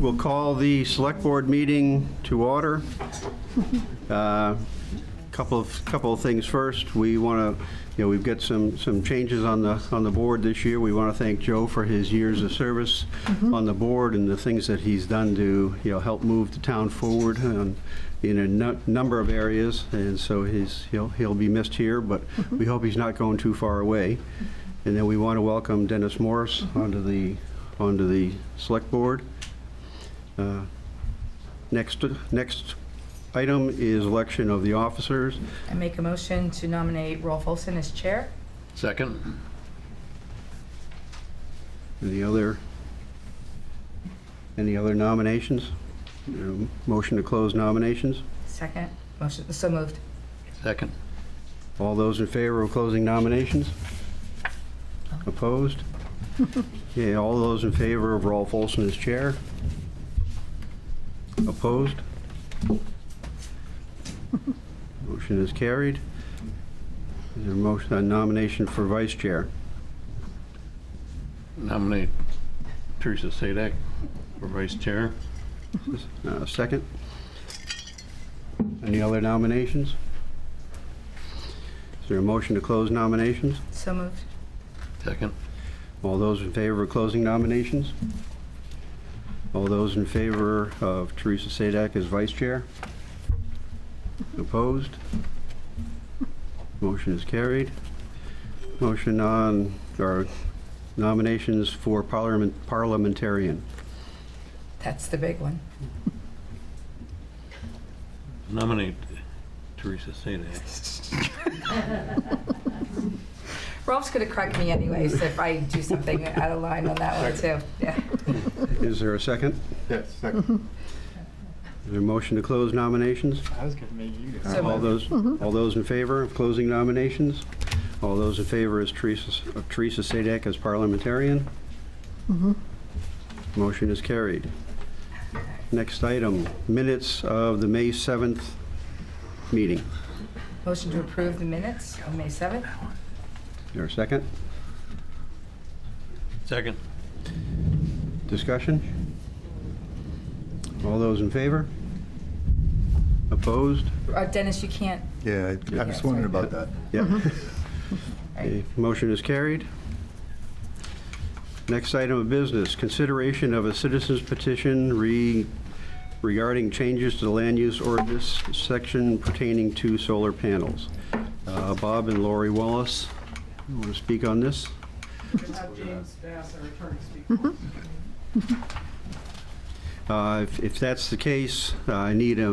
We'll call the Select Board meeting to order. Couple of things first. We want to, we've got some changes on the board this year. We want to thank Joe for his years of service on the board and the things that he's done to help move the town forward in a number of areas. And so he'll be missed here, but we hope he's not going too far away. And then we want to welcome Dennis Morris onto the Select Board. Next item is election of the officers. I make a motion to nominate Rolf Olson as chair. Second. Any other nominations? Motion to close nominations. Second. Motion, so moved. Second. All those in favor of closing nominations? Opposed? Okay, all those in favor of Rolf Olson as chair? Opposed? Motion is carried. Is there a nomination for vice chair? Nominate Teresa Sadek for vice chair. Second? Any other nominations? Is there a motion to close nominations? So moved. Second. All those in favor of closing nominations? All those in favor of Teresa Sadek as vice chair? Opposed? Motion is carried. Motion on our nominations for parliamentarian. That's the big one. Nominate Teresa Sadek. Rolf's going to correct me anyways if I do something out of line on that one too. Yeah. Is there a second? Yes, second. Is there a motion to close nominations? I was gonna make you. So All those in favor of closing nominations? All those in favor of Teresa Sadek as parliamentarian? Motion is carried. Next item, minutes of the May 7th meeting. Motion to approve the minutes of May 7th. Is there a second? Second. Discussion? All those in favor? Opposed? Dennis, you can't. Yeah, I was wondering about that. Yep. Right. Okay, motion is carried. Next item of business, consideration of a citizen's petition regarding changes to the land use ordinance section pertaining to solar panels. Bob and Lori Wallace, you want to speak on this? Have James Bass, our attorney, speak. If that's the case, I need A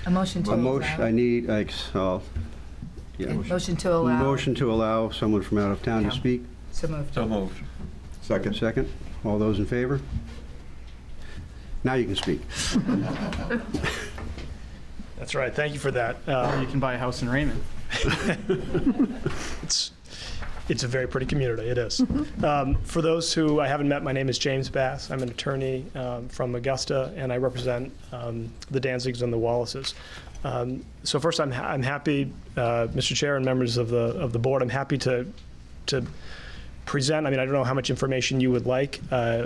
motion to a allow. motion. I need Motion to allow. motion to allow someone from out of town to speak. So moved. So moved. Second. Second. All those in favor? Now you can speak. That's right. Thank you for that. You can buy a house in Raymond. It's a very pretty community. It is. For those who I haven't met, my name is James Bass. I'm an attorney from Augusta, and I represent the Danzigs and the Wallaces. So first, I'm happy, Mr. Chair and members of the board. I'm happy to present. I mean, I don't know how much information you would like.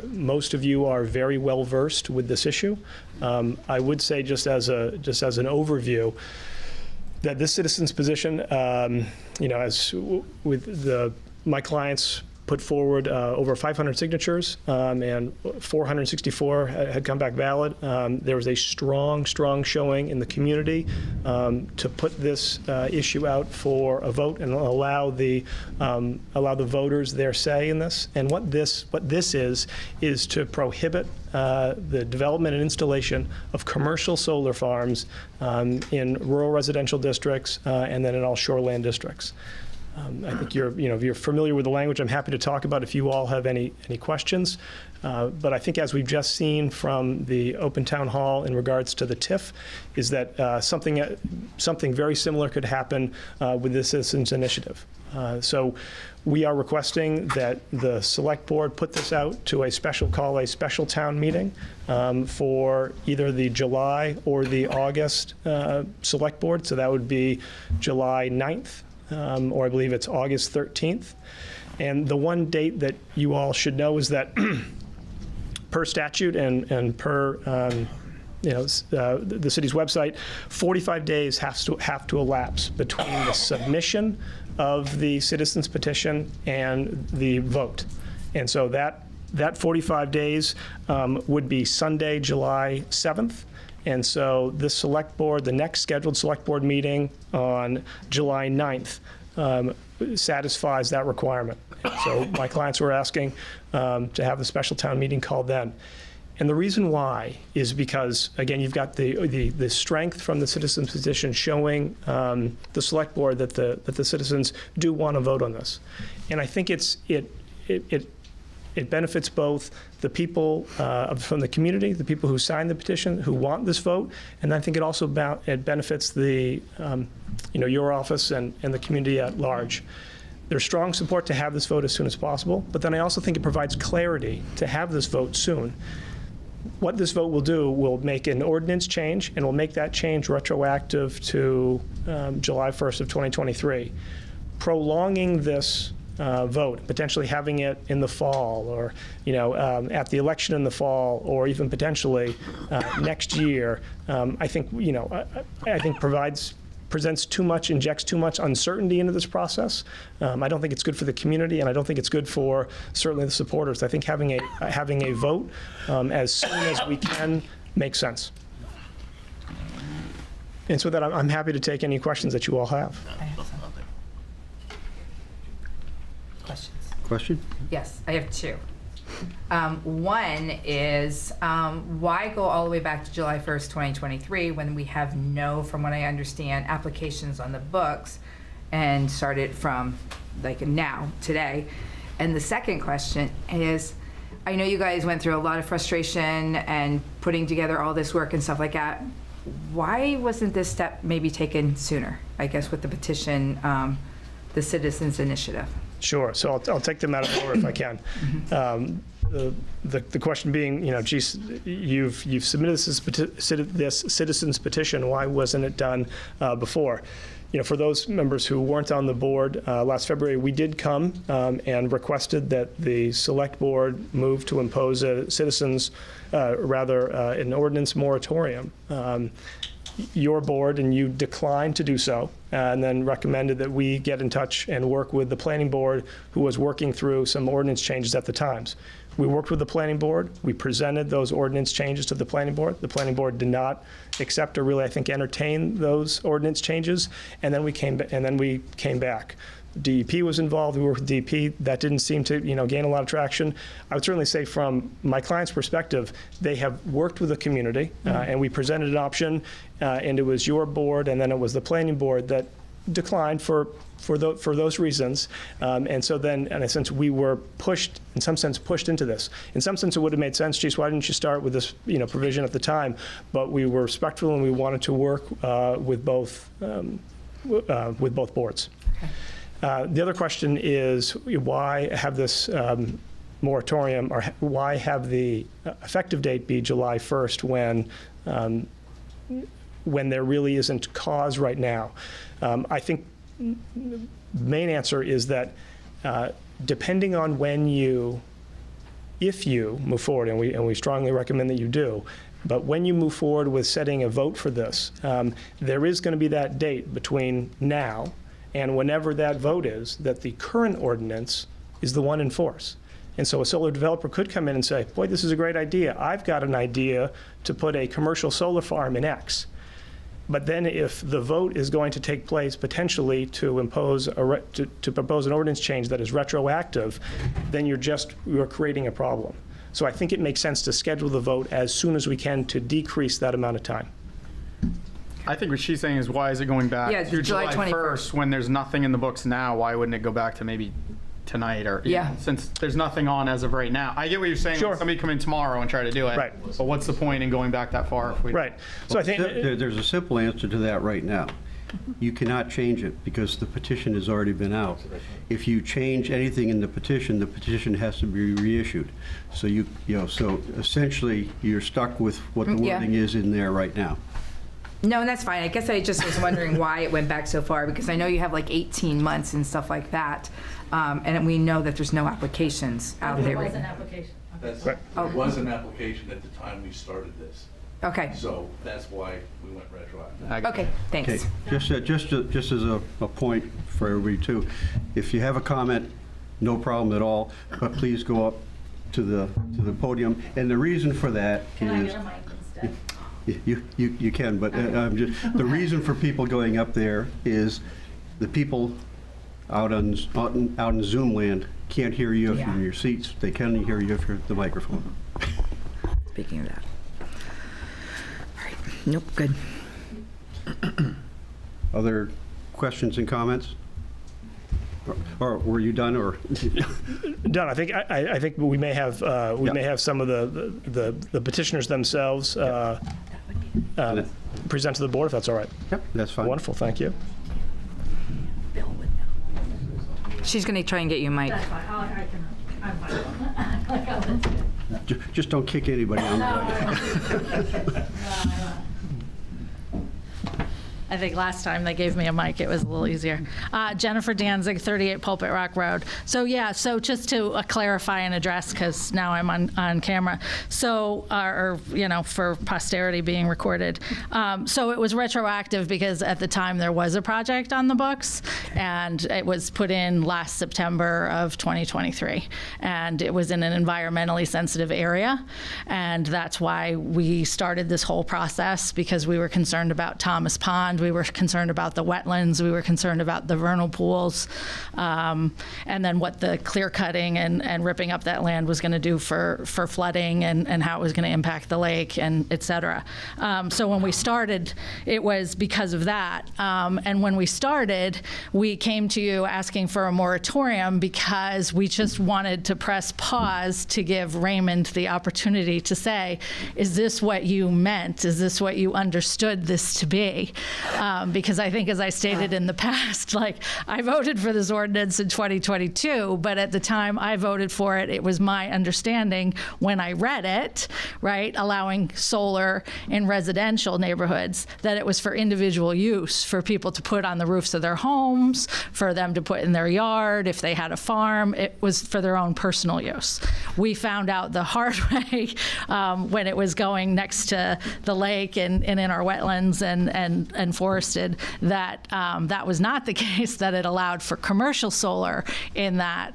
Most of you are very well versed with this issue. I would say, just as an overview, that this citizen's position, as with my clients put forward over 500 signatures, and 464 had come back valid. There was a strong showing in the community to put this issue out for a vote and allow the voters their say in this. And what this is to prohibit the development and installation of commercial solar farms in rural residential districts and then in all shoreland districts. I think if you're familiar with the language, I'm happy to talk about if you all have any questions. But I think, as we've just seen from the open town hall in regards to the TIF, is that something very similar could happen with this citizens initiative. So we are requesting that the Select Board put this out to a special town meeting for either the July or the August Select Board. So that would be July 9th. Or I believe it's August 13th. And the one date that you all should know is that per statute and per the city's website, 45 days have to elapse between the submission of the citizens petition and the vote. And so that 45 days would be Sunday, July 7th. And so the next scheduled select board meeting on July 9th satisfies that requirement. So my clients were asking to have the special town meeting called then. And the reason why is because, again, you've got the strength from the citizens petition showing the select board that the citizens do want to vote on this. And I think it benefits both the people from the community, the people who signed the petition, who want this vote, and I think it also benefits the your office and the community at large. There's strong support to have this vote as soon as possible, but then I also think it provides clarity to have this vote soon. What this vote will do will make an ordinance change, and will make that change retroactive to July 1st of 2023. Prolonging this vote, potentially having it in the fall, or at the election in the fall, or even potentially next year, I think injects too much uncertainty into this process. I don't think it's good for the community, and I don't think it's good for certainly the supporters. I think having a vote as soon as we can makes sense. And so that I'm happy to take any questions that you all have. I have some. Questions? Question? Yes, I have two. One is, why go all the way back to July 1st, 2023, when we have from what I understand, applications on the books, and started from now, today? And the second question is, I know you guys went through a lot of frustration and putting together all this work and stuff like that. Why wasn't this step maybe taken sooner, I guess, with the petition, the Citizens Initiative? Sure. So I'll take them out of order if I can. The question being, geez, you've submitted this citizens petition. Why wasn't it done before? For those members who weren't on the board last February, we did come and requested that the select board move to impose a an ordinance moratorium. Your board and you declined to do so, and then recommended that we get in touch and work with the planning board, who was working through some ordinance changes at the times. We worked with the planning board. We presented those ordinance changes to the planning board. The planning board did not accept or really, I think, entertain those ordinance changes, and then we came back. DEP was involved. We worked with DEP. That didn't seem to, gain a lot of traction. I would certainly say, from my client's perspective, they have worked with the community, and we presented an option, and it was your board, and then it was the planning board that declined for those reasons. And so then, in a sense, we were pushed into this. In some sense, it would have made sense. Geez, why didn't you start with this, provision at the time? But we were respectful, and we wanted to work with both boards. Okay. The other question is, why have this moratorium, or why have the effective date be July 1st when there really isn't cause right now? I think the main answer is that depending on if you move forward, and we strongly recommend that you do, but when you move forward with setting a vote for this, there is going to be that date between now and whenever that vote is, that the current ordinance is the one in force. And so a solar developer could come in and say, boy, this is a great idea. I've got an idea to put a commercial solar farm in X. But then if the vote is going to take place potentially to propose an ordinance change that is retroactive, then you're creating a problem. So I think it makes sense to schedule the vote as soon as we can to decrease that amount of time. I think what she's saying is, why is it going back to July 1st when there's nothing in the books now? Why wouldn't it go back to maybe tonight, or since there's nothing on as of right now? I get what you're saying. Sure. Like, somebody come in tomorrow and try to do it. Right. But what's the point in going back that far? If we Right. So I think There's a simple answer to that right now. You cannot change it because the petition has already been out. If you change anything in the petition has to be reissued. So so essentially you're stuck with what the wording is in there right now. No, and that's fine. I guess I just was wondering why it went back so far, because I know you have 18 months and stuff like that. And we know that there's no applications out there. There was an application. That's, Right. there was an application at the time we started this, Okay, so that's why we went retroactive. okay, Okay, thanks. just as a point for everybody too, if you have a comment, no problem at all, but please go up to the podium. And the reason for that is. Can I get a mic instead? You can, but I'm just, the reason for people going up there is the people out in Zoom land can't hear you if you're in your seats. They can hear you if you're at the microphone. Speaking of that. All right, nope, good. Other questions and comments? Or were you done, or? Done. I think we may have some of the petitioners themselves present to the board, if that's all right. Yep, that's fine. Wonderful. Thank you. She's going to try and get you a mic. That's fine. I'm fine. Like, I'll let you. Just don't kick anybody on the way. I think last time they gave me a mic, it was a little easier. Jennifer Danzig, 38 Pulpit Rock Road. So just to clarify and address, because now I'm on camera, so, for posterity being recorded. So it was retroactive because at the time there was a project on the books, and it was put in last September of 2023. And it was in an environmentally sensitive area, and that's why we started this whole process, because we were concerned about Thomas Pond. We were concerned about the wetlands. We were concerned about the vernal pools, and then what the clear cutting and ripping up that land was going to do for flooding and how it was going to impact the lake, and et cetera. So when we started, it was because of that. And when we started, we came to you asking for a moratorium because we just wanted to press pause to give Raymond the opportunity to say, is this what you meant? Is this what you understood this to be? Because I think, as I stated in the past, I voted for this ordinance in 2022, but at the time I voted for it, it was my understanding when I read it, right, allowing solar in residential neighborhoods, that it was for individual use, for people to put on the roofs of their homes, for them to put in their yard, if they had a farm. It was for their own personal use. We found out the hard way when it was going next to the lake and in our wetlands and forested, that that was not the case, that it allowed for commercial solar in that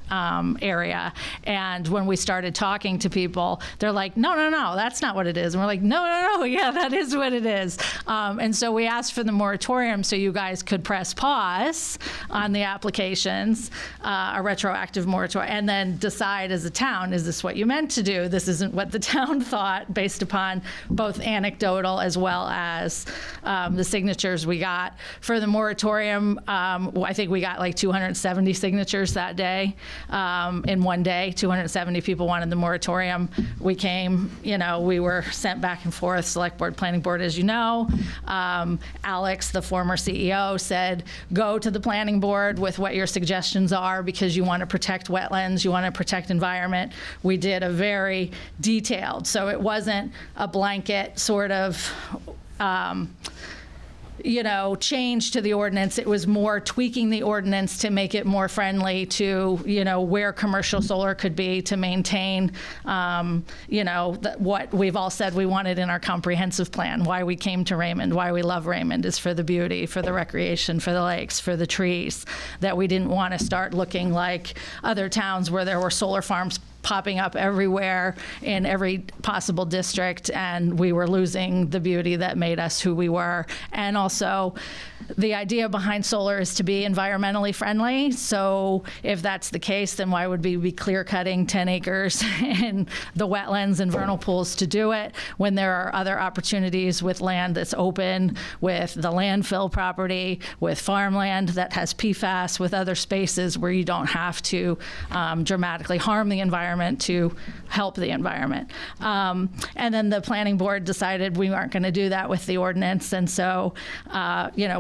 area. And when we started talking to people, they're like, no, that's not what it is. And we're like, no, yeah, that is what it is. And so we asked for the moratorium so you guys could press pause on the applications, a retroactive moratorium, and then decide as a town, is this what you meant to do? This isn't what the town thought, based upon both anecdotal as well as the signatures we got. For the moratorium, I think we got 270 signatures that day. In one day, 270 people wanted the moratorium. We came, we were sent back and forth, Select Board, Planning Board, as you know. Alex, the former CEO, said, go to the Planning Board with what your suggestions are, because you want to protect wetlands, you want to protect environment. We did a very detailed, so it wasn't a blanket sort of change to the ordinance. It was more tweaking the ordinance to make it more friendly to, where commercial solar could be, to maintain, what we've all said we wanted in our comprehensive plan. Why we came to Raymond, why we love Raymond, is for the beauty, for the recreation, for the lakes, for the trees, that we didn't want to start looking like other towns where there were solar farms popping up everywhere in every possible district, and we were losing the beauty that made us who we were. And also, the idea behind solar is to be environmentally friendly. So if that's the case, then why would we be clear cutting 10 acres in the wetlands and vernal pools to do it, when there are other opportunities with land that's open, with the landfill property, with farmland that has PFAS, with other spaces where you don't have to dramatically harm the environment to help the environment. And then the planning board decided we aren't going to do that with the ordinance. And so,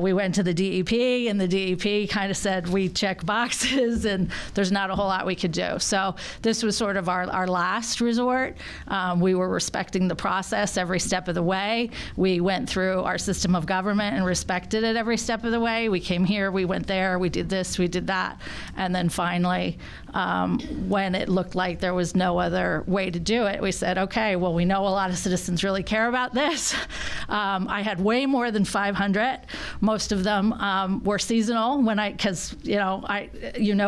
we went to the DEP, and the DEP kind of said, we check boxes and there's not a whole lot we could do. So this was sort of our last resort. We were respecting the process every step of the way. We went through our system of government and respected it every step of the way. We came here, we went there, we did this, we did that. And then finally, when it looked like like there was no other way to do it. We said, okay, well, we know a lot of citizens really care about this. I had way more than 500. Most of them were seasonal because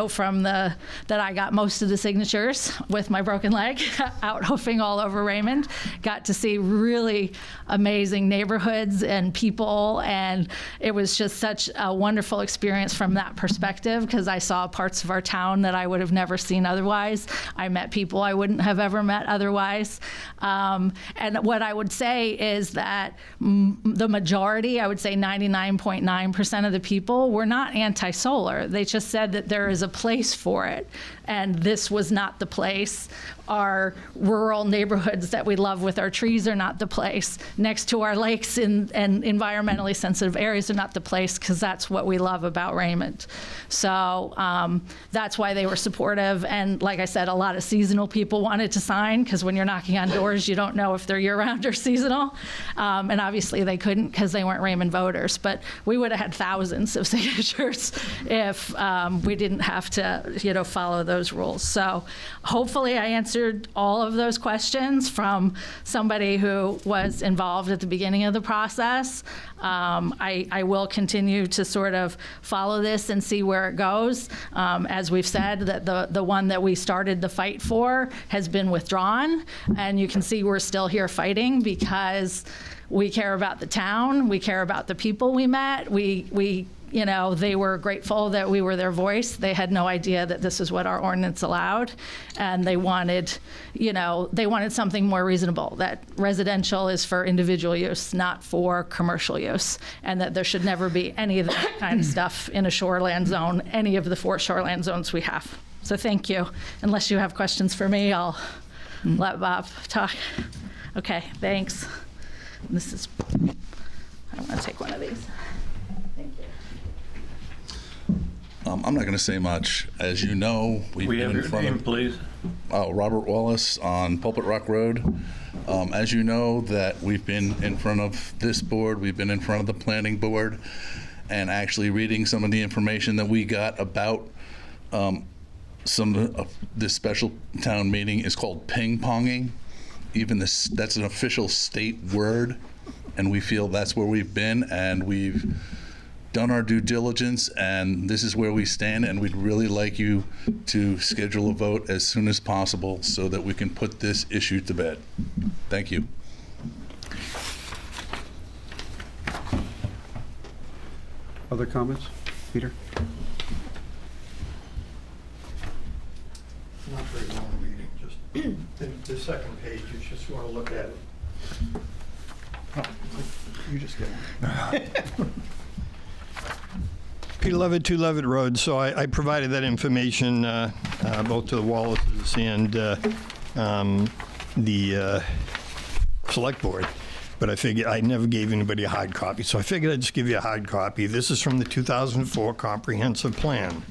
from that I got most of the signatures with my broken leg out hoofing all over Raymond. Got to see really amazing neighborhoods and people, and it was just such a wonderful experience from that perspective because I saw parts of our town that I would have never seen otherwise. I met people I wouldn't have ever met otherwise. And what I would say is that the majority, I would say 99.9% of the people were not anti-solar. They just said that there is a place for it, and this was not the place. Our rural neighborhoods that we love with our trees are not the place. Next to our lakes and environmentally sensitive areas are not the place, because that's what we love about Raymond. So that's why they were supportive. And like I said, a lot of seasonal people wanted to sign, because when you're knocking on doors, you don't know if they're year-round or seasonal. And obviously they couldn't because they weren't Raymond voters. But we would have had thousands of signatures if we didn't have to, follow those rules. So hopefully I answered all of those questions from somebody who was involved at the beginning of the process. I will continue to sort of follow this and see where it goes. As we've said, that the one that we started the fight for has been withdrawn, and you can see we're still here fighting because we care about the town, we care about the people we met, they were grateful that we were their voice. They had no idea that this is what our ordinance allowed, and they wanted something more reasonable, that residential is for individual use, not for commercial use, and that there should never be any of that kind of stuff in a shoreland zone, any of the 4 shoreland zones we have. So thank you. Unless you have questions for me, I'll let Bob talk. Okay, thanks. I'm going to take one of these. Thank you. I'm not going to say much. As you know, we've We been have in your front name, of please. Robert Wallace on Pulpit Rock Road. As you know, that we've been in front of this board, we've been in front of the planning board, and actually reading some of the information that we got about some of this special town meeting is called ping-ponging. Even that's an official state word, and we feel that's where we've been, and we've done our due diligence, and this is where we stand, and we'd really like you to schedule a vote as soon as possible so that we can put this issue to bed. Thank you. Other comments? Peter? Not very long reading, just the second page, you just want to look at it. Oh, you just get one. Peter Levitt, 2 Levitt Road. So I provided that information both to the Wallaces and the Select Board, but I figured I never gave anybody a hard copy. So I figured I'd just give you a hard copy. This is from the 2004 Comprehensive Plan.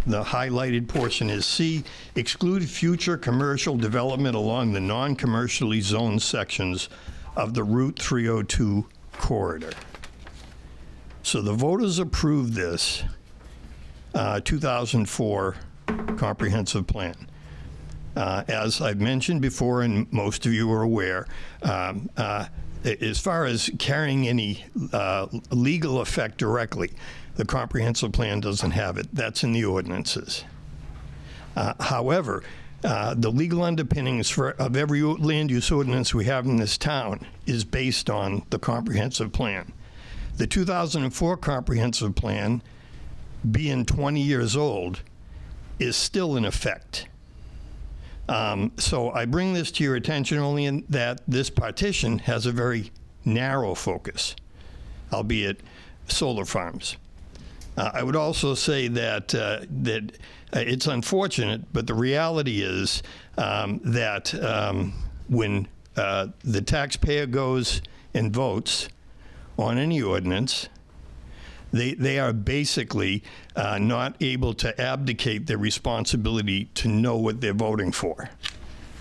The highlighted portion is C, exclude future commercial development along the non-commercially zoned sections of the Route 302 corridor. So the voters approved this 2004 comprehensive plan. As I've mentioned before, and most of you are aware, as far as carrying any legal effect directly, the comprehensive plan doesn't have it. That's in the ordinances. However, the legal underpinnings of every land use ordinance we have in this town is based on the comprehensive plan. The 2004 comprehensive plan, being 20 years old, is still in effect. So I bring this to your attention only in that this partition has a very narrow focus, albeit solar farms. I would also say that it's unfortunate, but the reality is that when the taxpayer goes and votes on any ordinance, they are basically not able to abdicate their responsibility to know what they're voting for.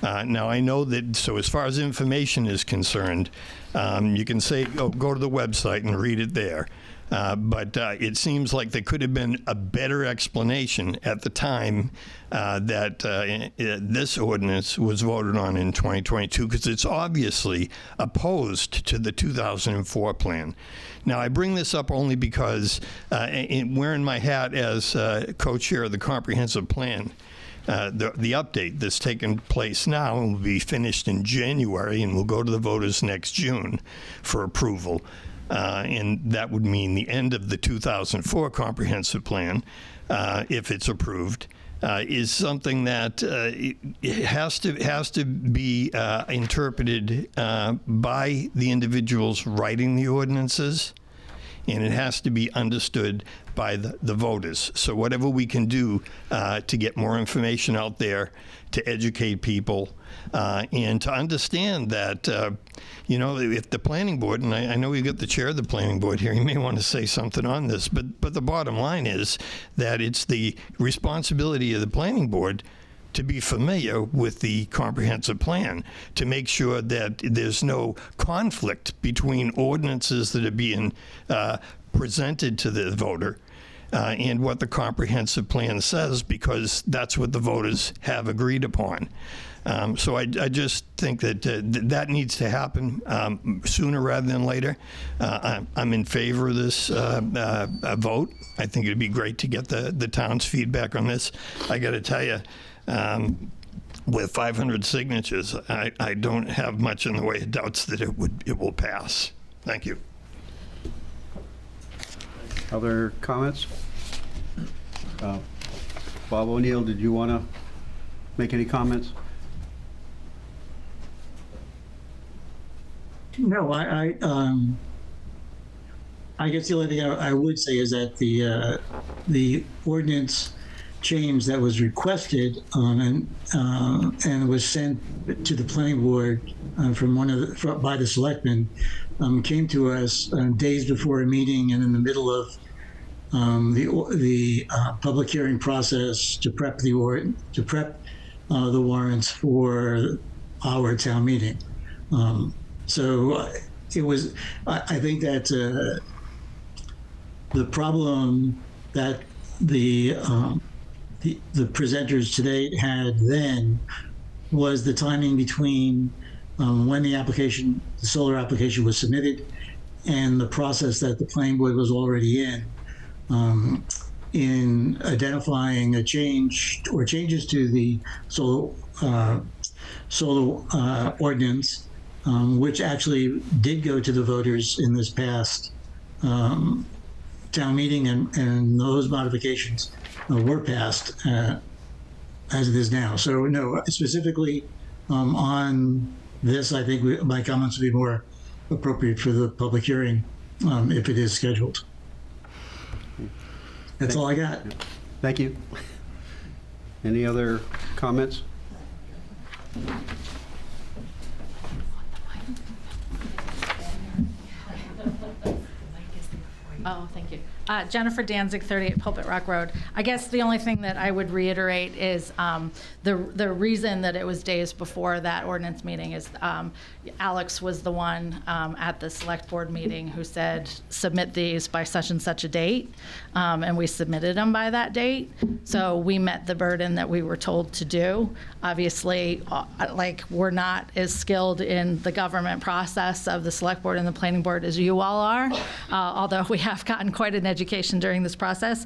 Now, I know that, so as far as information is concerned, you can say, oh, go to the website and read it there. But it seems like there could have been a better explanation at the time that this ordinance was voted on in 2022, because it's obviously opposed to the 2004 plan. Now, I bring this up only because wearing my hat as co-chair of the comprehensive plan, the update that's taking place now will be finished in January and will go to the voters next June for approval. And that would mean the end of the 2004 comprehensive plan, if it's approved, is something that it has to be interpreted by the individuals writing the ordinances, and it has to be understood by the voters. So whatever we can do to get more information out there, to educate people, and to understand that, if the planning board, and I know we've got the chair of the planning board here, he may want to say something on this, but the bottom line is that it's the responsibility of the planning board to be familiar with the comprehensive plan, to make sure that there's no conflict between ordinances that are being presented to the voter and what the comprehensive plan says, because that's what the voters have agreed upon. So I just think that that needs to happen sooner rather than later. I'm in favor of this vote. I think it'd be great to get the town's feedback on this. I got to tell you, with 500 signatures, I don't have much in the way of doubts that it will pass. Thank you. Other comments? Bob O'Neill, did you want to make any comments? No, I guess the only thing I would say is that the ordinance change that was requested and was sent to the planning board by the selectmen came to us days before a meeting and in the middle of the public hearing process to prep the warrants for our town meeting. So it was. I think that the problem that the presenters today had then was the timing between when the solar application was submitted and the process that the planning board was already in identifying a change or changes to the solar ordinance, which actually did go to the voters in this past town meeting, and those modifications were passed as it is now. So no, specifically on this, I think my comments would be more appropriate for the public hearing if it is scheduled. That's all I got. Thank you. Any other comments? Oh, thank you. Jennifer Danzig, 38 Pulpit Rock Road. I guess the only thing that I would reiterate is the reason that it was days before that ordinance meeting is Alex was the one at the select board meeting who said, submit these by such and such a date, and we submitted them by that date. So we met the burden that we were told to do. Obviously, we're not as skilled in the government process of the select board and the planning board as you all are, although we have gotten quite an education during this process.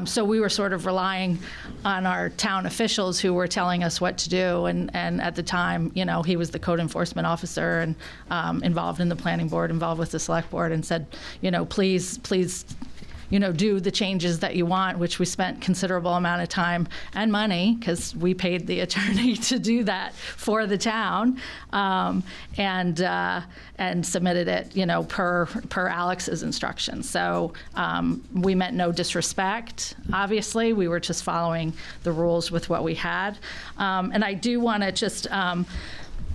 So we were sort of relying on our town officials who were telling us what to do. And at the time, he was the code enforcement officer and involved in the planning board, involved with the select board, and said, please, do the changes that you want, which we spent considerable amount of time and money, because we paid the attorney to do that for the town, and submitted it, per Alex's instructions. So we meant no disrespect. Obviously, we were just following the rules with what we had. And I do want to just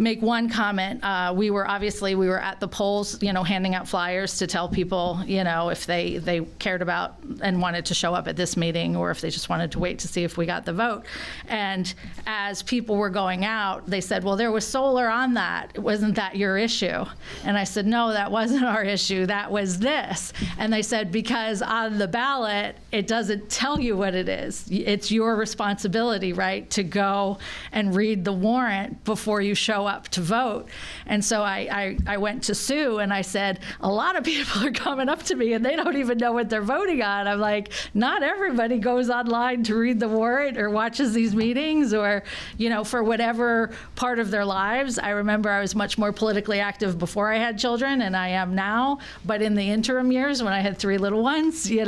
make one comment. We were at the polls, handing out flyers to tell people, if they cared about and wanted to show up at this meeting, or if they just wanted to wait to see if we got the vote. And as people were going out, they said, well, there was solar on that. Wasn't that your issue? And I said, no, that wasn't our issue. That was this. And they said, because on the ballot, it doesn't tell you what it is. It's your responsibility, right, to go and read the warrant before you show up to vote. And so I went to Sue and I said, a lot of people are coming up to me and they don't even know what they're voting on. I'm like, not everybody goes online to read the warrant or watches these meetings or, for whatever part of their lives. I remember I was much more politically active before I had children, and I am now. But in the interim years when I had 3 little ones, you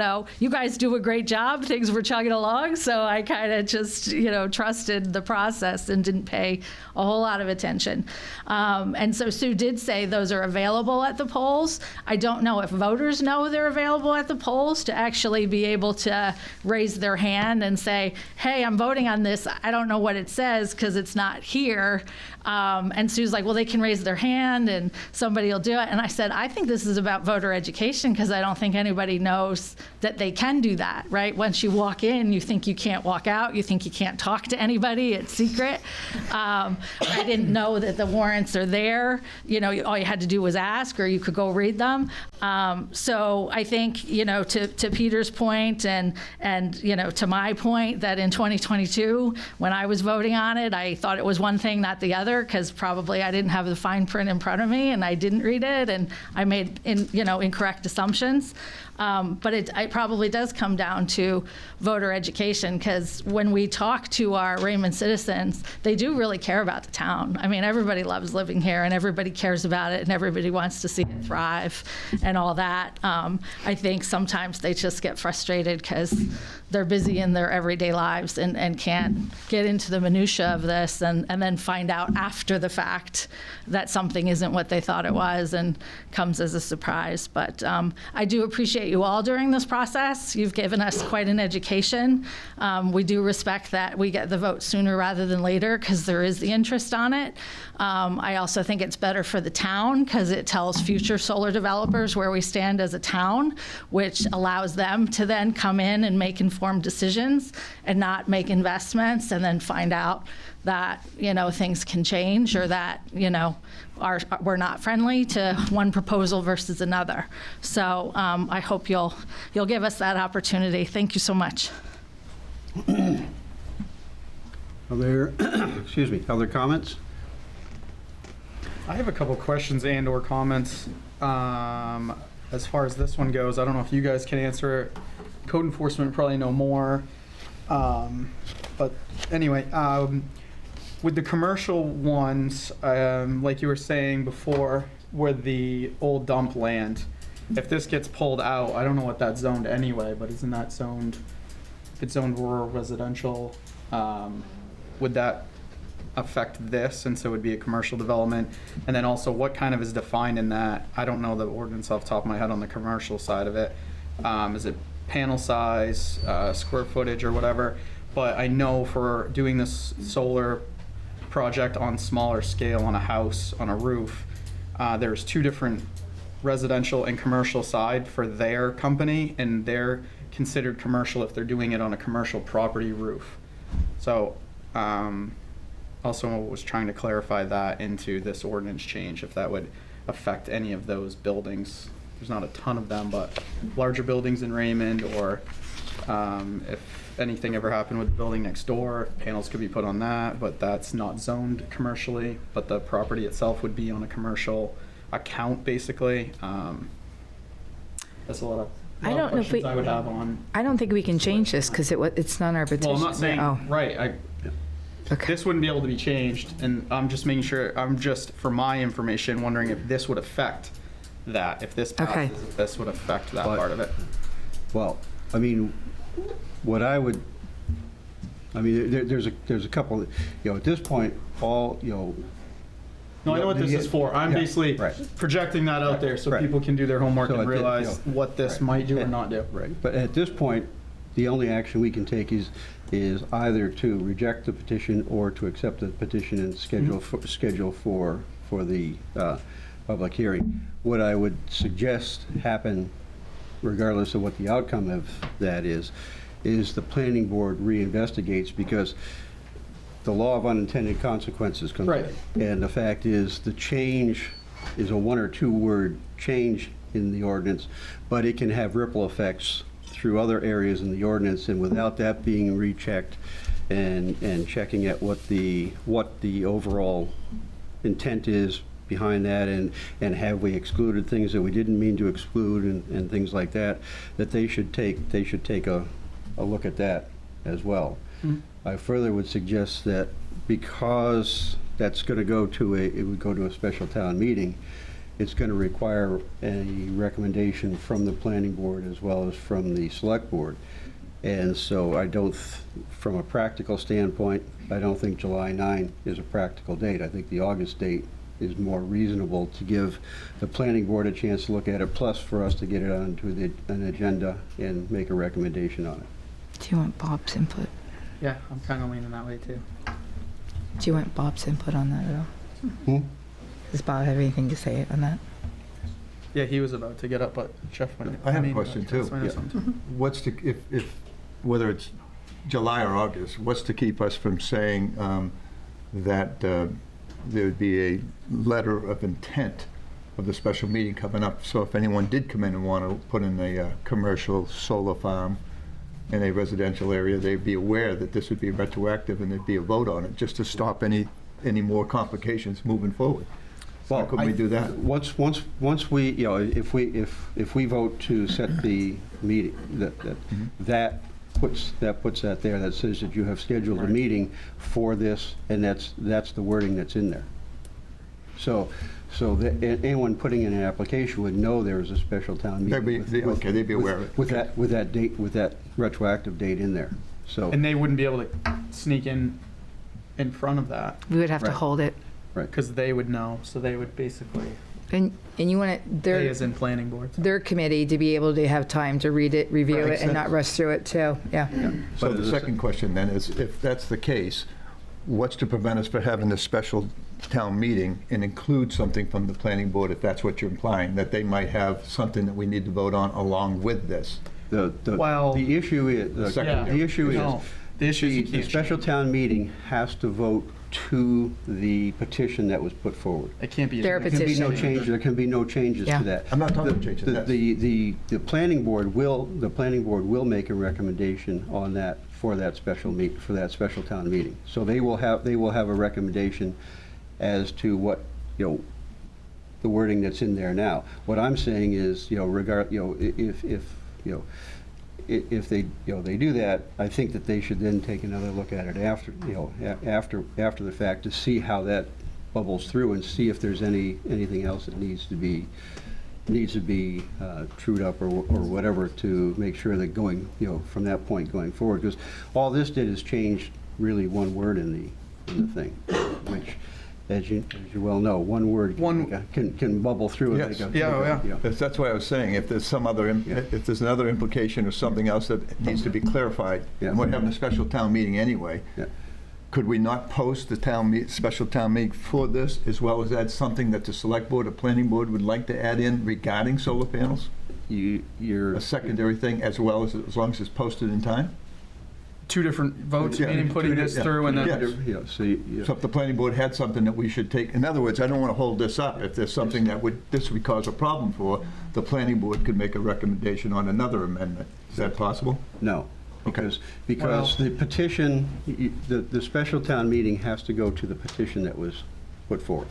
guys do a great job. Things were chugging along. So I kind of just, trusted the process and didn't pay a whole lot of attention. And so Sue did say those are available at the polls. I don't know if voters know they're available at the polls to actually be able to raise their hand and say, hey, I'm voting on this. I don't know what it says because it's not here. And Sue's like, well, they can raise their hand and somebody will do it. And I said, I think this is about voter education because I don't think anybody knows that they can do that, right? Once you walk in, you think you can't walk out. You think you can't talk to anybody. It's secret. I didn't know that the warrants are there. All you had to do was ask, or you could go read them. So I think, to Peter's point and to my point, that in 2022, when I was voting on it, I thought it was one thing, not the other, because probably I didn't have the fine print in front of me and I didn't read it and I made incorrect assumptions. But it probably does come down to voter education, because when we talk to our Raymond citizens, they do really care about the town. I mean, everybody loves living here and everybody cares about it and everybody wants to see it thrive and all that. I think sometimes they just get frustrated because they're busy in their everyday lives and can't get into the minutia of this and then find out after the fact that something isn't what they thought it was and comes as a surprise. But I do appreciate you all during this process. You've given us quite an education. We do respect that we get the vote sooner rather than later because there is the interest on it. I also think it's better for the town because it tells future solar developers where we stand as a town, which allows them to then come in and make informed decisions and not make investments and then find out that things can change or that we're not friendly to one proposal versus another. So I hope you'll give us that opportunity. Thank you so much. Are there, other comments? I have a couple questions and/or comments. As far as this one goes, I don't know if you guys can answer it. Code enforcement probably know more. But anyway, with the commercial ones, like you were saying before, with the old dump land, if this gets pulled out, I don't know what that's zoned anyway, but isn't that zoned, if it's zoned rural residential, would that affect this, and so it would be a commercial development? And then also, what kind of is defined in that? I don't know the ordinance off the top of my head on the commercial side of it. Is it panel size, square footage, or whatever? But I know for doing this solar project on smaller scale on a house, on a roof, there's 2 different residential and commercial side for their company, and they're considered commercial if they're doing it on a commercial property roof. So also was trying to clarify that into this ordinance change, if that would affect any of those buildings. There's not a ton of them, but larger buildings in Raymond, or if anything ever happened with the building next door, panels could be put on that, but that's not zoned commercially, but the property itself would be on a commercial account, basically. That's a lot of questions I would have on. I don't think we can change this because it's not our petition. Well, I'm not saying, right, Okay. This wouldn't be able to be changed, and I'm just making sure, for my information, wondering if this would affect that, if this passes, if this would affect that part of it. Well, I mean, there's a couple, at this point, all, No, I know what this is for. I'm basically projecting that out there so people can do their homework and realize what this might do or not do. Right, but at this point, the only action we can take is either to reject the petition or to accept the petition and schedule for the public hearing. What I would suggest happen, regardless of what the outcome of that is the planning board reinvestigates, because the law of unintended consequences comes Right. in. And the fact is, the change is a one or two word change in the ordinance, but it can have ripple effects through other areas in the ordinance, and without that being rechecked and checking at what the overall intent is behind that, and have we excluded things that we didn't mean to exclude, and things like that, that they should take a look at that as well. I further would suggest that because that's going to go to a special town meeting, it's going to require a recommendation from the planning board as well as from the select board. And so I don't, from a practical standpoint, I don't think July 9 is a practical date. I think the August date is more reasonable to give the planning board a chance to look at it, plus for us to get it onto an agenda and make a recommendation on it. Do you want Bob's input? Yeah, I'm kind of leaning that way too. Do you want Bob's input on that at all? Does Bob have anything to say on that? Yeah, he was about to get up, but Jeff went. I have a question too. What's to, if whether it's July or August, what's to keep us from saying that there would be a letter of intent of the special meeting coming up? So if anyone did come in and want to put in a commercial solar farm in a residential area, they'd be aware that this would be retroactive and there'd be a vote on it, just to stop any more complications moving forward. So how could we do that? Once we, if we vote to set the meeting, that puts that there, that says that you have scheduled a meeting for this, and that's the wording that's in there. So that anyone putting in an application would know there is a special town meeting. They'd be aware of it. With that date, with that retroactive date in there. So. And they wouldn't be able to sneak in front of that We would have to Right. hold it. because they would know. So they would basically, And you want they it, as in planning boards. their committee to be able to have time to read it, review Right. it, and not rush through it too. Yeah. So But the second question then is, if that's the case, what's to prevent us from having this special town meeting and include something from the planning board, if that's what you're implying, that they might have something that we need to vote on along with this? Well- The issue is, the issue is, No, the issue is you the can't special town meeting has to vote to the petition that was put forward. It can't be. Their There can be no petition. change, there can be no changes Yeah. to that. I'm not talking about changes, that's- The planning board will make a recommendation on that for that special town meeting. So they will have a recommendation as to what, the wording that's in there now. What I'm saying is, if they do that, I think that they should then take another look at it after the fact, to see how that bubbles through and see if there's anything else that needs to be trued up or whatever, to make sure that from that point going forward, because all this did is change really one word in the thing, which, as you well know, one word can bubble through. Yes. And make a- That's why I was saying, if there's some other, if there's another implication or something else that needs to be clarified, and we're having a special town meeting anyway, Yeah. could we not post the special town meeting for this, as well as add something that the select board or planning board would like to add in regarding solar panels? You're A secondary thing, as long as it's posted in time? Two different votes, Yeah. meaning putting this through and then. Yeah. So So if the planning board had something that we should take, in other words, I don't want to hold this up. If there's something that this would cause a problem for, the planning board could make a recommendation on another amendment. Is that possible? No, because the petition, the special town meeting has to go to the petition that was put forward.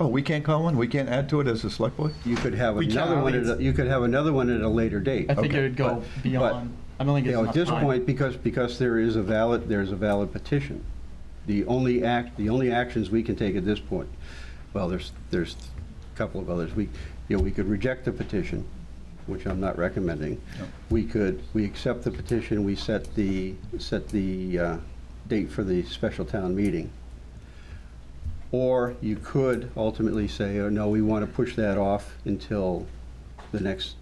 Oh, we can't call one? We can't add to it as a select board? You could have We another can. one at a later date. I think it would go But- beyond. I don't think it's At enough this time. point, because there's a valid petition, the only actions we can take at this point, well, there's a couple of others. We could reject the petition, which I'm not recommending. No. We accept the petition, we set the date for the special town meeting. Or you could ultimately say, oh, no, we want to push that off until the next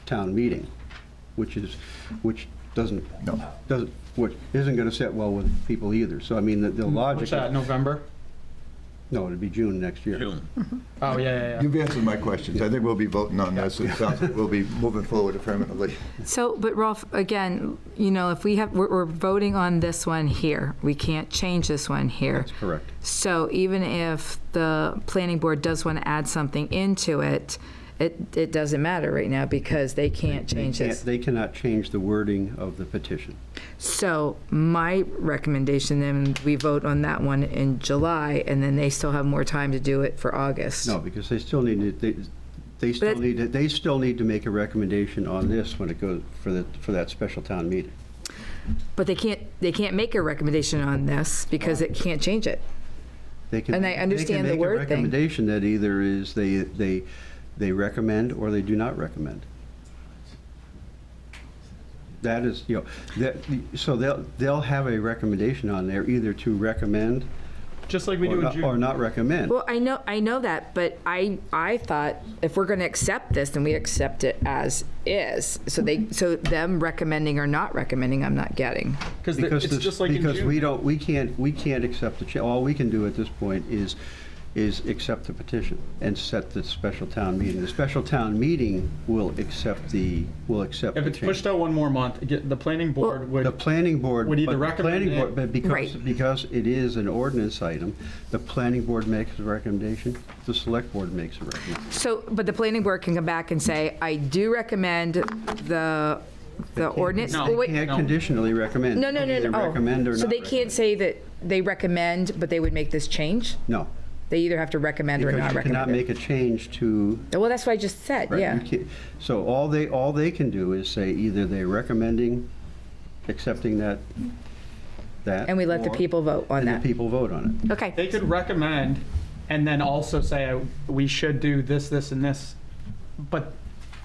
town meeting, which which isn't going to sit well with people either. So, I mean, the logic. What's that, November? No, it'd be June next year. Oh, yeah. You've answered my questions. I think we'll be voting on this. It sounds like we'll be moving forward affirmatively. So, but Rolf, again, if we're voting on this one here, we can't change this one here. That's correct. So even if the planning board does want to add something into it, it doesn't matter right now because they can't change this. They cannot change the wording of the petition. So my recommendation, then we vote on that one in July, and then they still have more time to do it for August. No, because they still need to, they still need to make a recommendation on this when it goes for that special town meeting. But they can't make a recommendation on this because it can't change it. And I understand the word They thing. can make a recommendation that either is they recommend or they do not recommend. That is, so they'll have a recommendation on there either to recommend Just like we do in June. or not recommend. Well, I know that, but I thought if we're going to accept this, then we accept it as is. So them recommending or not recommending, I'm not getting. Because it's just like in June. we can't accept the all we can do at this point is accept the petition and set the special town meeting. The special town meeting will accept the If it's pushed out one more month, the planning board would. The planning board would either but the recommend planning board, it- but because Right. because it is an ordinance item, the planning board makes a recommendation. The select board makes a recommendation. So, but the planning board can come back and say, I do recommend the ordinance. No. Well, wait. Can't conditionally recommend. No. Either recommend or So not they can't recommend. say that they recommend, but they would make this change? No, They either have to recommend or because not you cannot recommend make a change to. it. Well, that's what I just said, Right, yeah. you can't- So all they can do is say either they're recommending, accepting that. And we let the or- people vote on and that. the people vote on it. Okay. They could recommend and then also say, we should do this, this, and this. But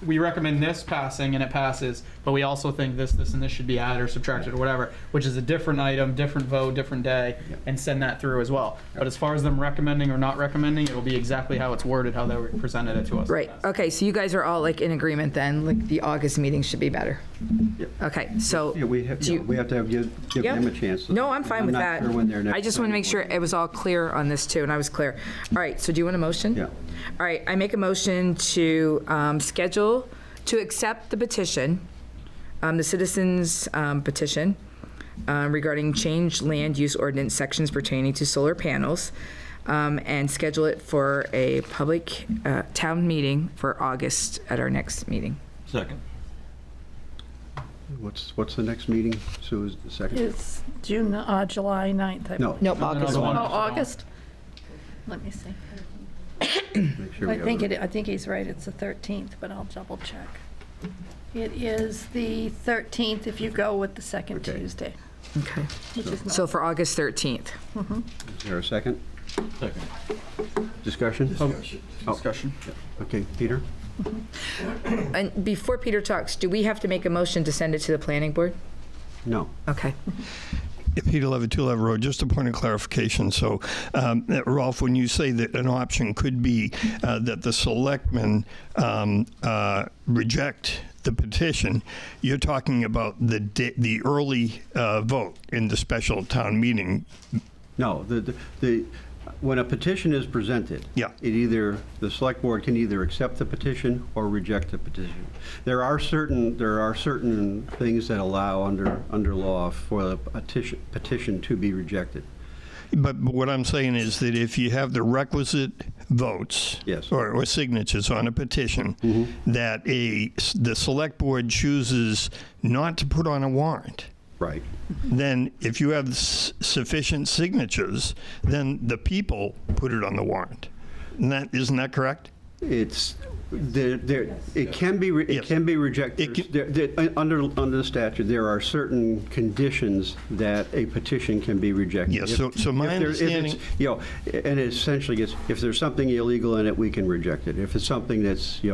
we recommend this passing and it passes, but we also think this, and this should be added or subtracted or whatever, which is a different item, different vote, different day, and send that through as well. But as far as them recommending or not recommending, it'll be exactly how it's worded, how they presented it to us. Right, okay, so you guys are all like in agreement then, like the August meeting should be better? Yep. Okay, so. Yeah, we have do you- to give Yep. them a chance. No, I'm fine with that. I'm not sure when their next. I just want to make sure it was all clear on this too, and I was clear. All right, so do you want a motion? Yeah. All right, I make a motion to to accept the petition, the citizens' petition regarding changed land use ordinance sections pertaining to solar panels, and schedule it for a public town meeting for August at our next meeting. Second. What's the next meeting? Sue, is the second? It's July 9th. No. Nope, August no, 1. no. Oh, August? Let me see. Make sure we I have think it. I think he's right, it's the 13th, but I'll double check. It is the 13th if you go with the second Okay. Tuesday, Okay. which is not. So for August 13th. Is there a second? Second. Discussion? Discussion. Okay, Peter? And before Peter talks, do we have to make a motion to send it to the planning board? No. Okay. Peter Levitt, 2 Levitt Road, just a point of clarification. So, Rolf, when you say that an option could be that the selectmen reject the petition, you're talking about the early vote in the special town meeting. No, when a petition is presented, Yeah. the select board can either accept the petition or reject the petition. There are certain things that allow under law for the petition to be rejected. But what I'm saying is that if you have the requisite votes Yes. or signatures on a petition, that the select board chooses not to put on a warrant, Right. then if you have sufficient signatures, then the people put it on the warrant. Isn't that correct? It can be Yes. rejected. Under the statute, there are certain conditions that a petition can be rejected. Yes, so my understanding- And it essentially gets, if there's something illegal in it, we can reject it. If it's something that's, there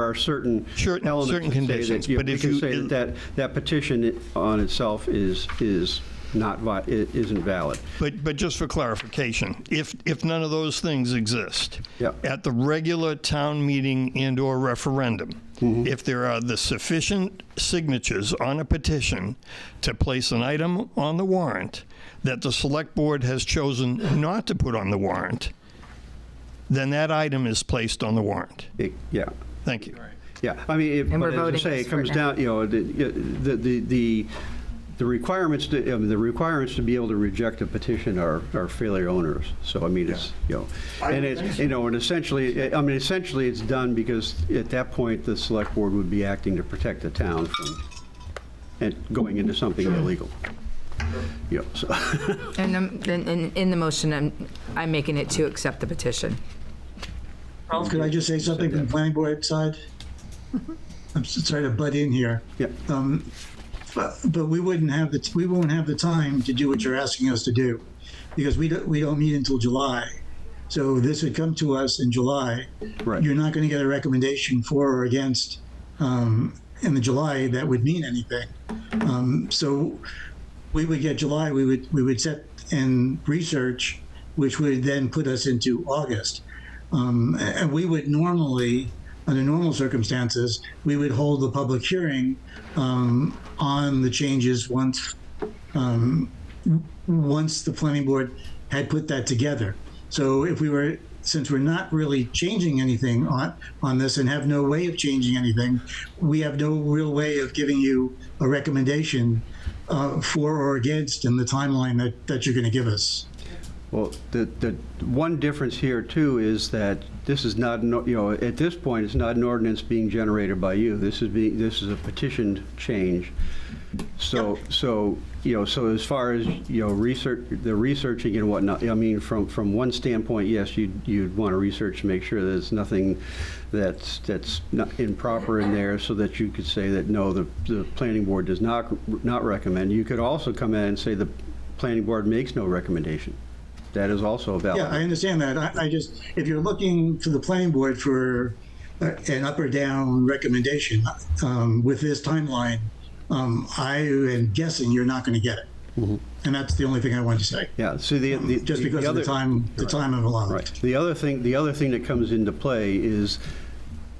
are certain elements certain that say conditions, that, but we if can you- say that petition on itself is isn't valid. But just for clarification, if none of those things exist, Yep. at the regular town meeting and/or referendum, if there are the sufficient signatures on a petition to place an item on the warrant that the Select Board has chosen not to put on the warrant, then that item is placed on the warrant. Yeah. Thank you. Yeah, I mean, And we're but as I voting say, this it comes for now. down, the requirements to be able to reject a petition are fairly onerous. So, I mean, it's, and it's, and essentially, it's done because at that point, the Select Board would be acting to protect the town from going into something illegal. So. And in the motion, I'm making it to accept the petition. Could I just say something from the planning board side? I'm sorry to butt in here. Yeah. But we won't have the time to do what you're asking us to do, because we don't meet until July. So this would come to us in July. Right. You're not going to get a recommendation for or against in the July that would mean anything. So we would get July. We would set in research, which would then put us into August. And we would normally, under normal circumstances, we would hold the public hearing on the changes once the planning board had put that together. So since we're not really changing anything on this and have no way of changing anything, we have no real way of giving you a recommendation for or against in the timeline that you're going to give us. Well, the one difference here, too, is that this is not, at this point, it's not an ordinance being generated by you. This is a petitioned change. So, so as far as, the researching and whatnot, I mean, from one standpoint, yes, you'd want to research to make sure there's nothing that's not improper in there, so that you could say that, no, the planning board does not recommend. You could also come in and say the planning board makes no recommendation. That is also valid. Yeah, I understand that. I just, if you're looking to the planning board for an up or down recommendation with this timeline, I am guessing you're not going to get it. And that's the only thing I wanted to say. Yeah. So just because of the time of allowance. Right. The other thing that comes into play is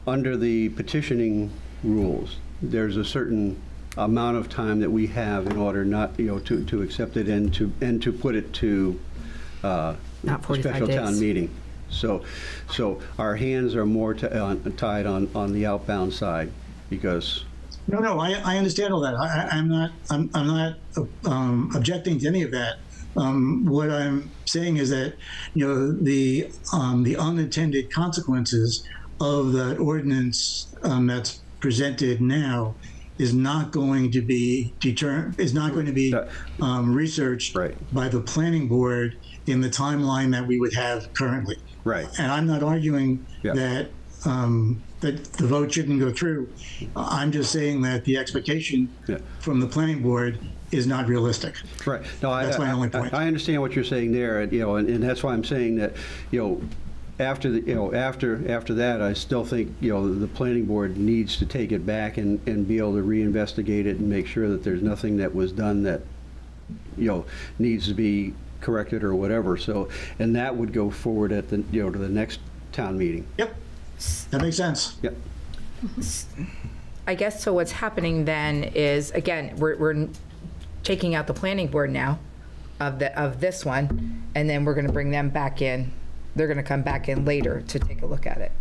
under the petitioning rules, there's a certain amount of time that we have in order not, to accept it and to put it to Not 45 special town days. meeting. So our hands are more tied on the outbound side because. No, I understand all that. I'm not objecting to any of that. What I'm saying is that the unintended consequences of that ordinance that's presented now is not going to be researched by the planning board in the timeline that we would have currently. Right. And I'm not arguing that the vote shouldn't go through. I'm just saying that the expectation from the planning board is not realistic. Right. No, that's my only point. I understand what you're saying there, and that's why I'm saying that, after that, I still think, the planning board needs to take it back and be able to reinvestigate it and make sure that there's nothing that was done that, needs to be corrected or whatever. So, and that would go forward at the, to the next town meeting. Yep. That makes sense. Yep. I guess so. What's happening then is, again, we're taking out the planning board now of this one, and then we're going to bring them back in. They're going to come back in later to take a look at it.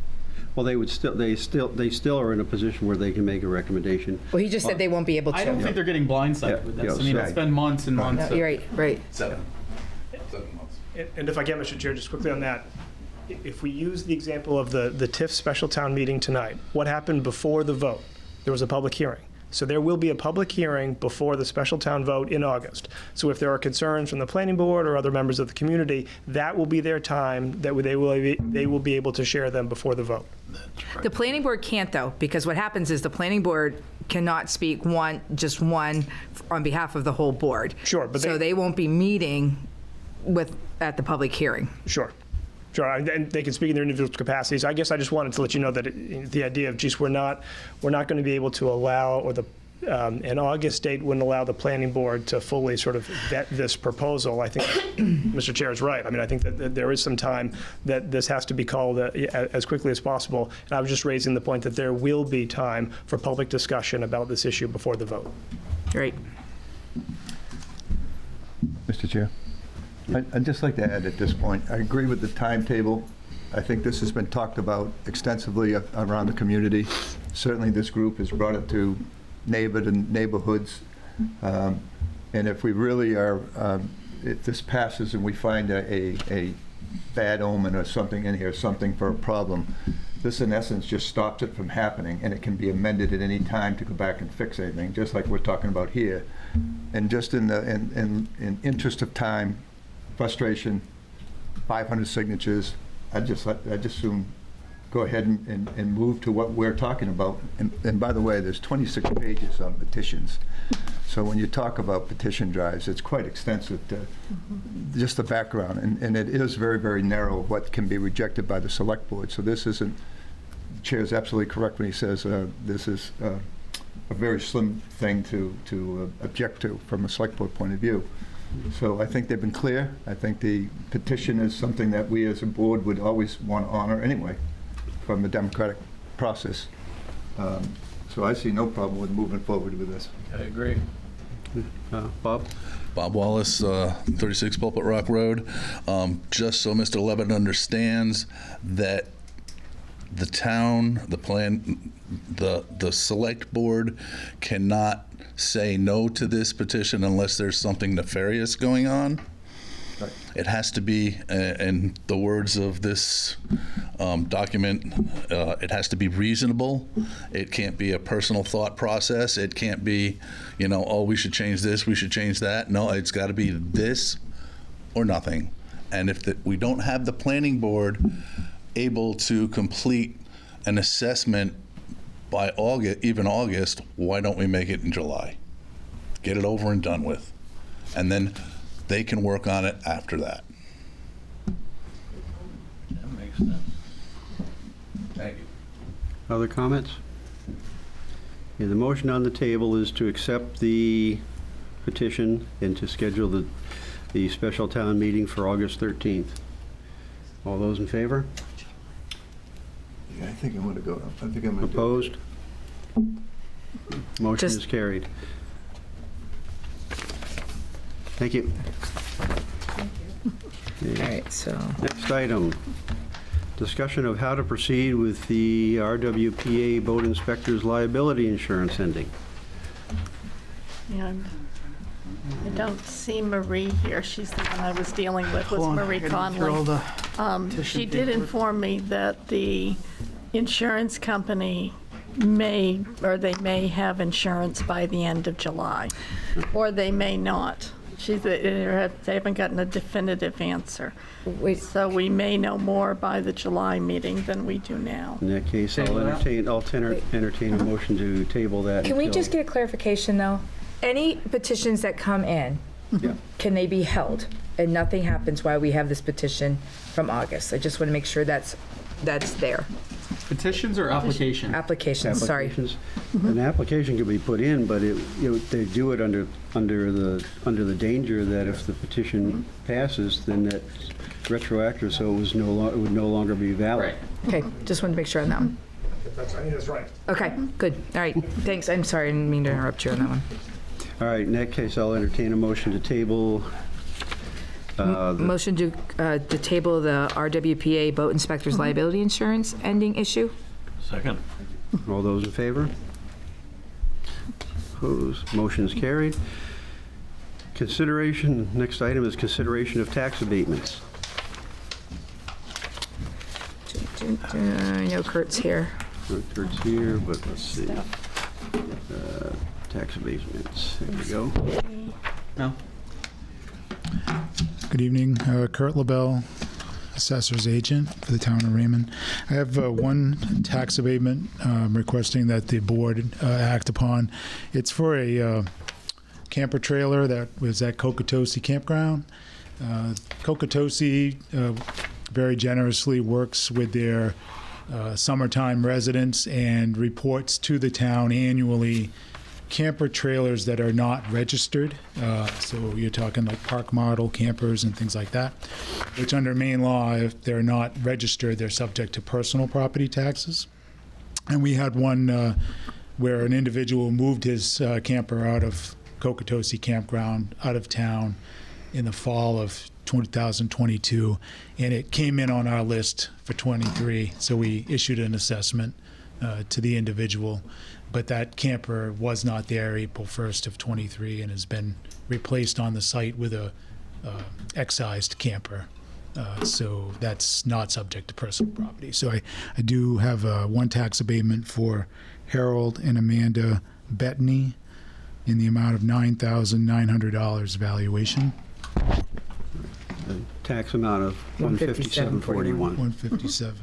Well, they still are in a position where they can make a recommendation. Well, he just said they won't be able to. I don't think they're getting blindsided with this. I mean, it's been months and months. No, you're right. 7 months. And if I can, Mr. Chair, just quickly on that, if we use the example of the TIF special town meeting tonight, what happened before the vote? There was a public hearing. So there will be a public hearing before the special town vote in August. So if there are concerns from the planning board or other members of the community, that will be their time that they will be able to share them before the vote. The planning board can't, though, because what happens is the planning board cannot speak just one on behalf of the whole board. Sure, but so they won't be meeting at the public hearing. Sure. Sure, and they can speak in their individual capacities. I guess I just wanted to let you know that the idea of, geez, we're not going to be able to allow, or the An August date wouldn't allow the planning board to fully sort of vet this proposal. I think Mr. Chair is right. I mean, I think that there is some time that this has to be called as quickly as possible. And I was just raising the point that there will be time for public discussion about this issue before the vote. Great. Mr. Chair, I'd just like to add at this point, I agree with the timetable. I think this has been talked about extensively around the community. Certainly this group has brought it to neighborhoods. And if we really are, if this passes and we find a bad omen or something in here, something for a problem, this in essence just stops it from happening, and it can be amended at any time to go back and fix anything, just like we're talking about here. And just in interest of time, frustration, 500 signatures, I'd just soon go ahead and move to what we're talking about. And by the way, there's 26 pages on petitions. So when you talk about petition drives, it's quite extensive, just the background. And it is very, very narrow what can be rejected by the select board. So this isn't, the chair is absolutely correct when he says this is a very slim thing to object to from a select board point of view. So I think they've been clear. I think the petition is something that we as a board would always want to honor anyway from the democratic process. So I see no problem with moving forward with this. I agree. Bob? Bob Wallace, 36 Pulpit Rock Road. Just so Mr. Levitt understands that the town, the select board cannot say no to this petition unless there's something nefarious going on. Right. It has to be, in the words of this document, it has to be reasonable. It can't be a personal thought process. It can't be, oh, we should change this, we should change that. No, it's got to be this or nothing. And if we don't have the planning board able to complete an assessment by August, even August, why don't we make it in July? Get it over and done with. And then they can work on it after that. That makes sense. Thank you. Other comments? Okay, the motion on the table is to accept the petition and to schedule the special town meeting for August 13th. All those in favor? Yeah, I think I'm going to go. I think I'm going to Opposed? Motion Just- is carried. Thank you. All right, so. Next item, discussion of how to proceed with the RWPA boat inspector's liability insurance ending. And I don't see Marie here. She's the one I was dealing with, was Marie Conley. She did inform me that the insurance company may have insurance by the end of July, or they may not. They haven't gotten a definitive answer. So we may know more by the July meeting than we do now. In that case, I'll entertain a motion to table that. Can we until- just get a clarification, though? Any petitions that come in, Yeah. can they be held? And nothing happens while we have this petition from August? I just want to make sure that's there. Petitions or application? Applications, sorry. Applications. An application can be put in, but they do it under the danger that if the petition passes, then that's retroactive, so it would no longer be valid. Right. Okay, just wanted to make sure on that one. I think that's right. Okay, good. All right, thanks. I'm sorry, I didn't mean to interrupt you on that one. All right, in that case, I'll entertain a motion to table. Motion to table the RWPA boat inspector's liability insurance ending issue? Second. All those in favor? Opposed? Motion is carried. Consideration, next item is consideration of tax abatements. I know Kurt's here. Kurt's here, but let's see. Tax abatements, there we go. No. Good evening, Kurt LaBelle, Assessor's Agent for the Town of Raymond. I have one tax abatement requesting that the board act upon. It's for a camper trailer that was at Kokatosi Campground. Kokatosi very generously works with their summertime residents and reports to the town annually camper trailers that are not registered. So you're talking like park model campers and things like that, which under Maine law, if they're not registered, they're subject to personal property taxes. And we had one where an individual moved his camper out of Kokatosi Campground out of town in the fall of 2022, and it came in on our list for 23. So we issued an assessment to the individual, but that camper was not there April 1st of 23 and has been replaced on the site with a excised camper. So that's not subject to personal property. So I do have one tax abatement for Harold and Amanda Bettany in the amount of $9,900 valuation. The tax amount of $157.41. $157.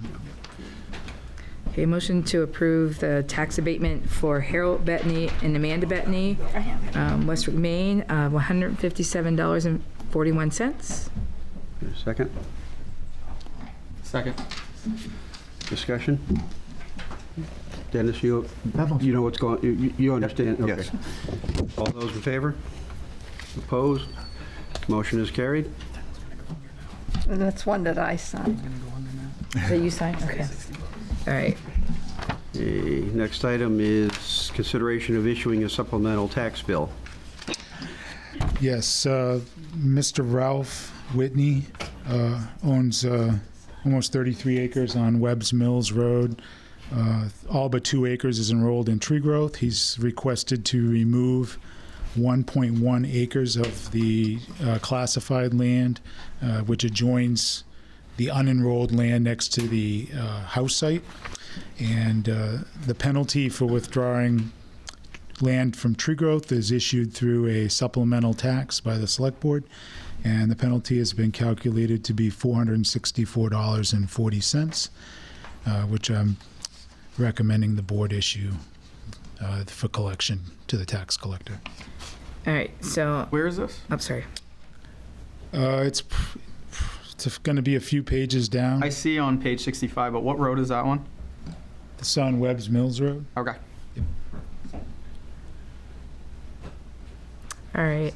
Okay, motion to approve the tax abatement for Harold Bettany and Amanda Bettany, Westwick, Maine, $157.41. Second? Second. Discussion? Dennis, you know what's going, you understand? Okay. Yes. All those in favor? Opposed? Motion is carried. And that's one that I signed. That you signed? Okay. All right. The next item is consideration of issuing a supplemental tax bill. Yes, Mr. Ralph Whitney owns almost 33 acres on Webb's Mills Road. All but 2 acres is enrolled in tree growth. He's requested to remove 1.1 acres of the classified land, which adjoins the unenrolled land next to the house site. And the penalty for withdrawing land from tree growth is issued through a supplemental tax by the SelectBoard, and the penalty has been calculated to be $464.40, which I'm recommending the board issue for collection to the tax collector. All right, so, Where is this? I'm sorry. It's going to be a few pages down. I see on page 65, but what road is that one? It's on Webb's Mills Road. Okay. All right.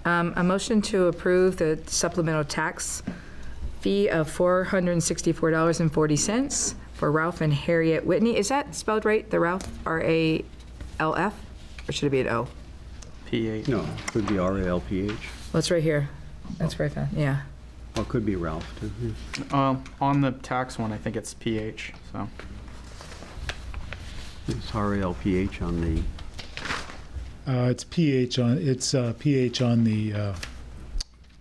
A motion to approve the supplemental tax fee of $464.40 for Ralph and Harriet Whitney. Is that spelled right, the Ralph, R-A-L-F? Or should it be an O? P8. No, it could be R-A-L-P-H. Well, it's right here. That's where I found, yeah. Well, it could be Ralph, too. Yeah. On the tax one, I think it's PH, so. It's R-A-L-P-H on the, It's PH on the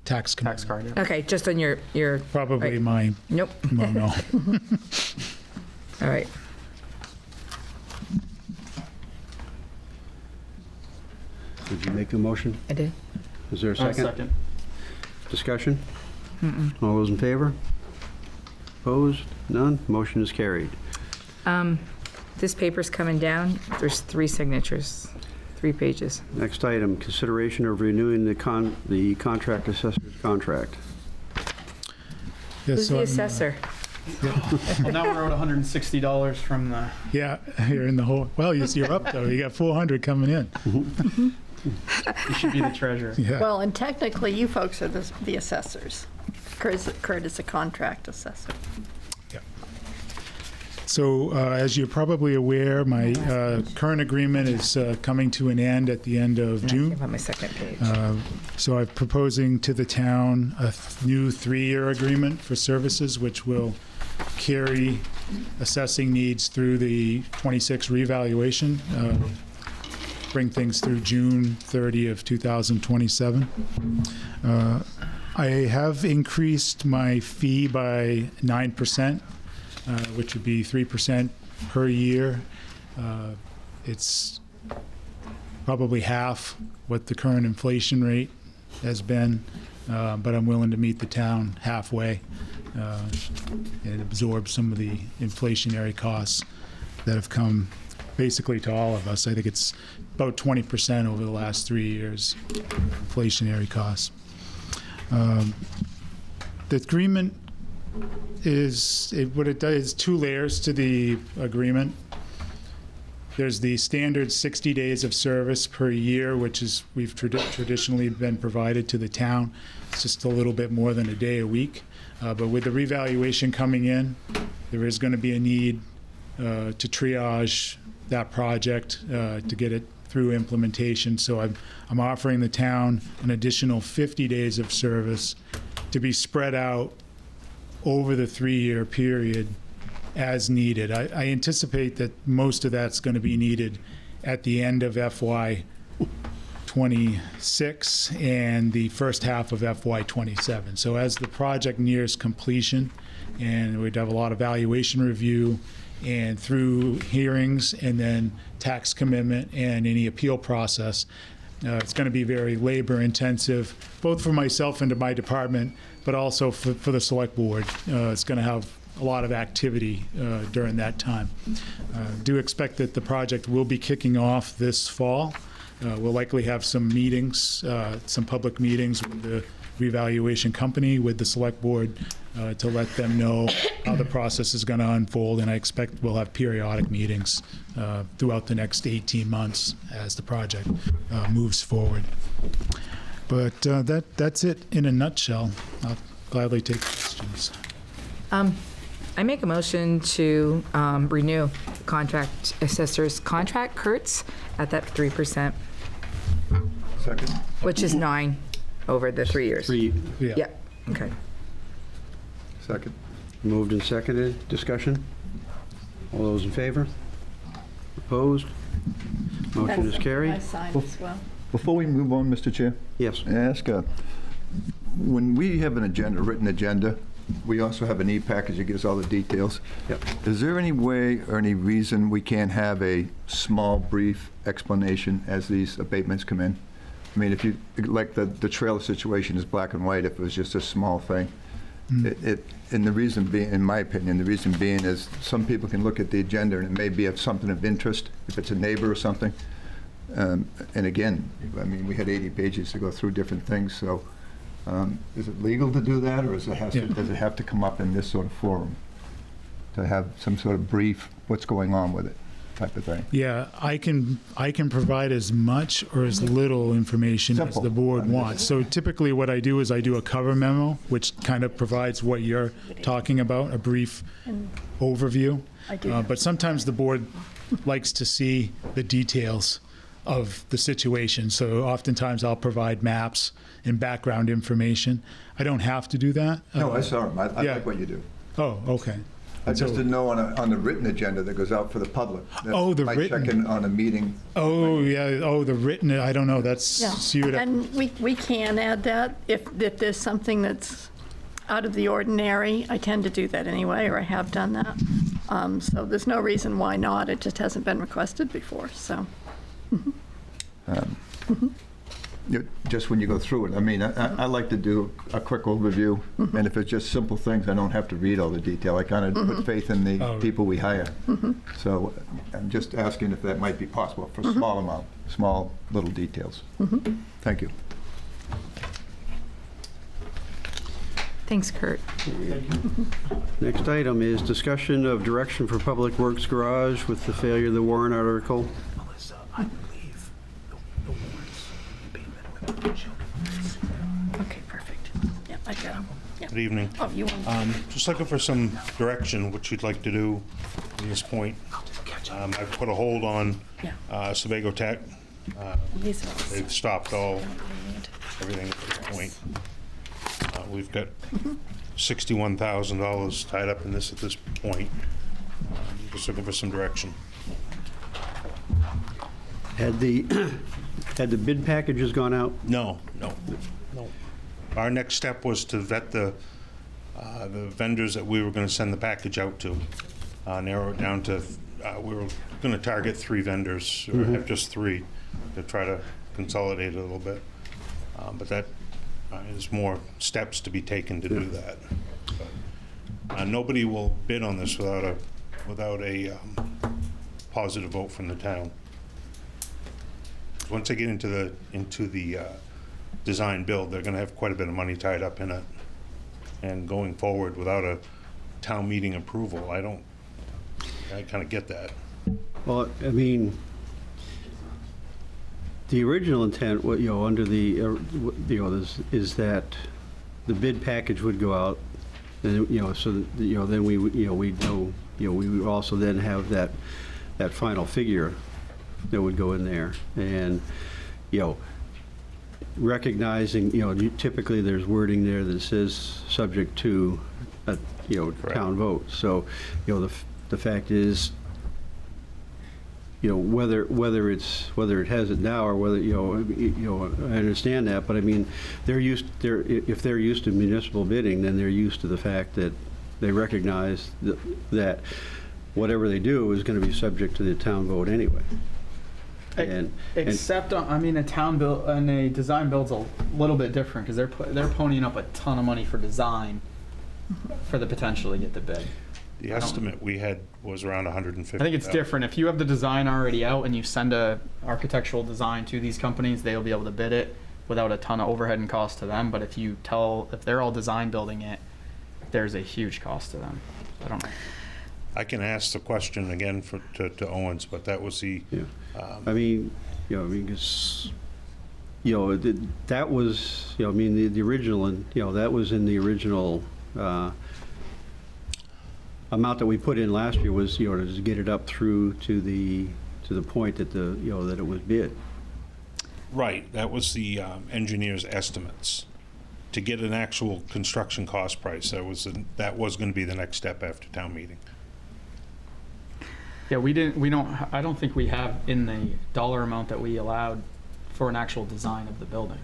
tax Tax card, yeah. Okay, just on your Probably right. mine. Nope. No. All right. did you make the motion? I did. Is there a second? Second. Discussion? All those in favor? Opposed? None? Motion is carried. This paper's coming down. There's 3 signatures, 3 pages. Next item, consideration of renewing the contract assessor's contract. Yes, Who's so the I'm, assessor? Well, now we're at $160 from the. Yeah, you're in the whole. Well, you're up though. You got 400 coming in. You should be the treasurer. Yeah. Well, and technically, you folks are the assessors. Kurt is a contract assessor. So, as you're probably aware, my current agreement is coming to an end at the end of And I June. came on my second page. So I'm proposing to the town a new 3-year agreement for services, which will carry assessing needs through the 26 revaluation, bring things through June 30 of 2027. I have increased my fee by 9%, which would be 3% per year. It's probably half what the current inflation rate has been, but I'm willing to meet the town halfway and absorb some of the inflationary costs that have come basically to all of us. I think it's about 20% over the last 3 years, inflationary costs. The agreement what it does is 2 layers to the agreement. There's the standard 60 days of service per year, which is we've traditionally been provided to the town. It's just a little bit more than a day a week. But with the revaluation coming in, there is going to be a need to triage that project to get it through implementation. So I'm offering the town an additional 50 days of service to be spread out over the 3-year period as needed. I anticipate that most of that's going to be needed at the end of FY '26 and the first half of FY '27. So as the project nears completion, and we'd have a lot of valuation review and through hearings and then tax commitment and any appeal process, it's going to be very labor intensive, both for myself and to my department, but also for the select board. It's going to have a lot of activity during that time. Do expect that the project will be kicking off this fall. We'll likely have some meetings, some public meetings with the revaluation company, with the select board, to let them know how the process is going to unfold. And I expect we'll have periodic meetings throughout the next 18 months as the project moves forward. But that's it in a nutshell. I'll gladly take questions. I make a motion to renew contract assessor's contract, Kurtz, at that 3%, Second? which is 9 over the 3 years. Yeah. Okay. Second. Moved and seconded. Discussion? All those in favor? Opposed? Motion is I carried. signed as well. Before we move on, Mr. Chair, Yes. I ask, when we have an agenda, written agenda, we also have an e-package that gives all the details. Yep. Is there any way or any reason we can't have a small, brief explanation as these abatements come in? I mean, if you, like the trailer situation is black and white, if it was just a small thing. And the reason being, in my opinion, the reason being is some people can look at the agenda and it may be of something of interest, if it's a neighbor or something. And again, I mean, we had 80 pages to go through different things, so is it legal to do that, or does it have to come up in this sort of forum to have some sort of brief, what's going on with it type of thing? Yeah, I can provide as much or as little information as Simple. the board wants. So typically what I do is I do a cover memo, which kind of provides what you're talking about, a brief overview. I do. But sometimes the board likes to see the details of the situation. So oftentimes I'll provide maps and background information. I don't have to do that. No, I saw them. I yeah. like what you do. Oh, okay. I just didn't know on the written agenda that goes out for the public. Oh, the might written. check in on a meeting. Oh, yeah. Oh, the written, I don't know. That's Yeah. skewed up. And we can add that if there's something that's out of the ordinary. I tend to do that anyway, or I have done that. So there's no reason why not. It just hasn't been requested before, so. Just when you go through it. I mean, I like to do a quick overview, and if it's just simple things, I don't have to read all the detail. I kind of put faith in the people we hire. So I'm just asking if that might be possible for a small amount, small little details. Thank you. Thanks, Kurt. Next item is discussion of direction for Public Works Garage with the failure of the warrant article. Okay, perfect. Yeah, I got them. Yeah. Good evening. Oh, you want? Just looking for some direction, what you'd like to do at this point. I put a hold on Sebago Tech. These are- They've stopped everything at this point. We've got $61,000 tied up in this at this point. Just looking for some direction. Had the bid packages gone out? No. Our next step was to vet the vendors that we were going to send the package out to, narrow it down to, we were going to target 3 vendors, or have just 3, to try to consolidate it a little bit. But that is more steps to be taken to do that. But, nobody will bid on this without a positive vote from the town. Once they get into the design build, they're going to have quite a bit of money tied up in it. And going forward without a town meeting approval, I kind of get that. Well, I mean, the original intent, under the, is that the bid package would go out, and, so, then we would also then have that final figure that would go in there. And, recognizing, typically there's wording there that says subject to a, town vote. So, the fact is, whether it has it now or whether, I understand that, but I mean, if they're used to municipal bidding, then they're used to the fact that they recognize that whatever they do is going to be subject to the town vote anyway. Except, I mean, a town build and a design build's a little bit different because they're ponying up a ton of money for design for the potential to get the bid. The estimate we had was around 150. I think it's different. If you have the design already out and you send a architectural design to these companies, they'll be able to bid it without a ton of overhead and cost to them. But if they're all design building it, there's a huge cost to them. I don't know. I can ask the question again to Owens, but that was the. Yeah. I mean, because, that was, I mean, the original, and, that was in the original amount that we put in last year was, to get it up through to the point that that it was bid. Right, that was the engineer's estimates. To get an actual construction cost price, that was going to be the next step after town meeting. Yeah, I don't think we have in the dollar amount that we allowed for an actual design of the building.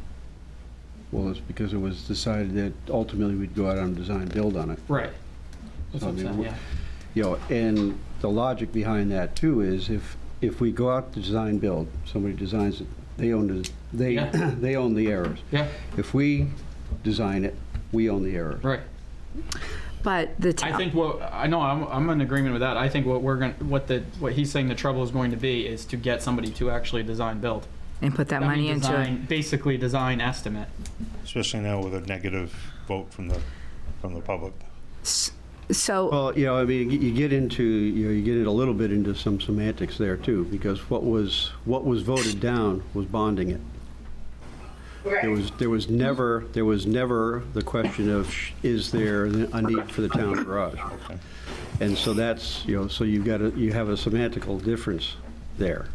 Well, it's because it was decided that ultimately we'd go out on design build on it. Right. That's what I'm saying, yeah. And the logic behind that too is if we go out to design build, somebody designs it, they own they own the errors. Yeah. If we design it, we own the errors. Right. But the town. I think I'm in agreement with that. I think what he's saying the trouble is going to be is to get somebody to actually design build. And put that money into it. Basically design estimate. Especially now with a negative vote from the public. So. Well, I mean, you get a little bit into some semantics there too, because what was voted down was bonding it. There was never the question of is there a need for the town garage, and so that's so you have a semantical difference there.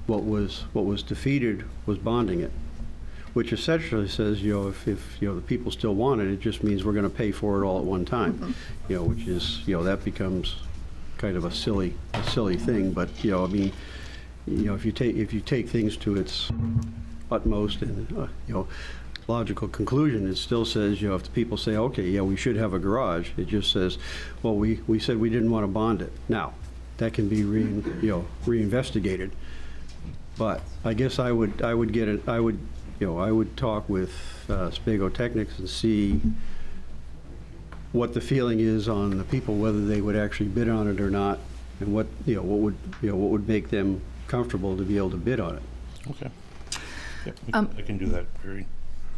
What was defeated was bonding it, which essentially says if the people still want it, it just means we're going to pay for it all at one time, which is that becomes kind of a silly thing. But I mean, if you take things to its utmost and logical conclusion, it still says if the people say okay, we should have a garage, it just says, well, we said we didn't want to bond it. Now that can be reinvestigated, but I guess I would talk with Spago Technics and see what the feeling is on the people, whether they would actually bid on it or not, and what would make them comfortable to be able to bid on it. Okay. Yeah, I can do that.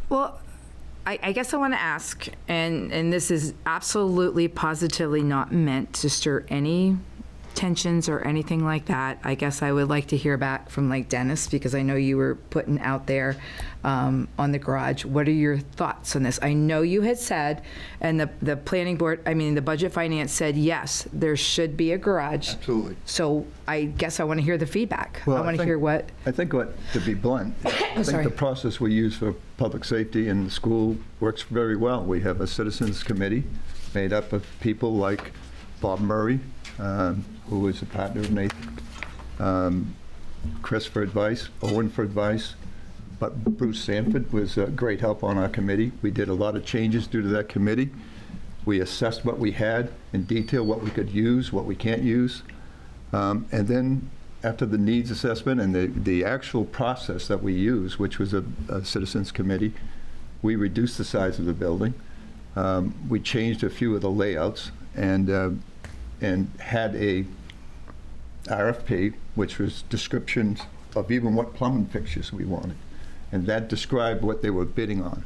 Well, I guess I want to ask, and this is absolutely positively not meant to stir any tensions or anything like that. I guess I would like to hear back from Dennis, because I know you were putting out there on the garage. What are your thoughts on this? I know you had said, and the planning board, the budget finance said, yes, there should be a garage. Absolutely. So I guess I want to hear the feedback. Well, I want to hear what. I think to be blunt, I think the process we use for public safety in the school works very well. We have a citizens committee made up of people like Bob Murray, who is a partner of Nathan, Chris for advice, Owen for advice, but Bruce Sanford was a great help on our committee. We did a lot of changes due to that committee. We assessed what we had in detail, what we could use, what we can't use. And then after the needs assessment and the actual process that we use, which was a citizens committee, we reduced the size of the building. We changed a few of the layouts and had a RFP, which was descriptions of even what plumbing fixtures we wanted. And that described what they were bidding on.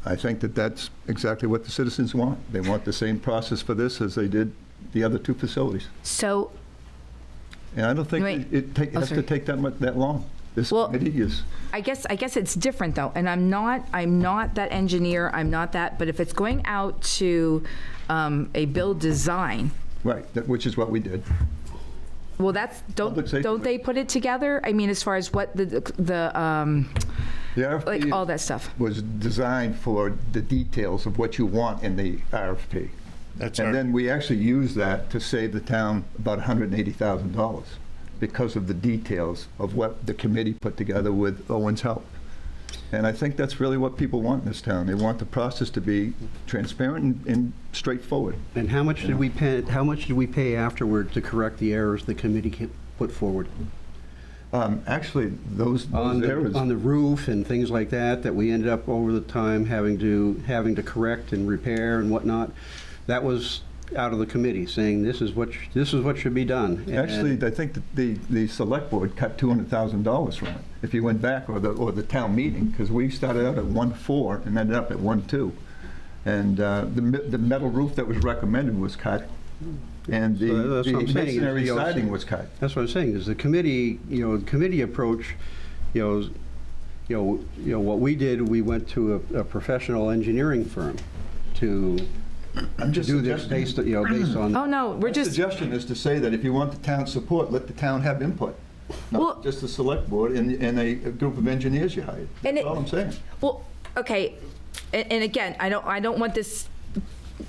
I think that's exactly what the citizens want. They want the same process for this as they did the other two facilities. So And I don't think Wait. it has to sorry. take that long. This Well, committee is, I guess it's different though, and I'm not that engineer, I'm not that, but if it's going out to a build design, right, which is what we did. well, that's, Public safety. don't they put it together? I mean, as far as what the The RFP like all that stuff. was designed for the details of what you want in the RFP. And then we actually used that to save the town about $180,000 because of the details of what the committee put together with Owen's help. And I think that's really what people want in this town. They want the process to be transparent and straightforward. And how much did we pay, afterward to correct the errors the committee put forward? Actually, those On errors. the roof and things like that we ended up over the time having to correct and repair and whatnot, that was out of the committee, saying this is what should be done. Actually, I think that the select board cut $200,000 from it. If you went back, or the town meeting, because we started out at 1.4 and ended up at 1.2, and the metal roof that was recommended was cut, and So that's the what I'm saying, is, masonry you know, siding was cut. That's what I'm saying, is the committee approach, what we did, we went to a professional engineering firm to I'm just do this suggesting. based on. Oh, no, we're My just, suggestion is to say that if you want the town's support, let the town have input. Well- Not just the select board and a group of engineers you hired. And That's all I'm saying. well, okay, and again, I don't want this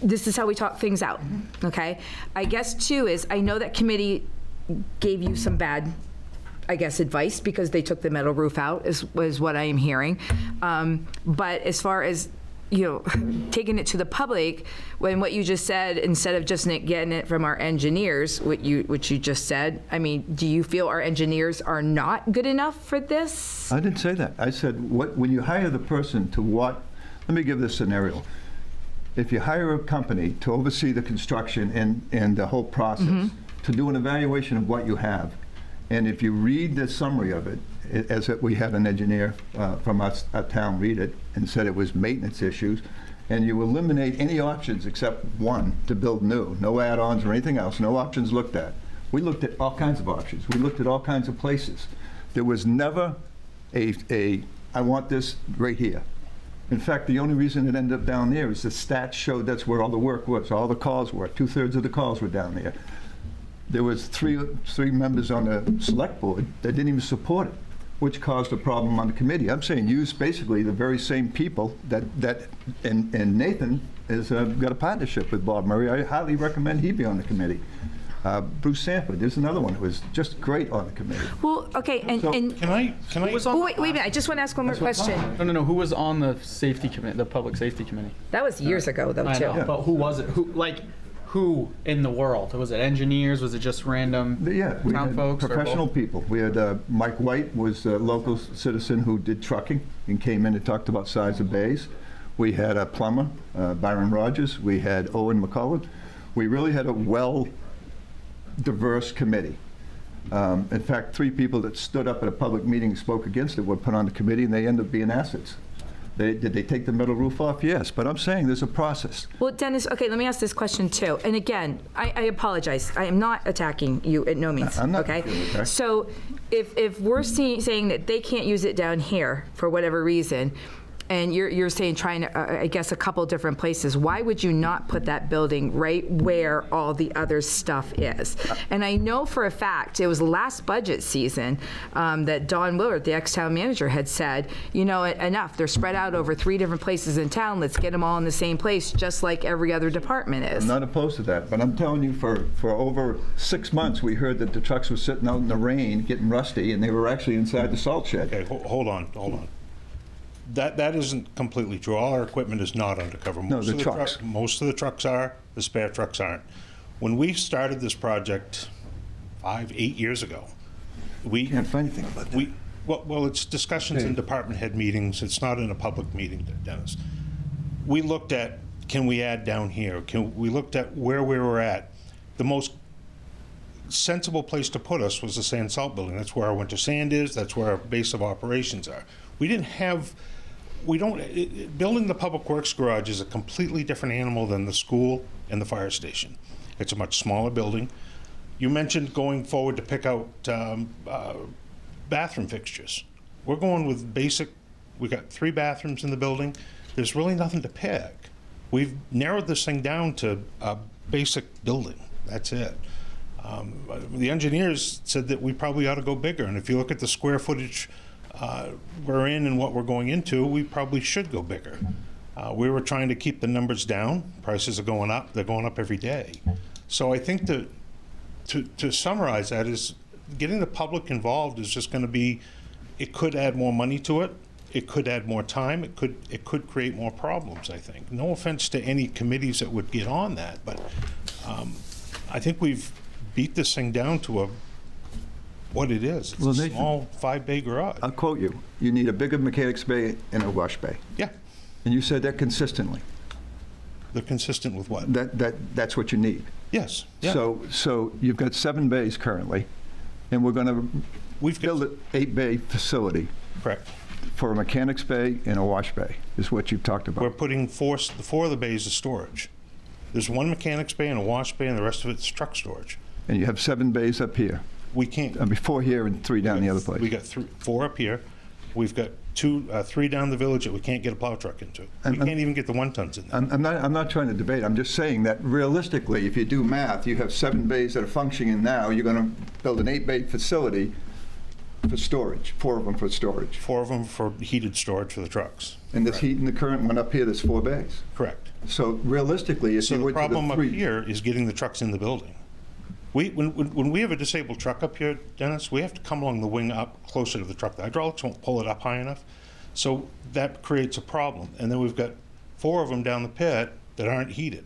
is how we talk things out, okay? I guess too is, I know that committee gave you some bad, I guess, advice because they took the metal roof out, is what I am hearing. But as far as, taking it to the public, when what you just said, instead of just getting it from our engineers, which you just said, I mean, do you feel our engineers are not good enough for this? I didn't say that. I said, when you hire the person to what, let me give this scenario. If you hire a company to oversee the construction and the whole process, to do an evaluation of what you have, and if you read the summary of it, as we had an engineer from our town read it and said it was maintenance issues, and you eliminate any options except one, to build new, no add-ons or anything else, no options looked at. We looked at all kinds of options. We looked at all kinds of places. There was never I want this right here. In fact, the only reason it ended up down there is the stats showed that's where all the work was, all the calls were. 2/3 of the calls were down there. There was three members on the select board that didn't even support it, which caused a problem on the committee. I'm saying use basically the very same people and Nathan has got a partnership with Bob Murray. I highly recommend he be on the committee. Bruce Sanford, there's another one who was just great on the committee. Well, okay, and Can I? oh, wait a minute, I just want to ask one more question. No. Who was on the safety committee, the public safety committee? That was years ago, though, I too. know, but who was it? Who in the world? Was it engineers? Was it just random Yeah, we town had folks? or professional both? people. We had Mike White was a local citizen who did trucking and came in and talked about size of bays. We had a plumber, Byron Rogers. We had Owen McCullough. We really had a diverse committee. In fact, 3 people that stood up at a public meeting and spoke against it were put on the committee, and they ended up being assets. Did they take the metal roof off? Yes, but I'm saying there's a process. Well, Dennis, okay, let me ask this question, too. And again, I apologize. I am not attacking you at no means, I'm not okay? doing it, okay? So if we're saying that they can't use it down here for whatever reason, and you're saying trying to, I guess, a couple different places, why would you not put that building right where all the other stuff is? And I know for a fact, it was last budget season that Don Willard, the ex-town manager, had said, enough, they're spread out over 3 different places in town, let's get them all in the same place, just like every other department is. I'm not opposed to that, but I'm telling you, for over 6 months, we heard that the trucks were sitting out in the rain, getting rusty, and they were actually inside the salt shed. Okay, hold on. That isn't completely true. All our equipment is not undercover. No, the trucks. Most of the trucks are, the spare trucks aren't. When we started this project 8 years ago, we Can't find anything about that. well, it's discussions in department head meetings. It's not in a public meeting, Dennis. We looked at, can we add down here? We looked at where we were at. The most sensible place to put us was the sand salt building. That's where our winter sand is. That's where our base of operations are. Building the public works garage is a completely different animal than the school and the fire station. It's a much smaller building. You mentioned going forward to pick out bathroom fixtures. We're going with basic, we got 3 bathrooms in the building. There's really nothing to pick. We've narrowed this thing down to a basic building. That's it. The engineers said that we probably ought to go bigger, and if you look at the square footage we're in and what we're going into, we probably should go bigger. We were trying to keep the numbers down. Prices are going up. They're going up every day. So I think that to summarize that is getting the public involved is just going to be, it could add more money to it. It could add more time. It could create more problems, I think. No offense to any committees that would get on that, but I think we've beat this thing down to what it is. It's a small 5-bay garage. I'll quote you. You need a bigger mechanics bay and a wash bay. Yeah. And you said that consistently. They're consistent with what? That's what you need. Yes. Yeah. So you've got 7 bays currently, and we're going to build an 8-bay facility. Correct. For a mechanics bay and a wash bay is what you've talked about. We're putting 4 of the bays as storage. There's 1 mechanics bay and a wash bay, and the rest of it's truck storage. And you have 7 bays up here. We can't. Before here and 3 down the other place. We got 4 up here. We've got 3 down the village that we can't get a plow truck into. We can't even get the 1-tons in there. I'm not trying to debate. I'm just saying that realistically, if you do math, you have 7 bays that are functioning now. You're going to build an 8-bay facility for storage, 4 of them for storage. 4 of them for heated storage for the trucks. And this heat in the current one up here, there's 4 bays. Correct. So realistically, if So you the went to the problem up 3... here is getting the trucks in the building. When we have a disabled truck up here, Dennis, we have to come along the wing up closer to the truck. The hydraulics won't pull it up high enough. So that creates a problem. And then we've got 4 of them down the pit that aren't heated.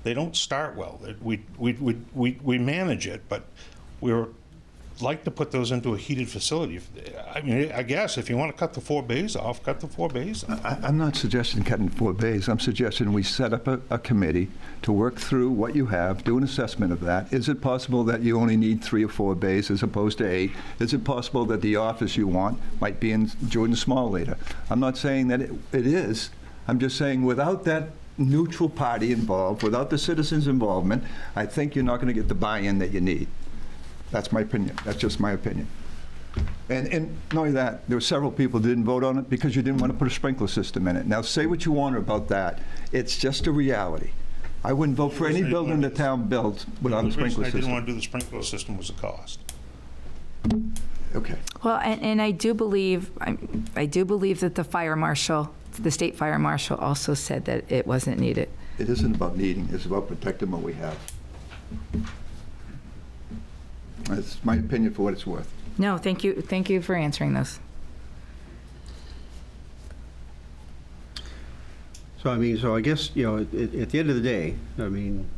They don't start well. We manage it, but we're like to put those into a heated facility. I mean, I guess if you want to cut the 4 bays off, cut the 4 bays off. I'm not suggesting cutting 4 bays. I'm suggesting we set up a committee to work through what you have, do an assessment of that. Is it possible that you only need 3 or 4 bays as opposed to 8? Is it possible that the office you want might be in Jordan Small later? I'm not saying that it is. I'm just saying without that neutral party involved, without the citizens' involvement, I think you're not going to get the buy-in that you need. That's my opinion. That's just my opinion. And not only that, there were several people who didn't vote on it because you didn't want to put a sprinkler system in it. Now, say what you want about that. It's just a reality. I wouldn't vote for any building the town builds without a sprinkler system. The reason I didn't want to do the sprinkler system was the cost. Okay. Well, and I do believe that the fire marshal, the state fire marshal, also said that it wasn't needed. It isn't about needing. It's about protecting what we have. That's my opinion for what it's worth. No, thank you for answering those. So, I mean, I guess, you know, at the end of the day, I mean,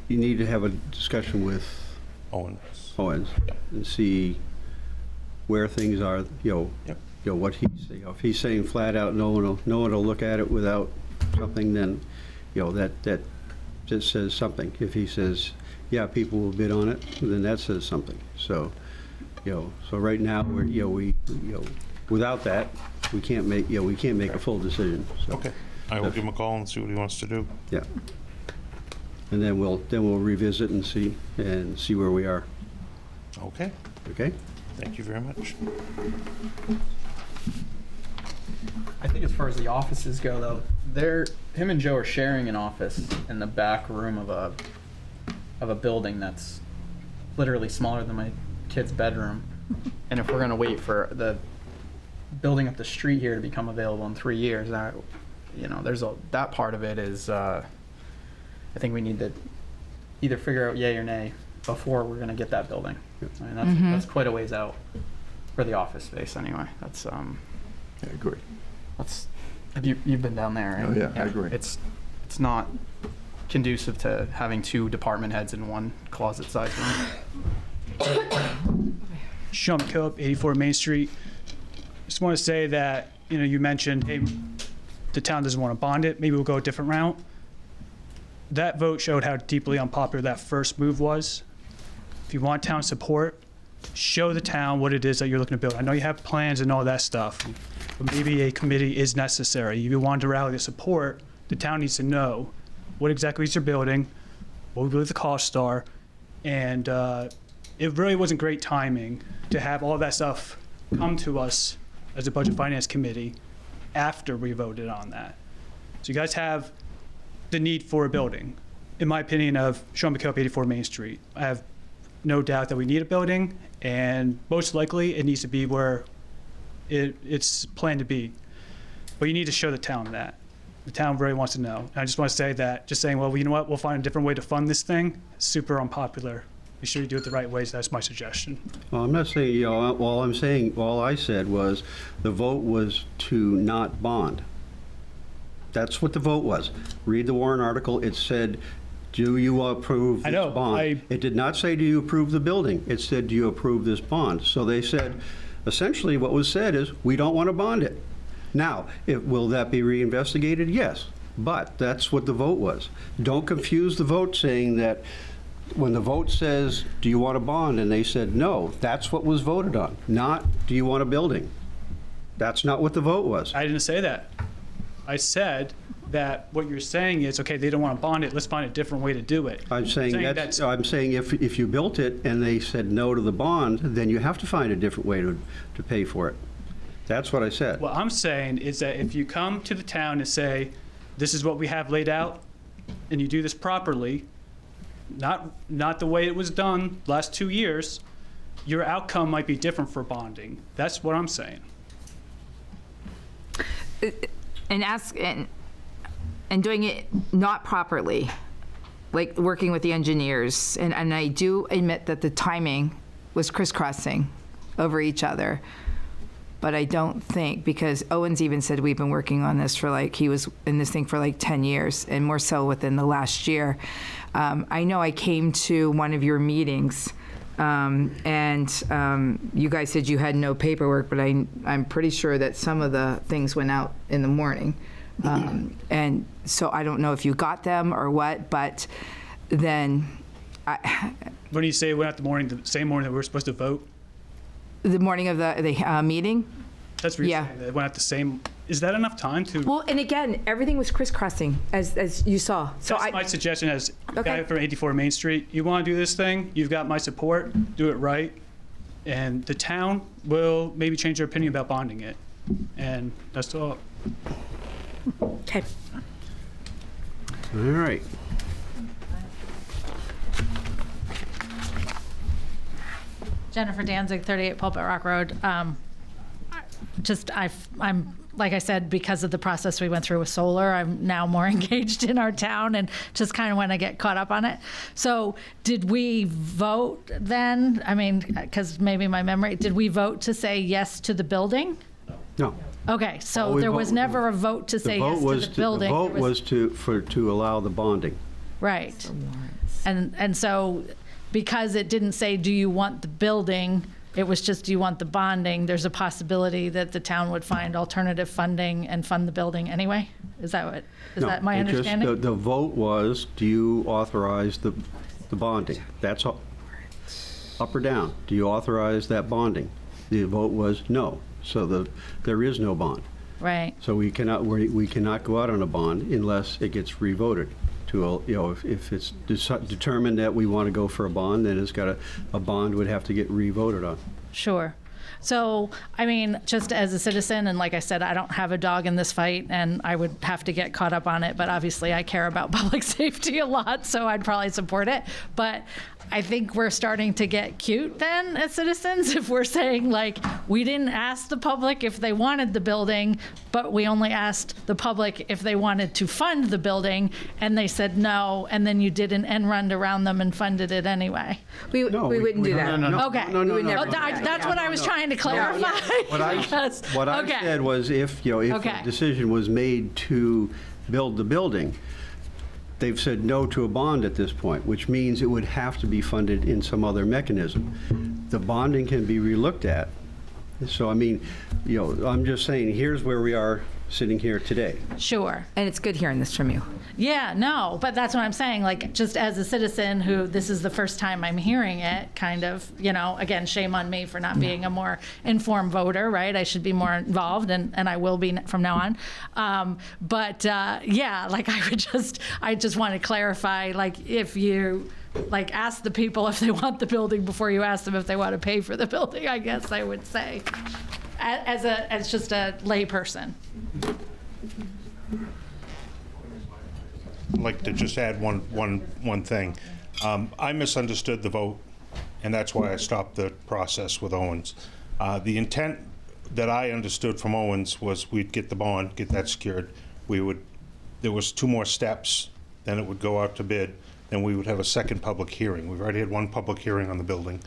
you need to have a discussion with Owens and see where things are, you know, what he's, you know, if he's saying flat out, no one will look at it without something, then, you know, that just says something. If he says, yeah, people will bid on it, then that says something. So, you know, so right now we without that, we can't make a full decision. So, okay, I will give him a call and see what he wants to do. Yeah, and then we'll revisit and see where we are. Okay. Okay. Thank you very much. I think as far as the offices go, though, him and Joe are sharing an office in the back room of a building that's literally smaller than my kid's bedroom. And if we're going to wait for the building up the street here to become available in 3 years, that part of it is, I think we need to either figure out yay or nay before we're going to get that building. I mean, that's quite a ways out for the office space anyway. That's I agree. You've been down there, right? Oh yeah, I agree. It's not conducive to having 2 department heads in one closet-sized room. Sean McKillop, 84 Main Street. Just want to say that, you know, you mentioned, hey, the town doesn't want to bond it. Maybe we'll go a different route. That vote showed how deeply unpopular that first move was. If you want town support, show the town what it is that you're looking to build. I know you have plans and all that stuff, but maybe a committee is necessary. If you want to rally the support, the town needs to know what exactly you're building, what we believe the costs are, and it really wasn't great timing to have all that stuff come to us as a Budget Finance Committee after we voted on that. So you guys have the need for a building. In my opinion, of Sean McKillop, 84 Main Street, I have no doubt that we need a building, and most likely it needs to be where it's planned to be. But you need to show the town that. The town really wants to know. And I just want to say that just saying, well, you know what, we'll find a different way to fund this thing, super unpopular. Be sure you do it the right ways. That's my suggestion. Well, I'm not saying, all I said was the vote was to not bond. That's what the vote was. Read the warrant article. It said, do you approve this bond? It did not say, do you approve the building? It said, do you approve this bond? So they said, essentially what was said is, we don't want to bond it. Now, will that be reinvestigated? Yes, but that's what the vote was. Don't confuse the vote saying that when the vote says, do you want a bond? And they said no, that's what was voted on, not do you want a building? That's not what the vote was. I didn't say that. I said that what you're saying is, okay, they don't want to bond it, let's find a different way to do it. I'm saying if you built it and they said no to the bond, then you have to find a different way to pay for it. That's what I said. What I'm saying is that if you come to the town and say, this is what we have laid out, and you do this properly, not the way it was done last 2 years, your outcome might be different for bonding. That's what I'm saying. And doing it not properly, like working with the engineers, and I do admit that the timing was crisscrossing over each other. But I don't think, because Owen's even said we've been working on this for he was in this thing for 10 years, and more so within the last year. I know I came to one of your meetings, and you guys said you had no paperwork, but I'm pretty sure that some of the things went out in the morning. And so I don't know if you got them or what, but then When you say it went out the same morning that we were supposed to vote? The morning of the meeting? That's what you're saying, that it went out the same. Is that enough time to? Well, and again, everything was crisscrossing, as you saw. So that's my suggestion as guy from 84 Main Street. You want to do this thing, you've got my support, do it right, and the town will maybe change their opinion about bonding it. And that's all. Okay. All right. Jennifer Danzig, 38 Pulpit Rock Road. I'm like I said, because of the process we went through with solar, I'm now more engaged in our town and just kind of want to get caught up on it. So did we vote then? I mean, because maybe my memory, did we vote to say yes to the building? No. Okay, so there was never a vote to say yes to the building. The vote was to allow the bonding. Right. And so because it didn't say, do you want the building, it was just, do you want the bonding, there's a possibility that the town would find alternative funding and fund the building anyway? Is that my understanding? The vote was, do you authorize the bonding? That's all. Up or down, do you authorize that bonding? The vote was no, so there is no bond. Right. So we cannot go out on a bond unless it gets revoted. If it's determined that we want to go for a bond, then a bond would have to get revoted on. Sure. So, I mean, just as a citizen, and like I said, I don't have a dog in this fight, and I would have to get caught up on it, but obviously I care about public safety a lot, so I'd probably support it. But I think we're starting to get cute then as citizens if we're saying, we didn't ask the public if they wanted the building, but we only asked the public if they wanted to fund the building, and they said no, and then you did an end run around them and funded it anyway. We wouldn't do that. Okay. That's what I was trying to clarify. What I said was if a decision was made to build the building, they've said no to a bond at this point, which means it would have to be funded in some other mechanism. The bonding can be relooked at. So, I mean, I'm just saying, here's where we are sitting here today. Sure. And it's good hearing this from you. Yeah, no, but that's what I'm saying. Like, just as a citizen who this is the first time I'm hearing it, kind of, again, shame on me for not being a more informed voter, right? I should be more involved, and I will be from now on. Yeah, like I just want to clarify, like, if you ask the people if they want the building before you ask them if they want to pay for the building, I guess I would say, as just a layperson. I'd like to just add one thing. I misunderstood the vote, and that's why I stopped the process with Owens. The intent that I understood from Owens was we'd get the bond, get that secured. There was 2 more steps, then it would go out to bid, then we would have a second public hearing. We've already had 1 public hearing on the building,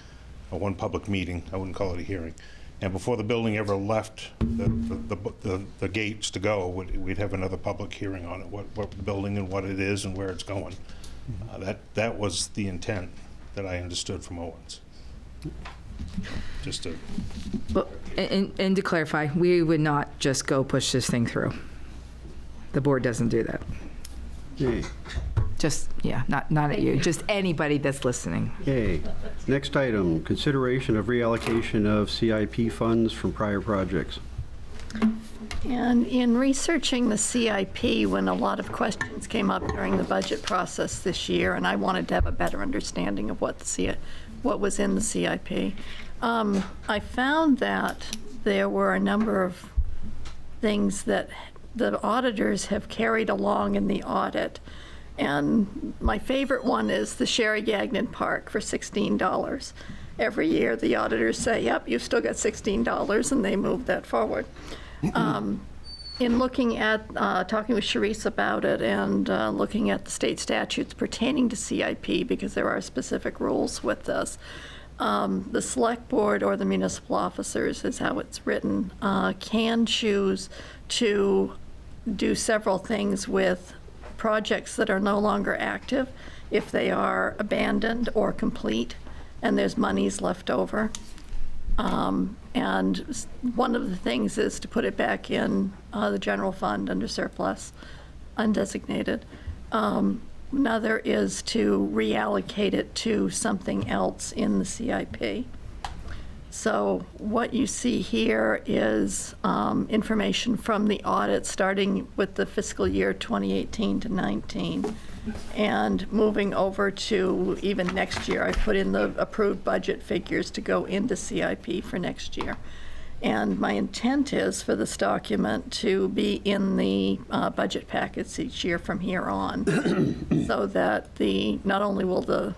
or 1 public meeting. I wouldn't call it a hearing. And before the building ever left the gates to go, we'd have another public hearing on it, what the building and what it is and where it's going. That was the intent that I understood from Owens. Just to... And to clarify, we would not just go push this thing through. The board doesn't do that. Okay. Just, not at you, just anybody that's listening. Okay. Next item, consideration of reallocation of CIP funds from prior projects. And in researching the CIP, when a lot of questions came up during the budget process this year, and I wanted to have a better understanding of what was in the CIP, I found that there were a number of things that the auditors have carried along in the audit. And my favorite one is the Sherry Gagnon Park for $16. Every year, the auditors say, yep, you've still got $16, and they move that forward. In looking at, talking with Sharice about it and looking at the state statutes pertaining to CIP, because there are specific rules with this, the select board or the municipal officers, is how it's written, can choose to do several things with projects that are no longer active if they are abandoned or complete and there's monies left over. And one of the things is to put it back in the general fund under surplus, undesignated. Another is to reallocate it to something else in the CIP. So what you see here is information from the audit starting with the fiscal year 2018 to 19 and moving over to even next year. I put in the approved budget figures to go into CIP for next year. And my intent is for this document to be in the budget packets each year from here on so that not only will the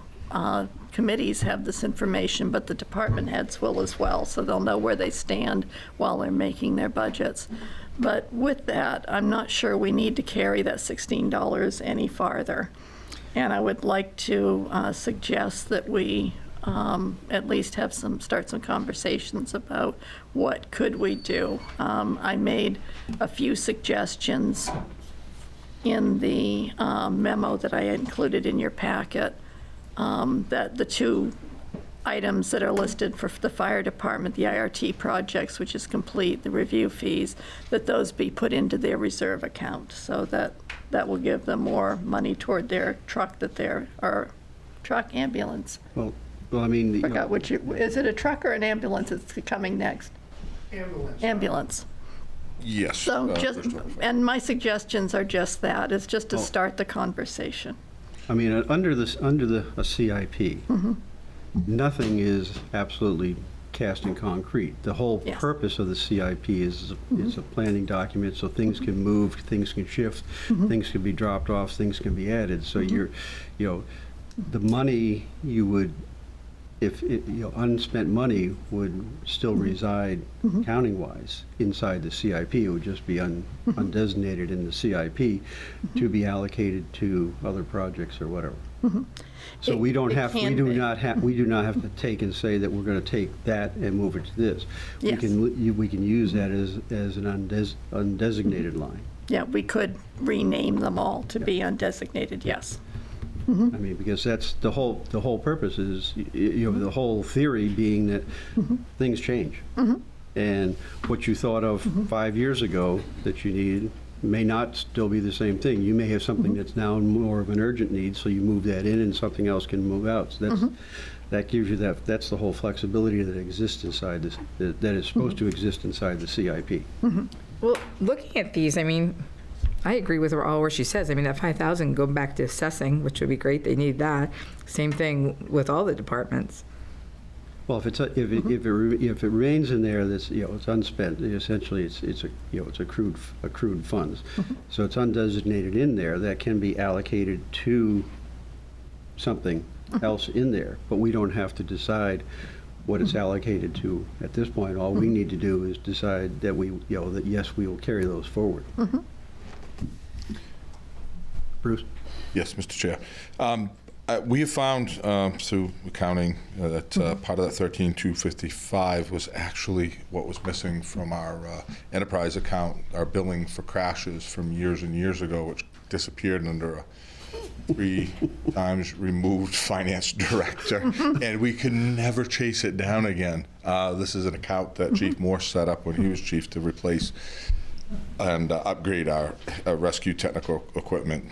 committees have this information, but the department heads will as well, so they'll know where they stand while they're making their budgets. But with that, I'm not sure we need to carry that $16 any farther. And I would like to suggest that we at least start some conversations about what could we do. I made a few suggestions in the memo that I included in your packet. That the 2 items that are listed for the fire department, the IRT projects, which is complete, the review fees, that those be put into their reserve account so that will give them more money toward their truck ambulance. Well, I mean, Forgot which, is it a truck or an ambulance that's coming next? Ambulance. Yes. So and my suggestions are just that, is just to start the conversation. I mean, under a CIP, nothing is absolutely cast in concrete. The whole purpose of the CIP is a planning document, so things can move, things can shift, things can be dropped off, things can be added. So the money you would, unspent money would still reside counting-wise inside the CIP. It would just be undesignated in the CIP to be allocated to other projects or whatever. So we do not have to take and say that we're going to take that and move it to this. Yes. We can use that as an undesignated line. Yeah, we could rename them all to be undesignated, yes. I mean, because that's the whole purpose is, the whole theory being that things change. And what you thought of 5 years ago that you needed may not still be the same thing. You may have something that's now more of an urgent need, so you move that in and something else can move out. So that gives you that's the whole flexibility that exists inside this, that is supposed to exist inside the CIP. Well, looking at these, I mean, I agree with her all where she says. I mean, that 5,000 go back to assessing, which would be great. They need that. Same thing with all the departments. Well, if it remains in there, that's, it's unspent. Essentially, it's accrued funds. So it's undesignated in there. That can be allocated to something else in there, but we don't have to decide what it's allocated to at this point. All we need to do is decide that that yes, we will carry those forward. Bruce? Yes, Mr. Chair. We have found through accounting that part of that 13,255 was actually what was missing from our enterprise account, our billing for crashes from years and years ago, which disappeared under a 3 times removed finance director, and we could never chase it down again. This is an account that Chief Morse set up when he was chief to replace and upgrade our rescue technical equipment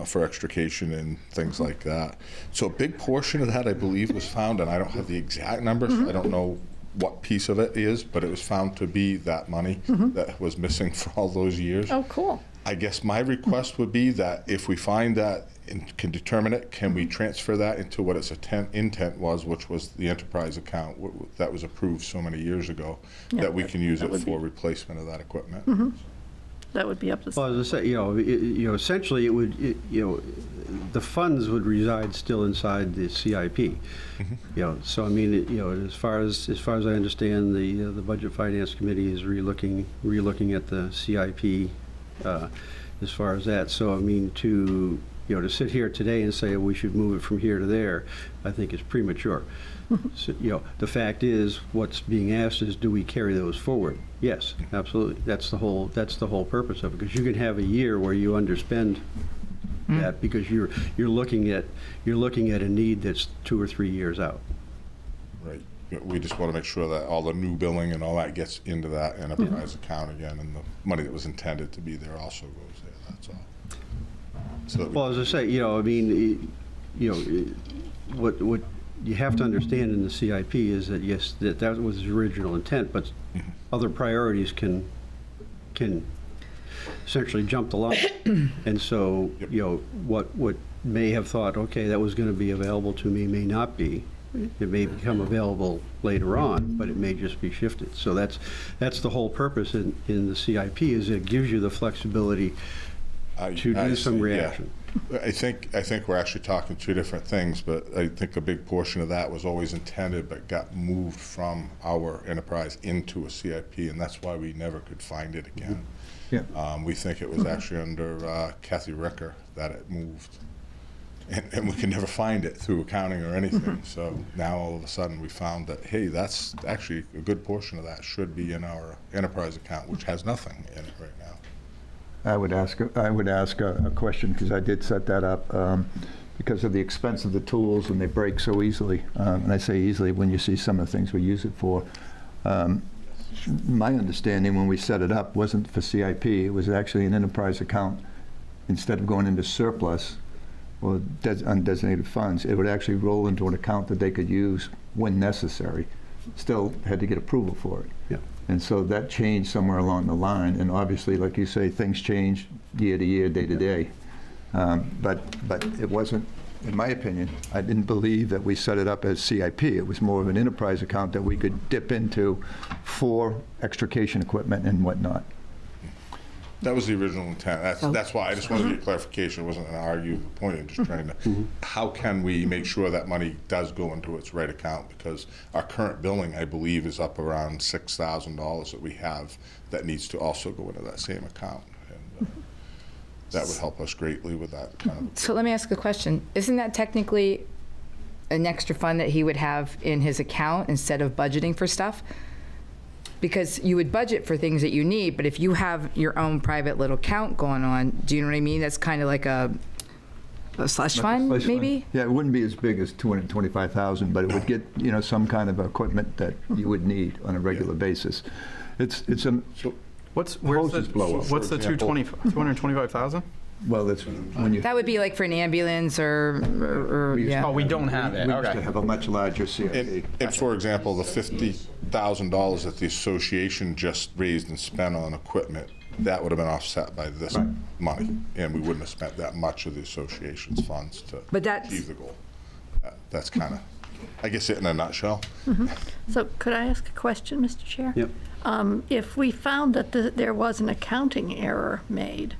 for extrication and things like that. So a big portion of that, I believe, was found, and I don't have the exact numbers. I don't know what piece of it is, but it was found to be that money that was missing for all those years. Oh, cool. I guess my request would be that if we find that and can determine it, can we transfer that into what its intent was, which was the enterprise account that was approved so many years ago, that we can use it for replacement of that equipment. That would be up to. Well, as I say, essentially, it would, the funds would reside still inside the CIP. So I mean, as far as I understand, the Budget Finance Committee is relooking at the CIP as far as that. So I mean, to sit here today and say we should move it from here to there, I think is premature. So, the fact is, what's being asked is, do we carry those forward? Yes, absolutely. That's the whole purpose of it. Because you can have a year where you underspend that because you're looking at a need that's 2 or 3 years out. Right. We just want to make sure that all the new billing and all that gets into that enterprise account again, and the money that was intended to be there also goes there. That's all. So that Well, as I say, I mean, what you have to understand in the CIP is that yes, that was the original intent, but other priorities can essentially jump the line. And so, what may have thought, okay, that was going to be available to me, may not be. It may become available later on, but it may just be shifted. So that's the whole purpose in the CIP, is it gives you the flexibility to do some reaction. Yeah. I think we're actually talking 2 different things, but I think a big portion of that was always intended but got moved from our enterprise into a CIP, and that's why we never could find it again. We think it was actually under Kathy Ricker that it moved, and we can never find it through accounting or anything. So now all of a sudden we found that, hey, that's actually a good portion of that should be in our enterprise account, which has nothing in it right now. I would ask a question, because I did set that up because of the expense of the tools, and they break so easily. And I say easily when you see some of the things we use it for. My understanding when we set it up wasn't for CIP. It was actually an enterprise account. Instead of going into surplus or undesignated funds, it would actually roll into an account that they could use when necessary. Still had to get approval for it. Yeah. And so that changed somewhere along the line, and obviously, like you say, things change year to year, day to day. But it wasn't, in my opinion, I didn't believe that we set it up as CIP. It was more of an enterprise account that we could dip into for extrication equipment and whatnot. That was the original intent. That's why I just wanted to get clarification. It wasn't an argument point. I'm just trying to, how can we make sure that money does go into its right account? Because our current billing, I believe, is up around $6,000 that we have that needs to also go into that same account. And that would help us greatly with that kind of. So let me ask a question. Isn't that technically an extra fund that he would have in his account instead of budgeting for stuff? Because you would budget for things that you need, but if you have your own private little account going on, do you know what I mean? That's kind of like a A slush fund, Slush fund. maybe? Yeah, it wouldn't be as big as 225,000, but it would get, some kind of equipment that you would need on a regular basis. It's a, Where's hoses blow up, what's for the example. 225,000? well, it's when you, That would be like for an ambulance or yeah. Oh, we don't have it. we used to Okay. have a much larger CIP. And for example, the $50,000 that the association just raised and spent on equipment, that would have been offset by this money, and we wouldn't have spent that much of the association's funds to But that's- achieve the goal. That's kind of, I guess, it in a nutshell. So could I ask a question, Mr. Chair? Yep. If we found that there was an accounting error made,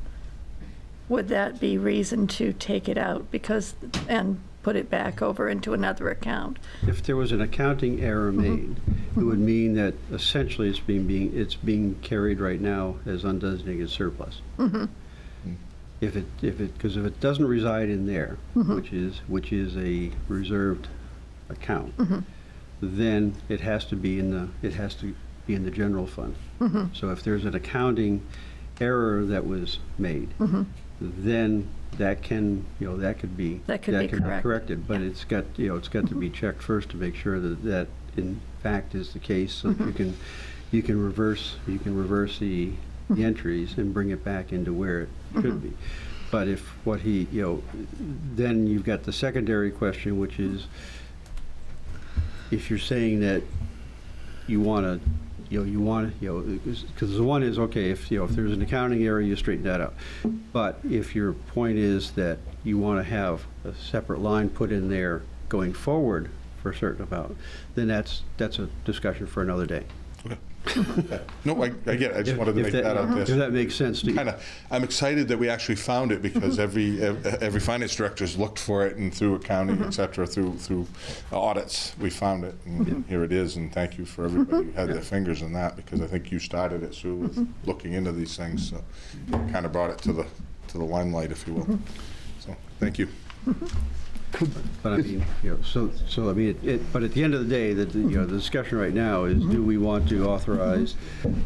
would that be reason to take it out and put it back over into another account? If there was an accounting error made, it would mean that essentially it's being carried right now as undesignated surplus. Because if it doesn't reside in there, which is a reserved account, then it has to be in the general fund. So if there's an accounting error that was made, then that can, that could be corrected. But it's got to be checked first to make sure that in fact is the case, so that you can reverse the entries and bring it back into where it should be. But if what then you've got the secondary question, which is, if you're saying that you want to, because the one is, okay, if there's an accounting error, you straighten that out. But if your point is that you want to have a separate line put in there going forward for a certain amount, then that's a discussion for another day. No, I get it. I just wanted to make that out there. If that makes sense to you. I'm excited that we actually found it, because every finance director's looked for it, and through accounting, et cetera, through audits, we found it, and here it is. And thank you for everybody who had their fingers in that, because I think you started it, Sue, with looking into these things, so you kind of brought it to the limelight, if you will. So thank you. But I mean, but at the end of the day, the discussion right now is, do we want to authorize,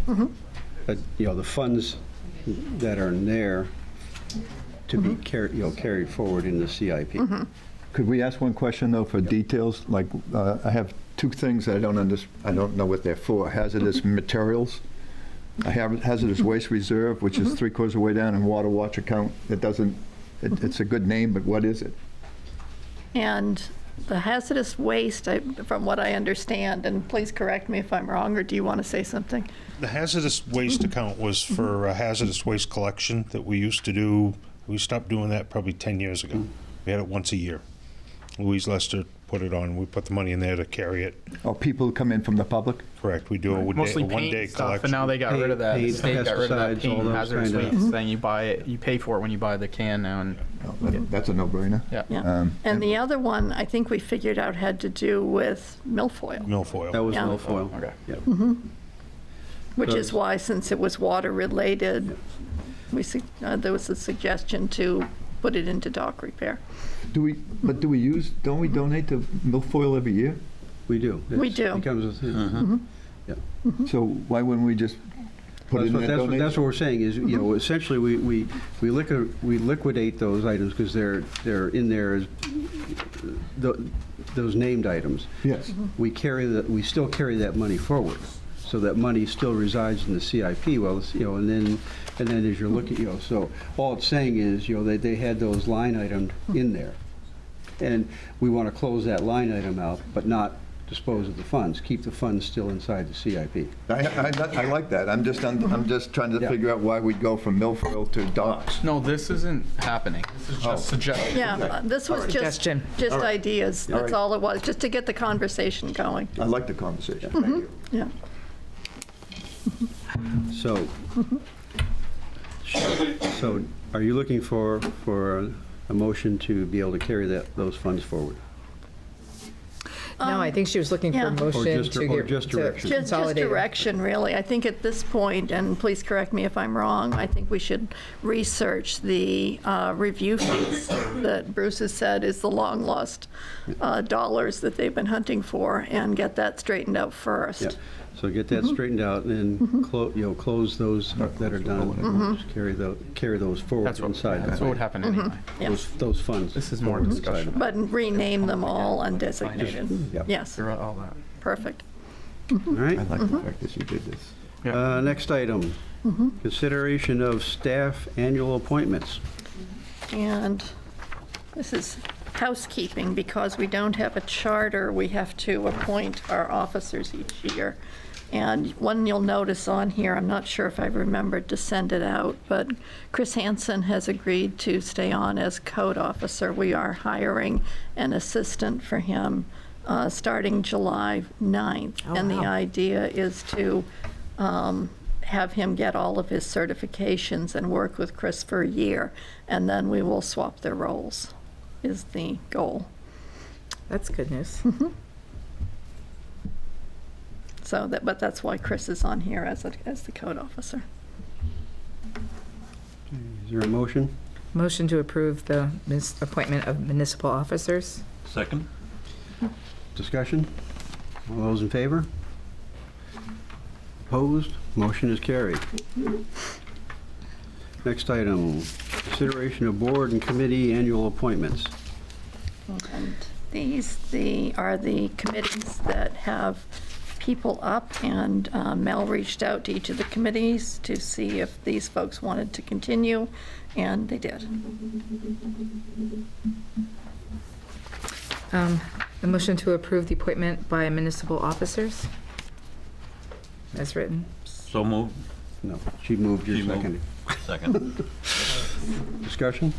the funds that are in there to be carried forward in the CIP? Could we ask one question, though, for details? Like, I have two things that I don't know what they're for. Hazardous materials. I have hazardous waste reserve, which is 3/4 of the way down, and water watch account. It's a good name, but what is it? And the hazardous waste, from what I understand, and please correct me if I'm wrong, or do you want to say something? The hazardous waste account was for a hazardous waste collection that we used to do. We stopped doing that probably 10 years ago. We had it once a year. Louise Lester put it on. We put the money in there to carry it. Oh, people come in from the public? Correct. We do a Mostly one-day paint stuff, collection. and now they got rid of that. The Paint, state got rid of that pesticides, all paint those hazardous kind of- waste thing. You buy it, you pay for it when you buy the can now. And That's a no-brainer. Yeah. And the other one, I think we figured out had to do with milfoil, Milfoil. That was Yeah. milfoil. Okay. Yeah. which is why, since it was water-related, there was a suggestion to put it into dock repair. Don't we donate to milfoil every year? We do. We do. It comes with, yeah. So why wouldn't we just put it in that That's donation? what we're saying is, essentially, we liquidate those items because they're in there as those named items. Yes. We still carry that money forward, so that money still resides in the CIP. Well, and then as you're looking, so all it's saying is, that they had those line items in there, and we want to close that line item out, but not dispose of the funds. Keep the funds still inside the CIP. I like that. I'm just trying to figure out why we'd go from milfoil to docks. no, this isn't happening. This is just suggestion. Yeah, this was just ideas. That's all it was, just to get the conversation going. I like the conversation. Thank you. Yeah. So are you looking for a motion to be able to carry those funds forward? No, I think she was looking for a motion Or just direction? Just direction, really. I think at this point, and please correct me if I'm wrong, I think we should research the review fees that Bruce has said is the long-lost dollars that they've been hunting for, and get that straightened out first. Yeah. So get that straightened out and then close those that are done. Just carry those forward inside. That's what would happen anyway. Those funds. This is more discussion. But rename them all undesignated. Yep. Yes, Throughout all that. perfect. All right. I like the fact that you did this. Next item, consideration of staff annual appointments. And this is housekeeping, because we don't have a charter, we have to appoint our officers each year. And one you'll notice on here, I'm not sure if I remembered to send it out, but Chris Hansen has agreed to stay on as code officer. We are hiring an assistant for him starting July 9th. And the idea is to have him get all of his certifications and work with Chris for a year, and then we will swap their roles, is the goal. That's good news. So that, but that's why Chris is on here as the code officer. Is there a motion? Motion to approve the appointment of municipal officers. Second? Discussion? All those in favor? Opposed? Motion is carried. Next item, consideration of board and committee annual appointments. And these are the committees that have people up, and Mel reached out to each of the committees to see if these folks wanted to continue, and they did. The motion to approve the appointment by municipal officers as written. So moved. No, she moved, your She moved. second. Second. Discussion?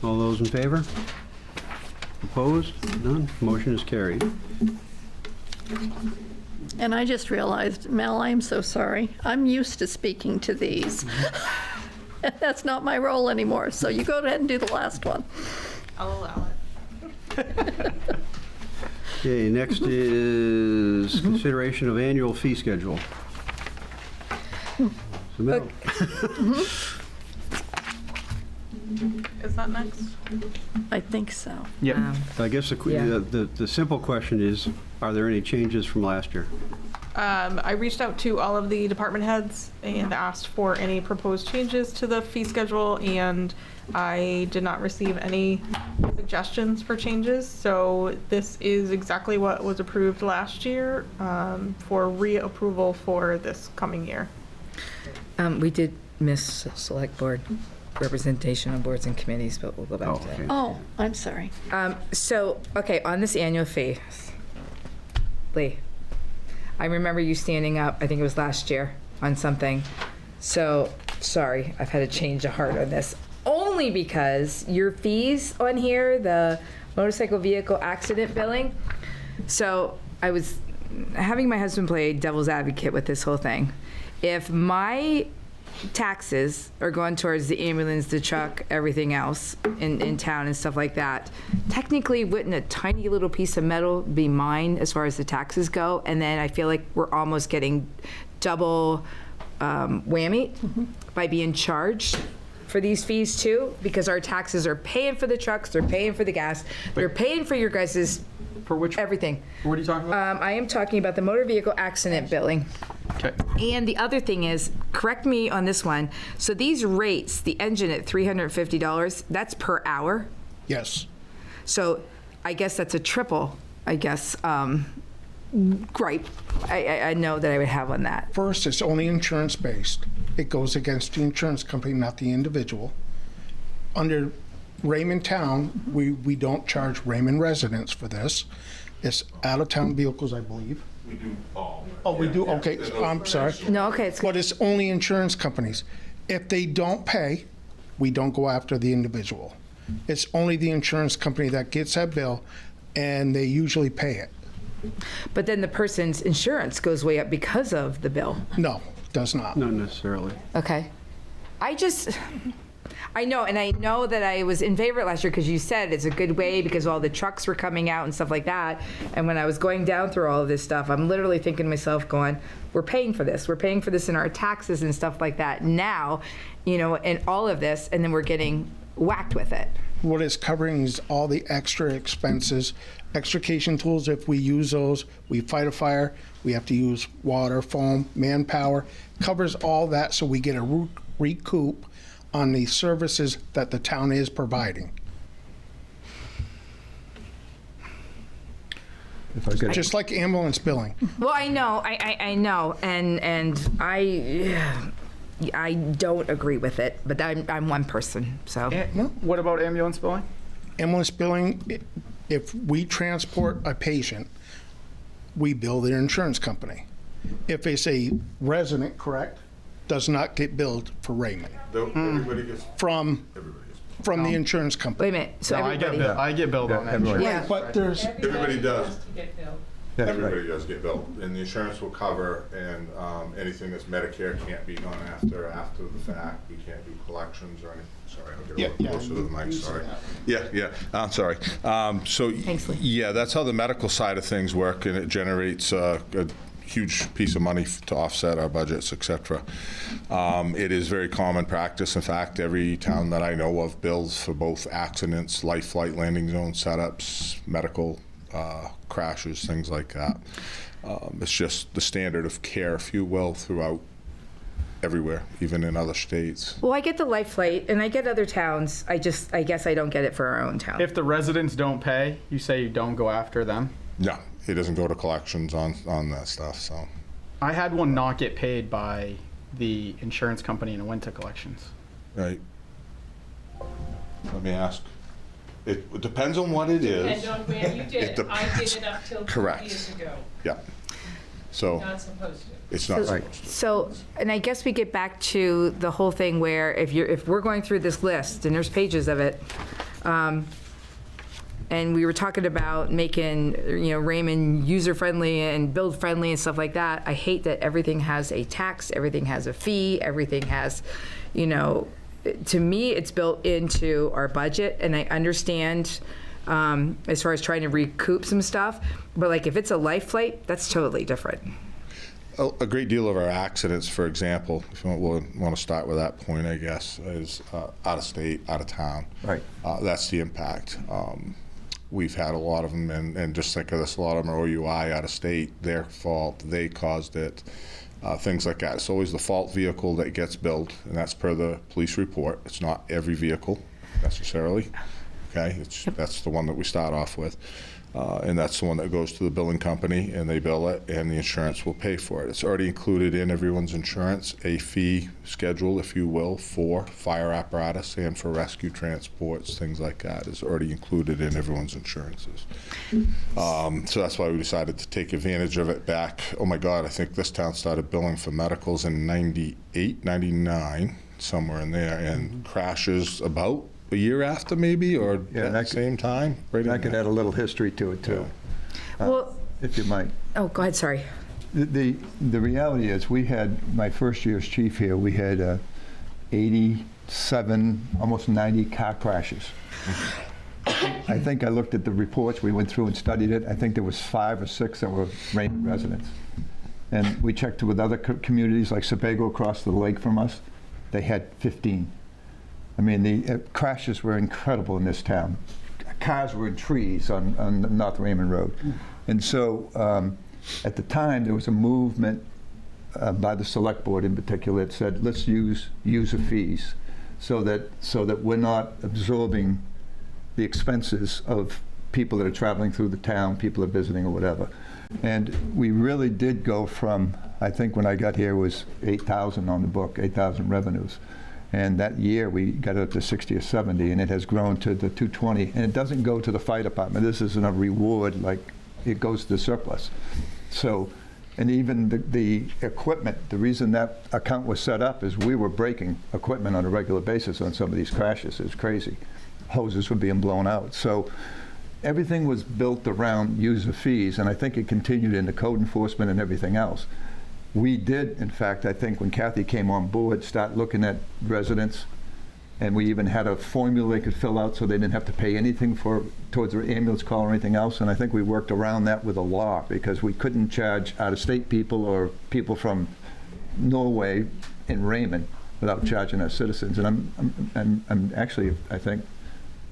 All those in favor? Opposed? None? Motion is carried. And I just realized, Mel, I am so sorry. I'm used to speaking to these. That's not my role anymore, so you go ahead and do the last one. I'll allow it. Okay, next is consideration of annual fee schedule. Submittal. Is that next? I think so. Yep. I guess the simple question is, are there any changes from last year? I reached out to all of the department heads and asked for any proposed changes to the fee schedule, and I did not receive any suggestions for changes. So this is exactly what was approved last year for reapproval for this coming year. We did miss select board representation on boards and committees, but we'll go back to that. Oh, I'm sorry. Okay, on this annual fee, Lee, I remember you standing up, I think it was last year, on something. So, sorry, I've had to change a heart on this. Only because your fees on here, the motorcycle vehicle accident billing. So, I was having my husband play devil's advocate with this whole thing. If my taxes are going towards the ambulance, the truck, everything else in town and stuff like that, technically wouldn't a tiny little piece of metal be mine as far as the taxes go? And then I feel like we're almost getting double whammy by being charged for these fees too, because our taxes are paying for the trucks, they're paying for the gas, they're paying for your guys's For which? everything. What are you talking about? I am talking about the motor vehicle accident billing. Okay. And the other thing is, correct me on this one, so these rates, the engine at $350, that's per hour? Yes. So I guess that's a triple, gripe I know that I would have on that. First, it's only insurance-based. It goes against the insurance company, not the individual. Under Raymond Town, we don't charge Raymond residents for this. It's out-of-town vehicles, I believe. We do all. Oh, we do? Okay, I'm sorry. No, okay, it's But it's only insurance companies. If they don't pay, we don't go after the individual. It's only the insurance company that gets that bill, and they usually pay it. But then the person's insurance goes way up because of the bill. No, does not. Not necessarily. Okay. I know, and I know that I was in favor last year because you said it's a good way because all the trucks were coming out and stuff like that. And when I was going down through all of this stuff, I'm literally thinking to myself going, we're paying for this. We're paying for this in our taxes and stuff like that now, and all of this, and then we're getting whacked with it. what it's covering is all the extra expenses, extrication tools. If we use those, we fight a fire, we have to use water, foam, manpower, covers all that so we get a recoup on the services that the town is providing. Just like ambulance billing. Well, I know, I know, and I don't agree with it, but I'm one person, so. What about ambulance billing? Ambulance billing, if we transport a patient, we bill their insurance company. If it's a resident, correct, does not get billed for Raymond. Everybody gets. From the insurance company. Wait a minute, so No, everybody. I get billed on that. everyone. Yeah. But there's, Everybody does. That's Everybody right. does get billed, and the insurance will cover, and anything that's Medicare can't be done after the fact. We can't do collections or anything. Sorry, I'll get a little closer to the mic, sorry. Yeah, I'm sorry. So, Thanks, Lee. yeah, that's how the medical side of things work, and it generates a huge piece of money to offset our budgets, et cetera. It is very common practice. In fact, every town that I know of bills for both accidents, life flight landing zone setups, medical crashes, things like that. It's just the standard of care, if you will, throughout everywhere, even in other states. Well, I get the life flight, and I get other towns. I guess I don't get it for our own town. If the residents don't pay, you say you don't go after them? No, it doesn't go to collections on that stuff, so. I had one not get paid by the insurance company and it went to collections. Right. Let me ask. It depends on what it is. Depends on where you did it. I did it up till 2 Correct. years ago. Yeah. So. Not supposed to. It's not. So, and I guess we get back to the whole thing where if we're going through this list, and there's pages of it, and we were talking about making, Raymond user-friendly and build-friendly and stuff like that, I hate that everything has a tax, everything has a fee, everything has, to me, it's built into our budget, and I understand as far as trying to recoup some stuff, but like if it's a life flight, that's totally different. A great deal of our accidents, for example, if you want to start with that point, I guess, is out of state, out of town. Right. That's the impact. We've had a lot of them, and just think of this, a lot of them are OUI, out of state, their fault, they caused it, things like that. It's always the fault vehicle that gets billed, and that's per the police report. It's not every vehicle necessarily, okay? That's the one that we start off with. And that's the one that goes to the billing company, and they bill it, and the insurance will pay for it. It's already included in everyone's insurance, a fee schedule, if you will, for fire apparatus and for rescue transports, things like that is already included in everyone's insurances. So that's why we decided to take advantage of it back. Oh my God, I think this town started billing for medicals in 98, 99, somewhere in there, and crashes about a year after, maybe, or at the same time. Right. I could add a little history to it too, Well, if you might. oh, go ahead, sorry. The reality is, we had, my first year as chief here, we had 87, almost 90 car crashes. I think I looked at the reports, we went through and studied it. I think there was 5 or 6 that were Raymond residents. And we checked with other communities like Sebago across the lake from us. They had 15. I mean, the crashes were incredible in this town. Cars were in trees on North Raymond Road. And so at the time, there was a movement by the SelectBoard in particular that said, let's use user fees so that we're not absorbing the expenses of people that are traveling through the town, people are visiting or whatever. And we really did go from, I think when I got here was 8,000 on the book, 8,000 revenues. And that year we got it up to 60 or 70, and it has grown to the 220. And it doesn't go to the fire department. This isn't a reward, like it goes to the surplus. So, and even the equipment, the reason that account was set up is we were breaking equipment on a regular basis on some of these crashes. It was crazy. Hoses were being blown out. So everything was built around user fees, and I think it continued into code enforcement and everything else. We did, in fact, I think when Kathy came on board, start looking at residents, and we even had a formula they could fill out so they didn't have to pay anything towards their ambulance call or anything else, and I think we worked around that with a law because we couldn't charge out-of-state people or people from Norway in Raymond without charging our citizens. And I'm actually, I think,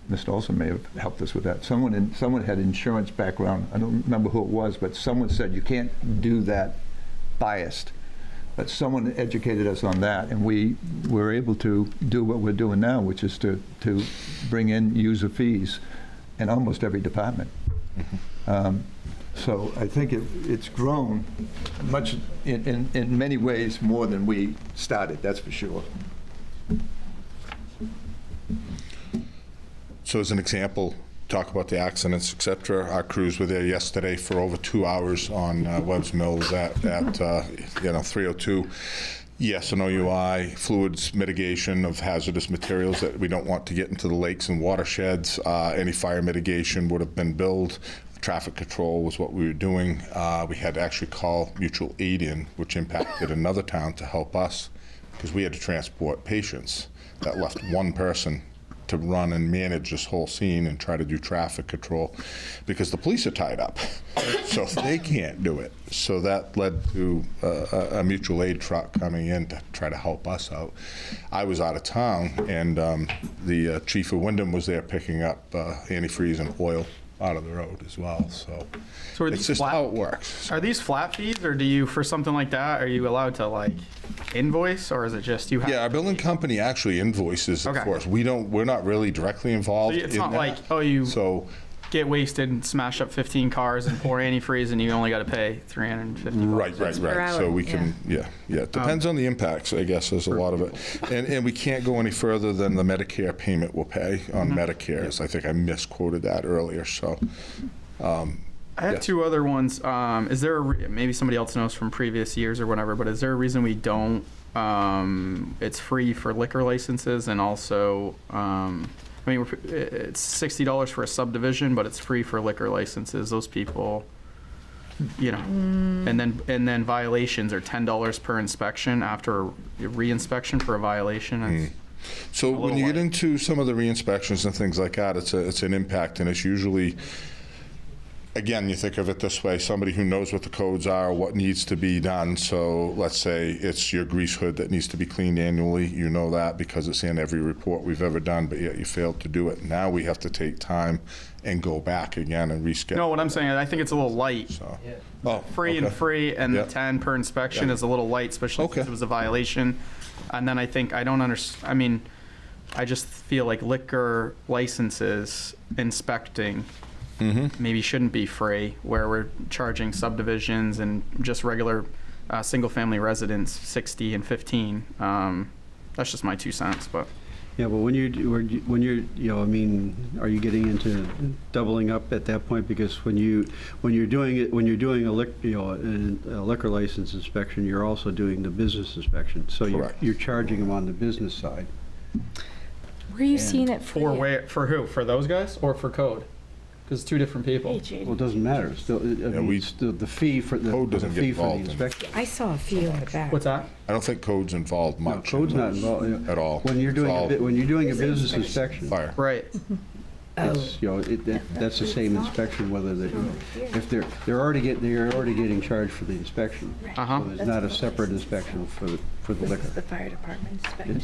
Mr. Olson may have helped us with that. Someone had insurance background. I don't remember who it was, but someone said you can't do that biased. But someone educated us on that, and we were able to do what we're doing now, which is to bring in user fees in almost every department. So I think it's grown much, in many ways, more than we started, that's for sure. So as an example, talk about the accidents, et cetera. Our crews were there yesterday for over 2 hours on Webb's Mills at 302. Yes, an OUI, fluids mitigation of hazardous materials that we don't want to get into the lakes and watersheds. Any fire mitigation would have been billed. Traffic control was what we were doing. We had to actually call mutual aid in, which impacted another town to help us, because we had to transport patients. That left one person to run and manage this whole scene and try to do traffic control, because the police are tied up, so they can't do it. So that led to a mutual aid truck coming in to try to help us out. I was out of town, and the chief of Wyndham was there picking up antifreeze and oil out of the road as well. So are it's these just flat, how it works. Are these flat fees, or do you, for something like that, are you allowed to like invoice, or is it just you have? Yeah, our billing company actually invoices it for us. We're not really directly involved. So it's in not that. like, oh, you get wasted and smash up 15 cars and pour antifreeze and you only got to pay $350. Right. So we can, it depends on the impacts, I guess, there's a lot of it. And we can't go any further than the Medicare payment will pay on Medicare's. I think I misquoted that earlier, so. I had two other ones. Is there maybe somebody else knows from previous years or whatever, but is there a reason we don't, it's free for liquor licenses, and also, I mean, it's $60 for a subdivision, but it's free for liquor licenses. Those people, you know, and then violations are $10 per inspection after a re-inspection for a violation. So when you get into some of the re-inspections and things like that, it's an impact, and it's usually, again, you think of it this way, somebody who knows what the codes are, what needs to be done. So let's say it's your grease hood that needs to be cleaned annually. You know that because it's in every report we've ever done, but yet you failed to do it. Now we have to take time and go back again and reschedule. No, what I'm saying, I think it's a little light. So. Free, and the 10 per inspection is a little light, especially since it was a violation. And then I think, I just feel like liquor licenses inspecting maybe shouldn't be free, where we're charging subdivisions and just regular single-family residents 60 and 15. That's just my 2 cents, but. Yeah, but when you're, I mean, are you getting into doubling up at that point? Because when you're doing a liquor license inspection, you're also doing the business inspection. So you're charging them on the business side. Where are you seeing it For who? For those guys or for code? Because it's 2 different people. Well, it doesn't matter. Still, the fee for the code doesn't get involved in inspection. I saw a fee on the back. What's that? I don't think code's involved much. No, code's not involved at all. When you're doing a business inspection, fire. Right. It's, that's the same inspection, whether if they're already getting charged for the inspection. So there's not a separate inspection for the liquor. The fire department inspection.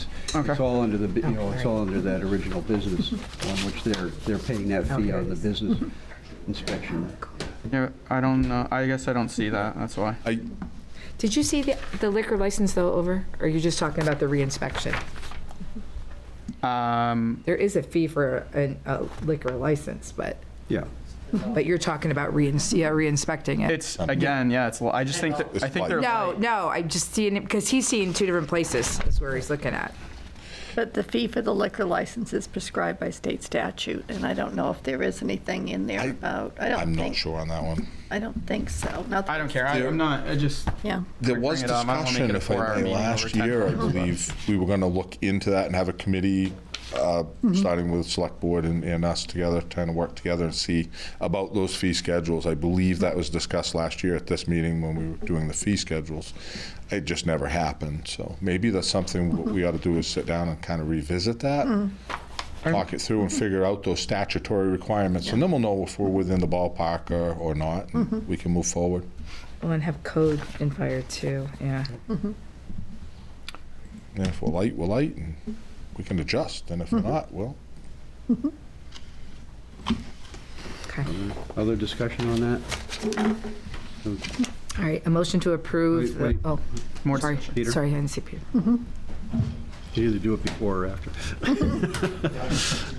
It's all under it's all under that original business on which they're paying that fee on the business inspection. Yeah, I don't know. I guess I don't see that. That's why. Did you see the liquor license though over? Or are you just talking about the re-inspection? There is a fee for a liquor license, but you're talking about re-inspecting it. It's again, it's. I just think that they're. No, I'm just seeing it because he's seeing 2 different places. Is where he's looking at. But the fee for the liquor license is prescribed by state statute, and I don't know if there is anything in there about. I'm not sure on that one. I don't think so. I don't care. I'm not. I just. Yeah. There was discussion, if I may, last year, I believe, we were going to look into that and have a committee, starting with SelectBoard and us together, trying to work together and see about those fee schedules. I believe that was discussed last year at this meeting when we were doing the fee schedules. It just never happened. So maybe that's something what we ought to do is sit down and kind of revisit that. Talk it through and figure out those statutory requirements, and then we'll know if we're within the ballpark or not, and we can move forward. Well, and have code in fire too, yeah. And if we're light, and we can adjust, and if we're not, well. Okay. Other discussion on that? All right, a motion to approve. Wait. Oh, More sorry. discussion. Peter? Sorry, I didn't see Peter. You either do it before or after.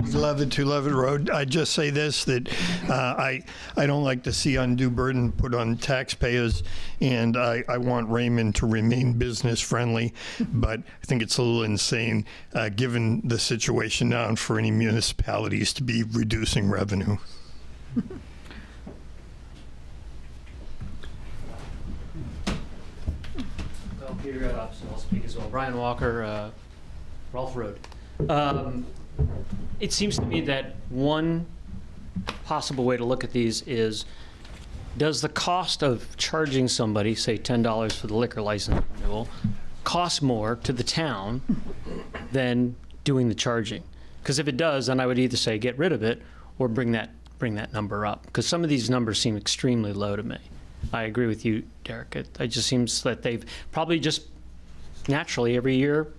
211 Road. I just say this, that I don't like to see undue burden put on taxpayers, and I want Raymond to remain business friendly, but I think it's a little insane, given the situation now, for any municipalities to be reducing revenue. Well, Peter got up, so I'll speak as well. Brian Walker, Rolfe Road. It seems to me that one possible way to look at these is, does the cost of charging somebody, say $10 for the liquor license renewal, cost more to the town than doing the charging? Because if it does, then I would either say get rid of it or bring that number up. Because some of these numbers seem extremely low to me. I agree with you, Derek. It just seems that they've probably just naturally every year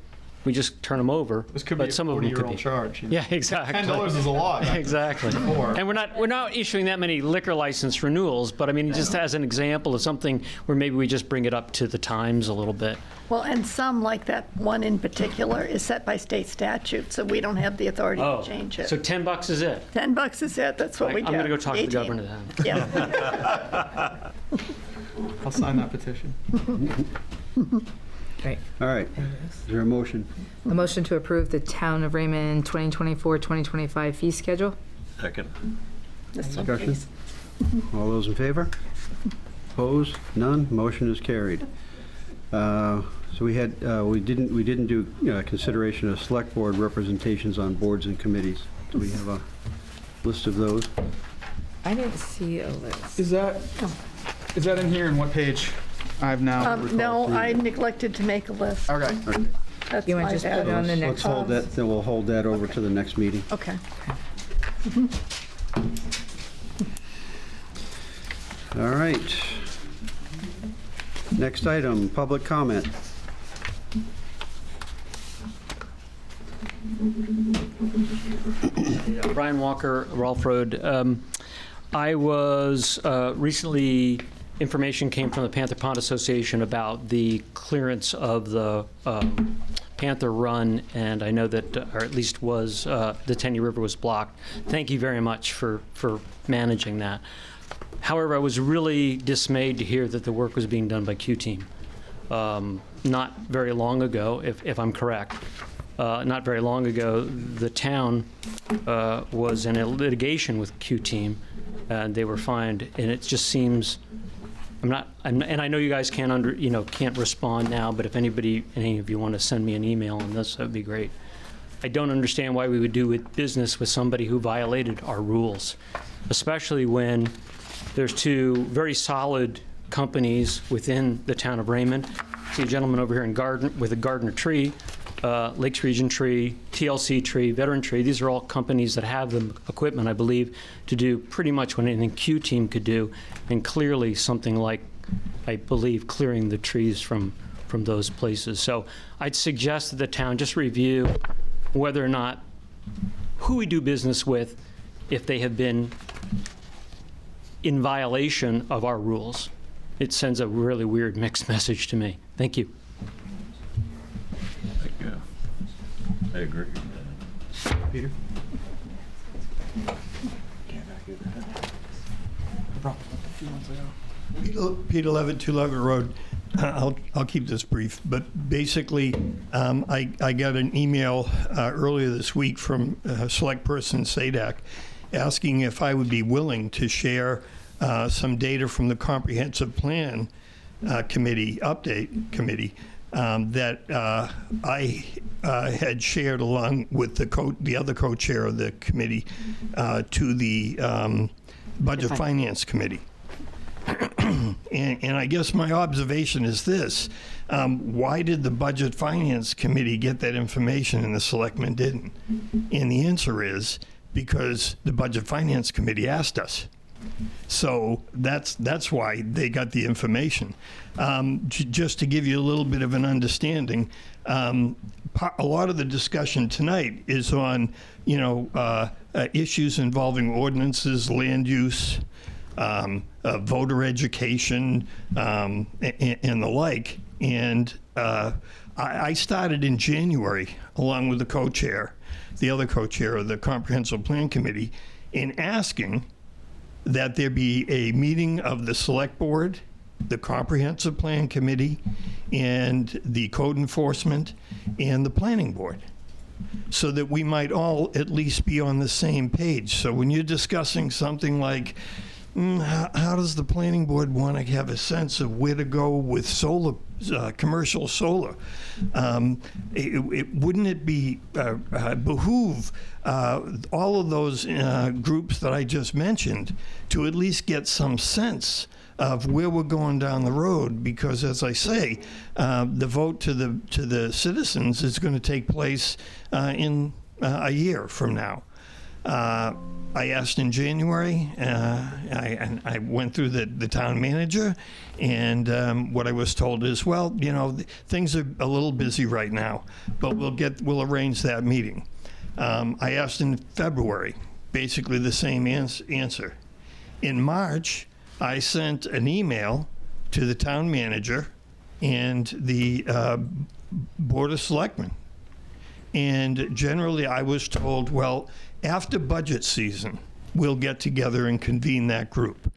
we just turn them over. This could but be a some of them could 40-year-old be. charge. Yeah, exactly. $10 is a lot. Exactly. And we're not issuing that many liquor license renewals, but I mean, just as an example of something where maybe we just bring it up to the times a little bit. Well, and some, like that one in particular, is set by state statute, so we don't have the authority to change it. So $10 is it? $10 is it, that's what we get. I'm going to go talk to the 18. governor then. Yeah. I'll sign that petition. Great. All right. Is there a motion? A motion to approve the Town of Raymond 2024-2025 fee schedule. Second. This one, Discussion? please. All those in favor? Opposed? None? Motion is carried. So we didn't do consideration of select board representations on boards and committees. Do we have a list of those? I didn't see a list. Is that in here and what page? I've now. No, I neglected to make a list. Okay. That's You want my to just bad. put it on the Let's next? hold that, then we'll hold that over to the next meeting. Okay. All right. Next item, public comment. Brian Walker, Rolfe Road. I was recently, information came from the Panther Pond Association about the clearance of the Panther Run, and I know that, or at least was, the Tenny River was blocked. Thank you very much for managing that. However, I was really dismayed to hear that the work was being done by Q-Team. Not very long ago, if I'm correct, not very long ago, the town was in a litigation with Q-Team, and they were fined. And it just seems, and I know you guys can't respond now, but if any of you want to send me an email on this, that'd be great. I don't understand why we would do business with somebody who violated our rules, especially when there's two very solid companies within the town of Raymond. See a gentleman over here with a Gardner Tree, Lakes Region Tree, TLC Tree, Veteran Tree. These are all companies that have the equipment, I believe, to do pretty much what anything Q-Team could do, and clearly something like, I believe, clearing the trees from those places. So I'd suggest that the town just review whether or not who we do business with, if they have been in violation of our rules. It sends a really weird mixed message to me. Thank you. I agree. Peter? Peter Levitt, 211 Road. I'll keep this brief, but basically, I got an email earlier this week from Select Person Sadak asking if I would be willing to share some data from the Comprehensive Plan Committee, Update Committee, that I had shared along with the other co-chair of the committee to the Budget Finance Committee. And I guess my observation is this. Why did the Budget Finance Committee get that information and the selectmen didn't? And the answer is because the Budget Finance Committee asked us. So that's why they got the information. Just to give you a little bit of an understanding, A lot of the discussion tonight is on, issues involving ordinances, land use, voter education, and the like. And I started in January, along with the other co-chair of the Comprehensive Plan Committee, in asking that there be a meeting of the Select Board, the Comprehensive Plan Committee, and the Code Enforcement, and the Planning Board, so that we might all at least be on the same page. So when you're discussing something like, how does the Planning Board want to have a sense of where to go with solar, commercial solar? Wouldn't it be behoove all of those groups that I just mentioned to at least get some sense of where we're going down the road? Because, as I say, the vote to the citizens is going to take place in a year from now. I asked in January, I went through the town manager, and what I was told is, well, things are a little busy right now, but we'll arrange that meeting. I asked in February, basically the same answer. In March, I sent an email to the town manager and the Board of Selectmen. And generally I was told, well, after budget season, we'll get together and convene that group.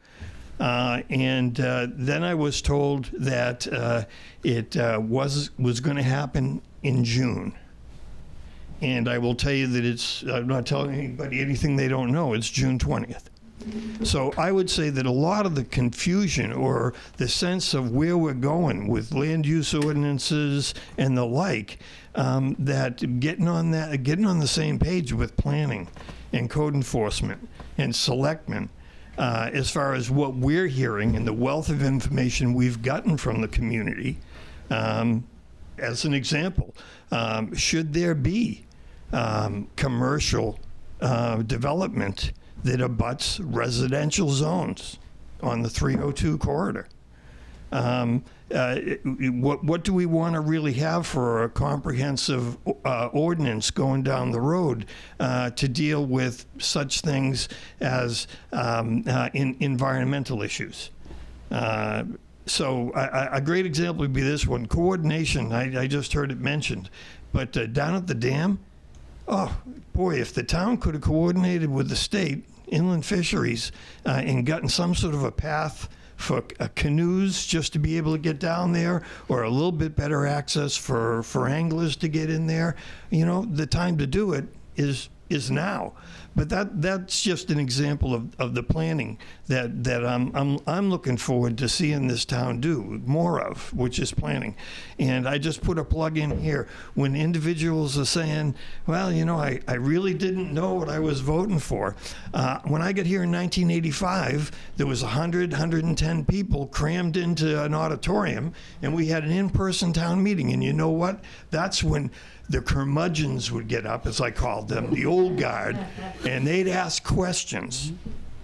And then I was told that it was going to happen in June. And I will tell you that I'm not telling anybody anything they don't know, it's June 20th. So I would say that a lot of the confusion or the sense of where we're going with land use ordinances and the like, that getting on the same page with planning and code enforcement and selectmen, as far as what we're hearing and the wealth of information we've gotten from the community. As an example, should there be commercial development that abuts residential zones on the 302 corridor? What do we want to really have for a comprehensive ordinance going down the road to deal with such things as environmental issues? So a great example would be this one, coordination. I just heard it mentioned, but down at the dam, oh boy, if the town could have coordinated with the state, inland fisheries, and gotten some sort of a path for canoes just to be able to get down there, or a little bit better access for anglers to get in there, the time to do it is now. But that's just an example of the planning that I'm looking forward to seeing this town do more of, which is planning. And I just put a plug in here. When individuals are saying, well, I really didn't know what I was voting for. When I got here in 1985, there was 110 people crammed into an auditorium, and we had an in-person town meeting. And you know what? That's when the curmudgeons would get up, as I called them, the old guard, and they'd ask questions,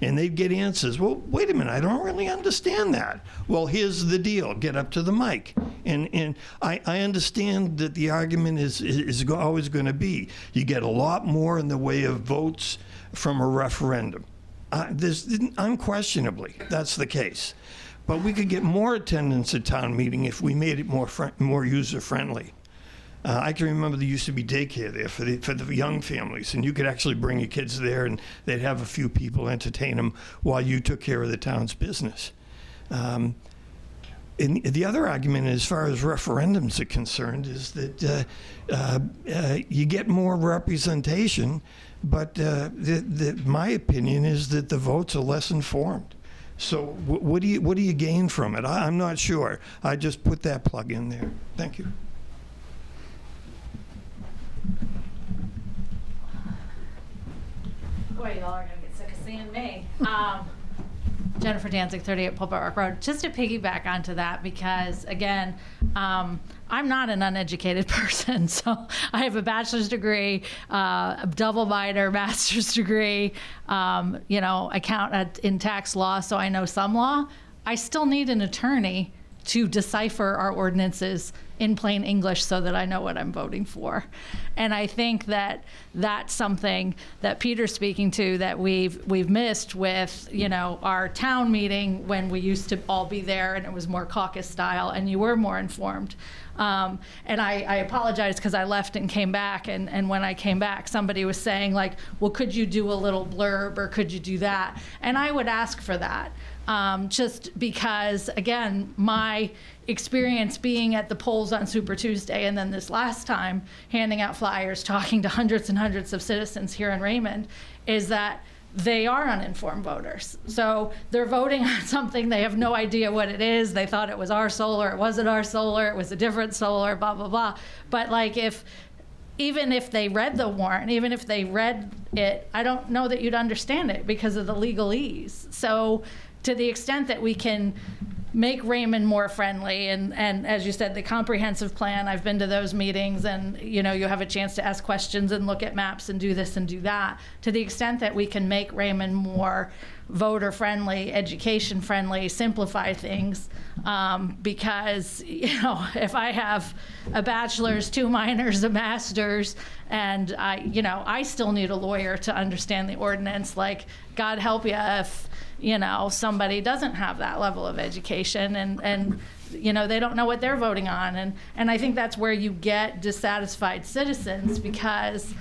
and they'd get answers. Well, wait a minute, I don't really understand that. Well, here's the deal. Get up to the mic. And I understand that the argument is always going to be, you get a lot more in the way of votes from a referendum. Unquestionably, that's the case. But we could get more attendance at town meeting if we made it more user-friendly. I can remember there used to be daycare there for the young families, and you could actually bring your kids there, and they'd have a few people entertain them while you took care of the town's business. And the other argument, as far as referendums are concerned, is that you get more representation, but my opinion is that the votes are less informed. So what do you gain from it? I'm not sure. I just put that plug in there. Thank you. Boy, y'all are gonna get sick of seeing me. Jennifer Danzig, 38 Pulpit Rock Road. Just to piggyback onto that, because again, I'm not an uneducated person. So I have a bachelor's degree, a double minor master's degree. I count in tax law, so I know some law. I still need an attorney to decipher our ordinances in plain English so that I know what I'm voting for. And I think that that's something that Peter's speaking to that we've missed with, you know, our town meeting when we used to all be there and it was more caucus style and you were more informed. And I apologize because I left and came back, and when I came back, somebody was saying like, well, could you do a little blurb or could you do that? And I would ask for that, just because, again, my experience being at the polls on Super Tuesday and then this last time handing out flyers, talking to hundreds and hundreds of citizens here in Raymond, is that they are uninformed voters. So they're voting on something, they have no idea what it is. They thought it was our solar, it wasn't our solar, it was a different solar, blah, blah, blah. But like even if they read the warrant, even if they read it, I don't know that you'd understand it because of the legalese. So to the extent that we can make Raymond more friendly, and as you said, the comprehensive plan, I've been to those meetings, and you know, you have a chance to ask questions and look at maps and do this and do that. To the extent that we can make Raymond more voter friendly, education friendly, simplify things, because you know, if I have a bachelor's, 2 minors, a master's, and I still need a lawyer to understand the ordinance. Like, God help you if you know somebody doesn't have that level of education and you know, they don't know what they're voting on, and I think that's where you get dissatisfied citizens, because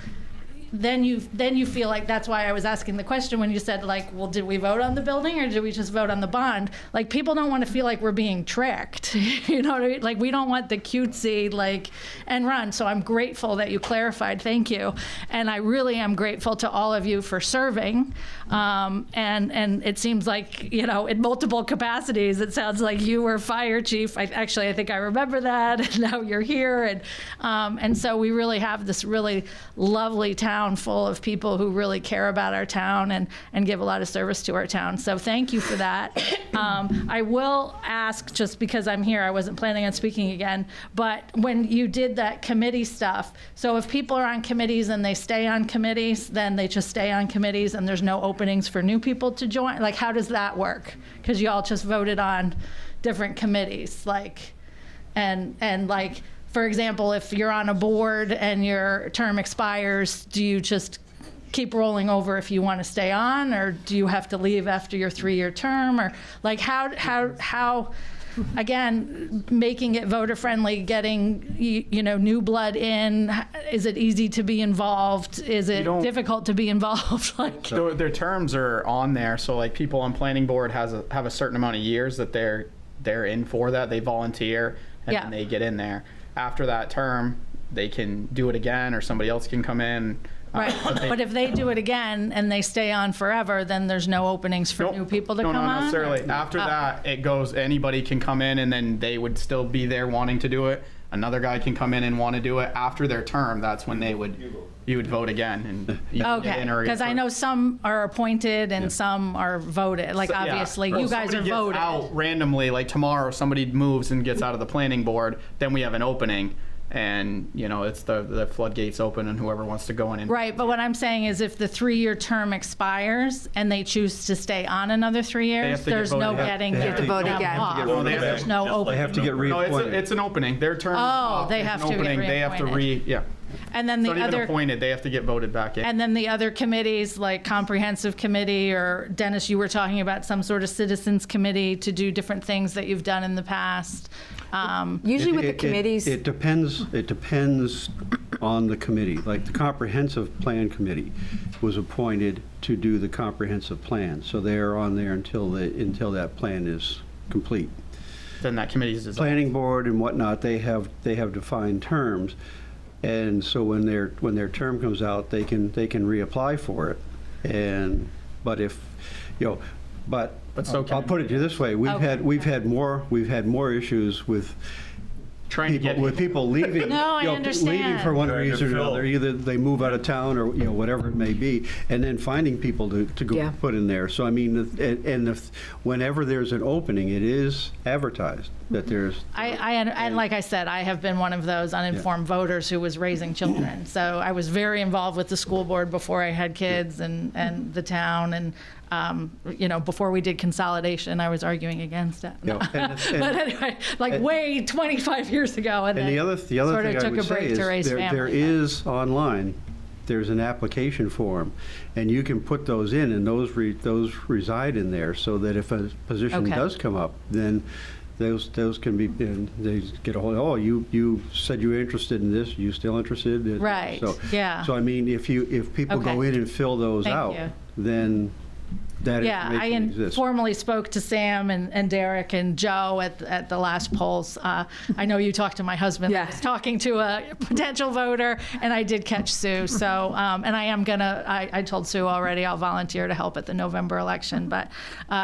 then you feel like, that's why I was asking the question when you said like, well, did we vote on the building or did we just vote on the bond? Like, people don't want to feel like we're being tricked. You know what I mean? Like, we don't want the cutesy like and run. So I'm grateful that you clarified. Thank you. And I really am grateful to all of you for serving. And it seems like, you know, in multiple capacities, it sounds like you were fire chief. I think I remember that. And now you're here. And so we really have this really lovely town full of people who really care about our town and give a lot of service to our town. So thank you for that. I will ask, just because I'm here, I wasn't planning on speaking again, but when you did that committee stuff, so if people are on committees and they stay on committees, then they just stay on committees and there's no openings for new people to join? Like, how does that work? Because you all just voted on different committees, like, and like, for example, if you're on a board and your term expires, do you just keep rolling over if you want to stay on, or do you have to leave after your 3-year term? Or like, how again, making it voter friendly, getting you know, new blood in, is it easy to be involved? Is it difficult to be involved? Like, their terms are on there, so like people on planning board have a certain amount of years that they're in for that. They volunteer and then they get in there. After that term, they can do it again, or somebody else can come in. Right, but if they do it again and they stay on forever, then there's no openings for new people to come on? No, necessarily. After that, it goes, anybody can come in, and then they would still be there wanting to do it. Another guy can come in and want to do it. After their term, that's when you would vote again. And okay, because I know some are appointed and some are voted. Like, obviously, you guys are voted. Out randomly, like tomorrow, somebody moves and gets out of the planning board, then we have an opening. And, you know, it's the floodgates open and whoever wants to go in. Right, but what I'm saying is if the 3-year term expires and they choose to stay on another 3 years, there's no getting They have to vote again. There's no opening. They have to get reappointed. No, it's an opening. Their term they have to get reappointed. They have to And then it's not even appointed. They have to get voted back in. And then the other committees, like comprehensive committee, or Dennis, you were talking about some sort of citizens committee to do different things that you've done in the past. Usually with the committees, it depends on the committee. Like the comprehensive plan committee was appointed to do the comprehensive plan, so they are on there until that plan is complete. Then that committee is dissolved. Planning board and whatnot, they have defined terms. And so when their term comes out, they can reapply for it. But if, you know, I'll put it to you this way: we've had more issues with people leaving. No, I understand. Leaving for one reason or another. Either they move out of town, or whatever it may be, and then finding people to go put in there. So I mean, whenever there's an opening, it is advertised. that there's. And like I said, I have been one of those uninformed voters who was raising children. So I was very involved with the school board before I had kids and the town. And, before we did consolidation, I was arguing against it. You know, But anyway, way 25 years ago. And the other thing sort of I took would a break say is to raise there family. is online, there's an application form, and you can put those in, and those reside in there, so that if a position Okay. does come up, then those can be, and they get a hold, oh, you said you were interested in this, you still interested? Right, So, yeah. So I mean, if people go Okay. in and fill those Thank out, you. then that Yeah, I information exists. informally spoke to Sam and Derek and Joe at the last polls. I know you talked to my husband. I was talking to a potential voter, and I did catch Sue. So, and I am I told Sue already I'll volunteer to help at the November election. But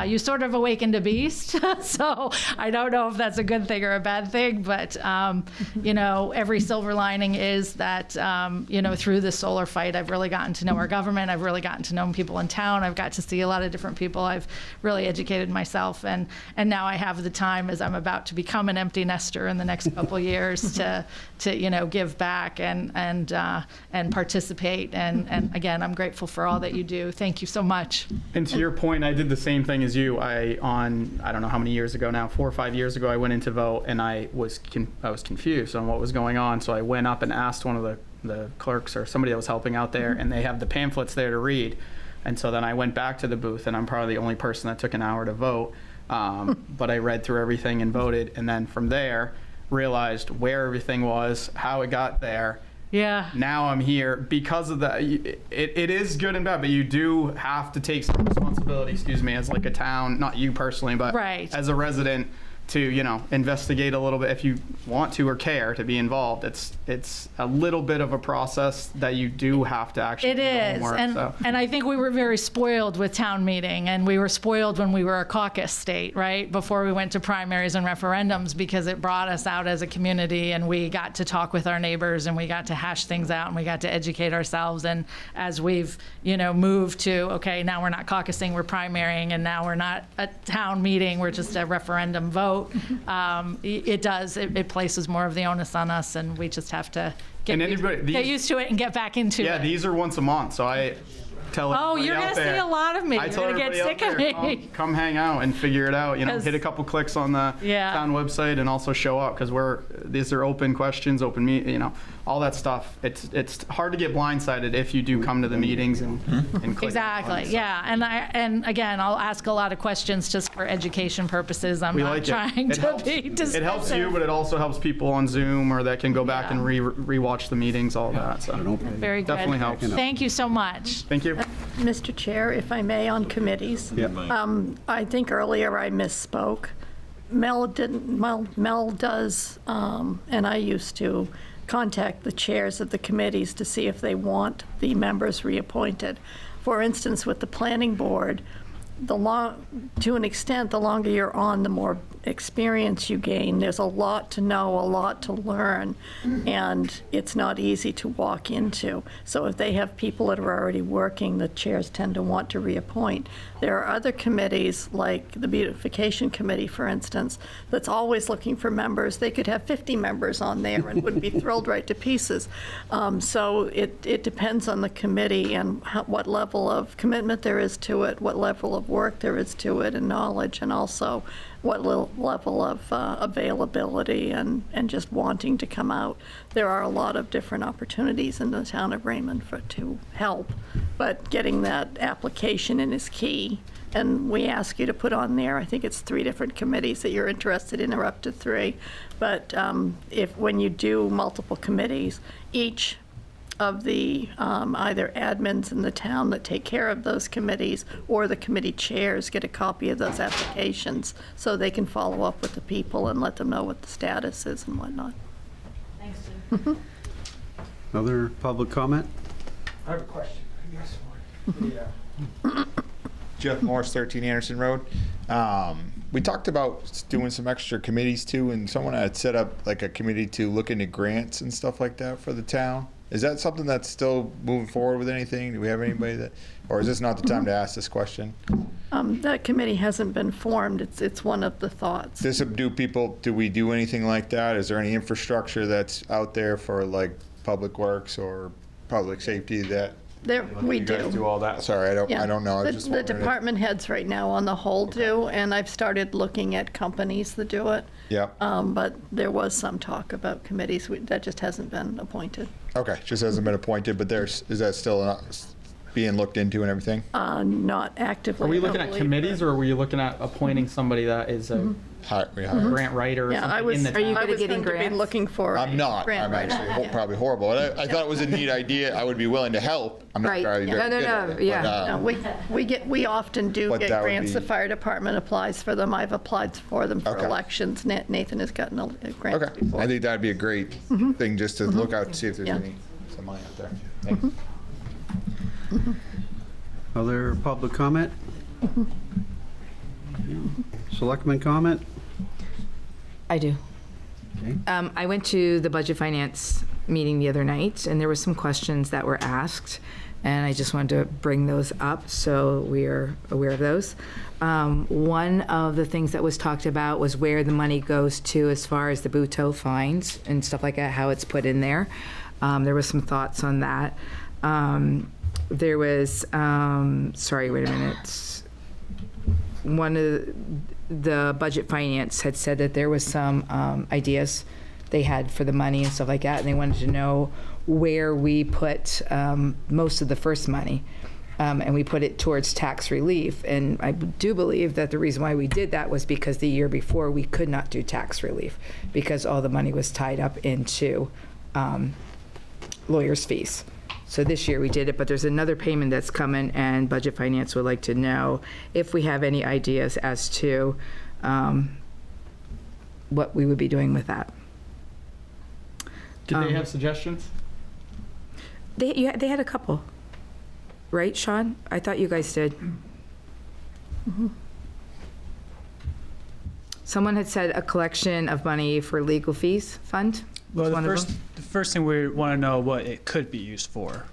you sort of awakened a beast. So I don't know if that's a good thing or a bad thing. But, every silver lining is that, through this solar fight, I've really gotten to know our government. I've really gotten to know people in town. I've got to see a lot of different people. I've really educated myself, and now I have the time, as I'm about to become an empty nester in the next couple years, to give back and participate. And again, I'm grateful for all that you do. Thank you so much. And to your point, I did the same thing as you. I don't know how many years ago now, 4 or 5 years ago, I went in to vote, and I was confused on what was going on. So I went up and asked one of the clerks or somebody that was helping out there, and they have the pamphlets there to read. And so then I went back to the booth, and I'm probably the only person that took an hour to vote. But I read through everything and voted, and then from there realized where everything was, how it got there. Yeah. Now I'm here because of that. It is good and bad, but you do have to take some responsibility, as like a town, not you personally, but right. as a resident, to investigate a little bit if you want to or care to be involved. It's a little bit of a process that you do have to actually do It is, homework, and I think we were very spoiled with town meeting, and we were spoiled when we were a caucus state, right, before we went to primaries and referendums, because it brought us out as a community, and we got to talk with our neighbors, and we got to hash things out, and we got to educate ourselves. And as we've moved to, okay, now we're not caucusing, we're primarying, and now we're not a town meeting, we're just a referendum vote. It places more of the onus on us, and we just have to get used to it and get back into it. Yeah, these are once a month, so I tell everybody you're out going to there, see a lot of me. I You're tell going to get everybody sick out of there, me. come hang out and figure it out. Hit a couple clicks on the town website and also show up, because these are open questions, all that stuff. It's hard to get blindsided if you do come to the meetings and click. Exactly. Yeah, and again, I'll ask a lot of questions just for education purposes. I'm not trying to be dismissive. It helps you, but it also helps people on Zoom or that can go back and rewatch the meetings, all that. So very good. Definitely helps. Thank you so much. Thank you. Mr. Chair, if I may, on committees. I think earlier I misspoke. Mel does, and I used to contact the chairs of the committees to see if they want the members reappointed. For instance, with the planning board, to an extent, the longer you're on, the more experience you gain. There's a lot to know, a lot to learn, and it's not easy to walk into. So if they have people that are already working, the chairs tend to want to reappoint. There are other committees, like the Beautification Committee, for instance, that's always looking for members. They could have 50 members on there and would be thrilled right to pieces. So it depends on the committee and what level of commitment there is to it, what level of work there is to it, and knowledge, and also what level of availability and just wanting to come out. There are a lot of different opportunities in the town of Raymond to help, but getting that application in is key. And we ask you to put on there, I think it's 3 different committees that you're interested in, or up to 3. But when you do multiple committees, each of the either admins in the town that take care of those committees or the committee chairs get a copy of those applications so they can follow up with the people and let them know what the status is and whatnot. Thanks, Sue. Other public comment? I have a question. Yes, yeah. Jeff Morris, 13 Anderson Road. We talked about doing some extra committees too, and someone had set up like a committee to look into grants and stuff like that for the town. Is that something that's still moving forward with anything? Do we have anybody that, or is this not the time to ask this question? That committee hasn't been formed. It's one of the thoughts. Do we do anything like that? Is there any infrastructure that's out there for like public works or public safety that We you guys do. do all that? Sorry, I don't know. I was just The wondering if- department heads right now on the whole do, and I've started looking at companies that do it. Yep. But there was some talk about committees that just hasn't been appointed. Okay, just hasn't been appointed, but is that still being looked into and everything? Not actively. Are we I don't looking at believe, committees, or were you looking at appointing somebody that is a grant writer or Yeah, something I was. in the town? I was going to be looking for. I'm a not. grant I'm writer. actually probably horrible. I thought it was a neat idea. I would be willing to help. I'm not Right. very No, good no, at no, it, yeah. but, No, we often do But get that would grants. be- The fire department applies for them. I've applied for them for Okay. elections. Nathan has gotten a grant Okay, before. I think that'd be a great thing just to look out to see if there's Yeah. some money out there. Thanks. Other public comment? Selectman comment? I do. Okay. I went to the budget finance meeting the other night, and there were some questions that were asked, and I just wanted to bring those up so we are aware of those. One of the things that was talked about was where the money goes to as far as the Buteau fines and stuff like that, how it's put in there. There was some thoughts on that. There was, sorry, wait a minute. One of the budget finance had said that there was some ideas they had for the money and stuff like that, and they wanted to know where we put most of the first money. And we put it towards tax relief. And I do believe that the reason why we did that was because the year before we could not do tax relief because all the money was tied up into lawyers' fees. So this year we did it, but there's another payment that's coming, and Budget Finance would like to know if we have any ideas as to what we would be doing with that. Did they have suggestions? They had a couple, right, Sean? I thought you guys did. Someone had said a collection of money for legal fees fund. Well, was one of them. the first thing we want to know what it could be used for.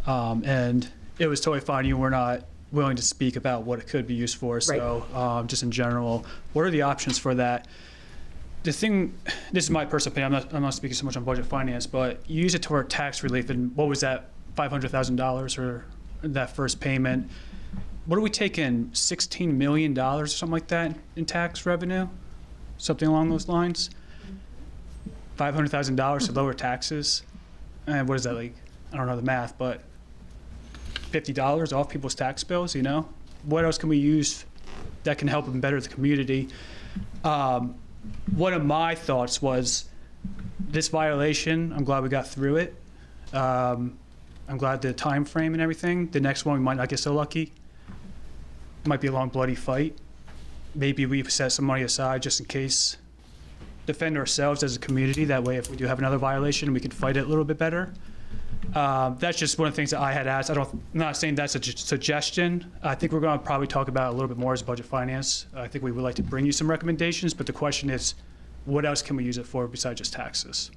And it was totally fine. You were not willing to speak about what it could be used for. So just in general, what are the options for that? The thing, this is my personal opinion, I'm not speaking so much on budget finance, but you use it toward tax relief. And what was that, $500,000 or that first payment? What are we taking, $16 million or something like that in tax revenue? Something along those lines? $500,000 to lower taxes. And what is that, like, I don't know the math, but $50 off people's tax bills, you know? What else can we use that can help and better the community? One of my thoughts was this violation, I'm glad we got through it. I'm glad the time frame and everything. The next one, we might not get so lucky. It might be a long, bloody fight. Maybe we set some money aside just in case. Defend ourselves as a community. That way, if we do have another violation, we can fight it a little bit better. That's just one of the things that I had asked. I'm not saying that's a suggestion. I think we're going to probably talk about it a little bit more as budget finance. I think we would like to bring you some recommendations, but the question is, what else can we use it for besides just taxes?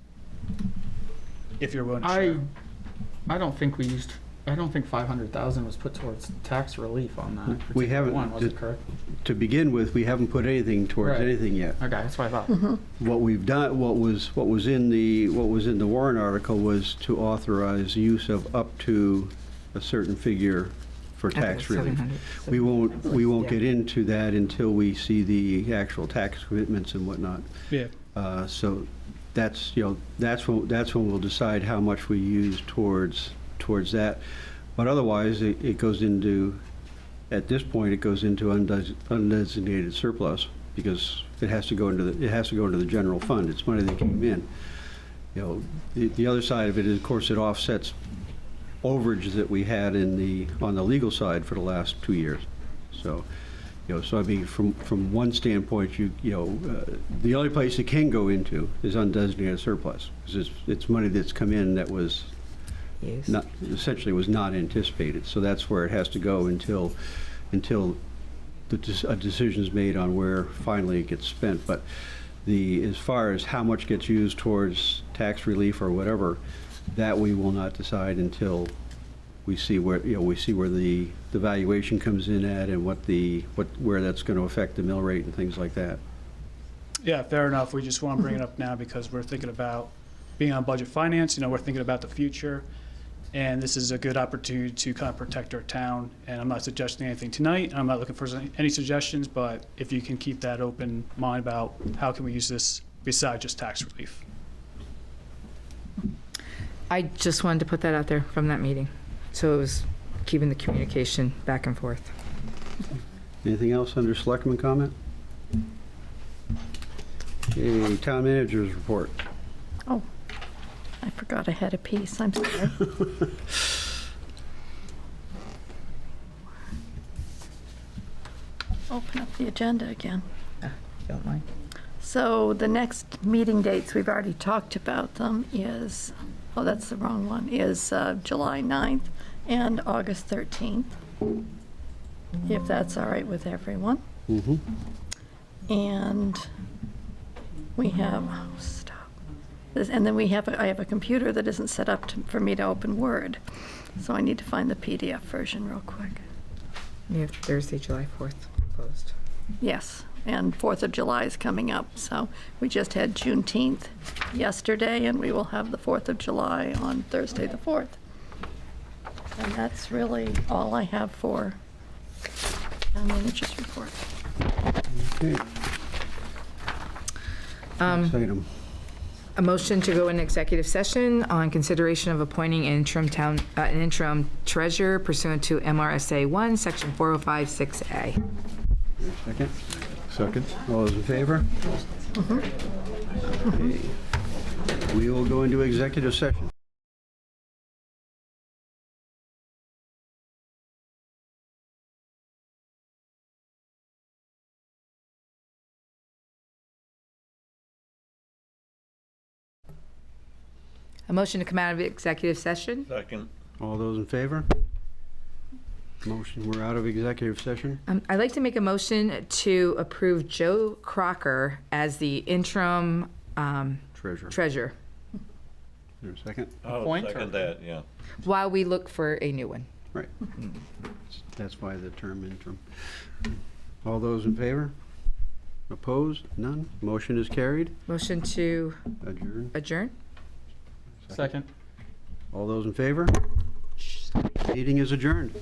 If you're willing to share. I don't think 500,000 was put towards tax relief on that We particular haven't, one, was it correct? to begin with, we haven't put anything towards Right. anything yet. Okay, that's what I thought. What we've done, what was in the warrant article was to authorize use of up to a certain figure for tax relief. 700. We won't get into that until we see the actual tax commitments and whatnot. Yeah. So that's when we'll decide how much we use towards that. But otherwise, it goes into, at this point, it goes into undesignated surplus because it has to go into the general fund. It's money that came in. The other side of it is, of course, it offsets overage that we had on the legal side for the last 2 years. So, so I mean, from one standpoint, the only place it can go into is undesignated surplus because it's money that's come in that was essentially was not anticipated. So that's where it has to go until a decision is made on where finally it gets spent. But as far as how much gets used towards tax relief or whatever, That we will not decide until we see where, we see where the valuation comes in at and where that's going to affect the mill rate and things like that. Yeah, fair enough. We just want to bring it up now because we're thinking about being on budget finance. We're thinking about the future, and this is a good opportunity to kind of protect our town. And I'm not suggesting anything tonight. I'm not looking for any suggestions, but if you can keep that open mind about how can we use this besides just tax relief. I just wanted to put that out there from that meeting. So it was keeping the communication back and forth. Anything else under selectmen comment? Okay, town manager's report. Oh, I forgot I had a piece. I'm sorry. Open up the agenda again. Don't mind. So the next meeting dates, we've already talked about them, is, oh, that's the wrong one, is July 9th and August 13th, if that's all right with everyone. Mm-hmm. And we have, oh, stop. And then I have a computer that isn't set up for me to open Word. So I need to find the PDF version real quick. We have Thursday, July 4th closed. Yes, and 4th of July is coming up. So we just had Juneteenth yesterday, and we will have the 4th of July on Thursday, the 4th. And that's really all I have for town manager's report. Okay. Next item. A motion to go in executive session on consideration of appointing an interim treasurer pursuant to MRSA 1, Section 4056A. Second. Second. All those in favor? Okay. We will go into executive session. A motion to come out of executive session. Second. All those in favor? Motion, we're out of executive session. I'd like to make a motion to approve Joe Crocker as the interim treasurer Is there a second? I'll second that, yeah. while we look for a new one. Right. That's why the term interim. All those in favor? Opposed? None? Motion is carried. Motion to adjourn. Second. All those in favor? Meeting is adjourned.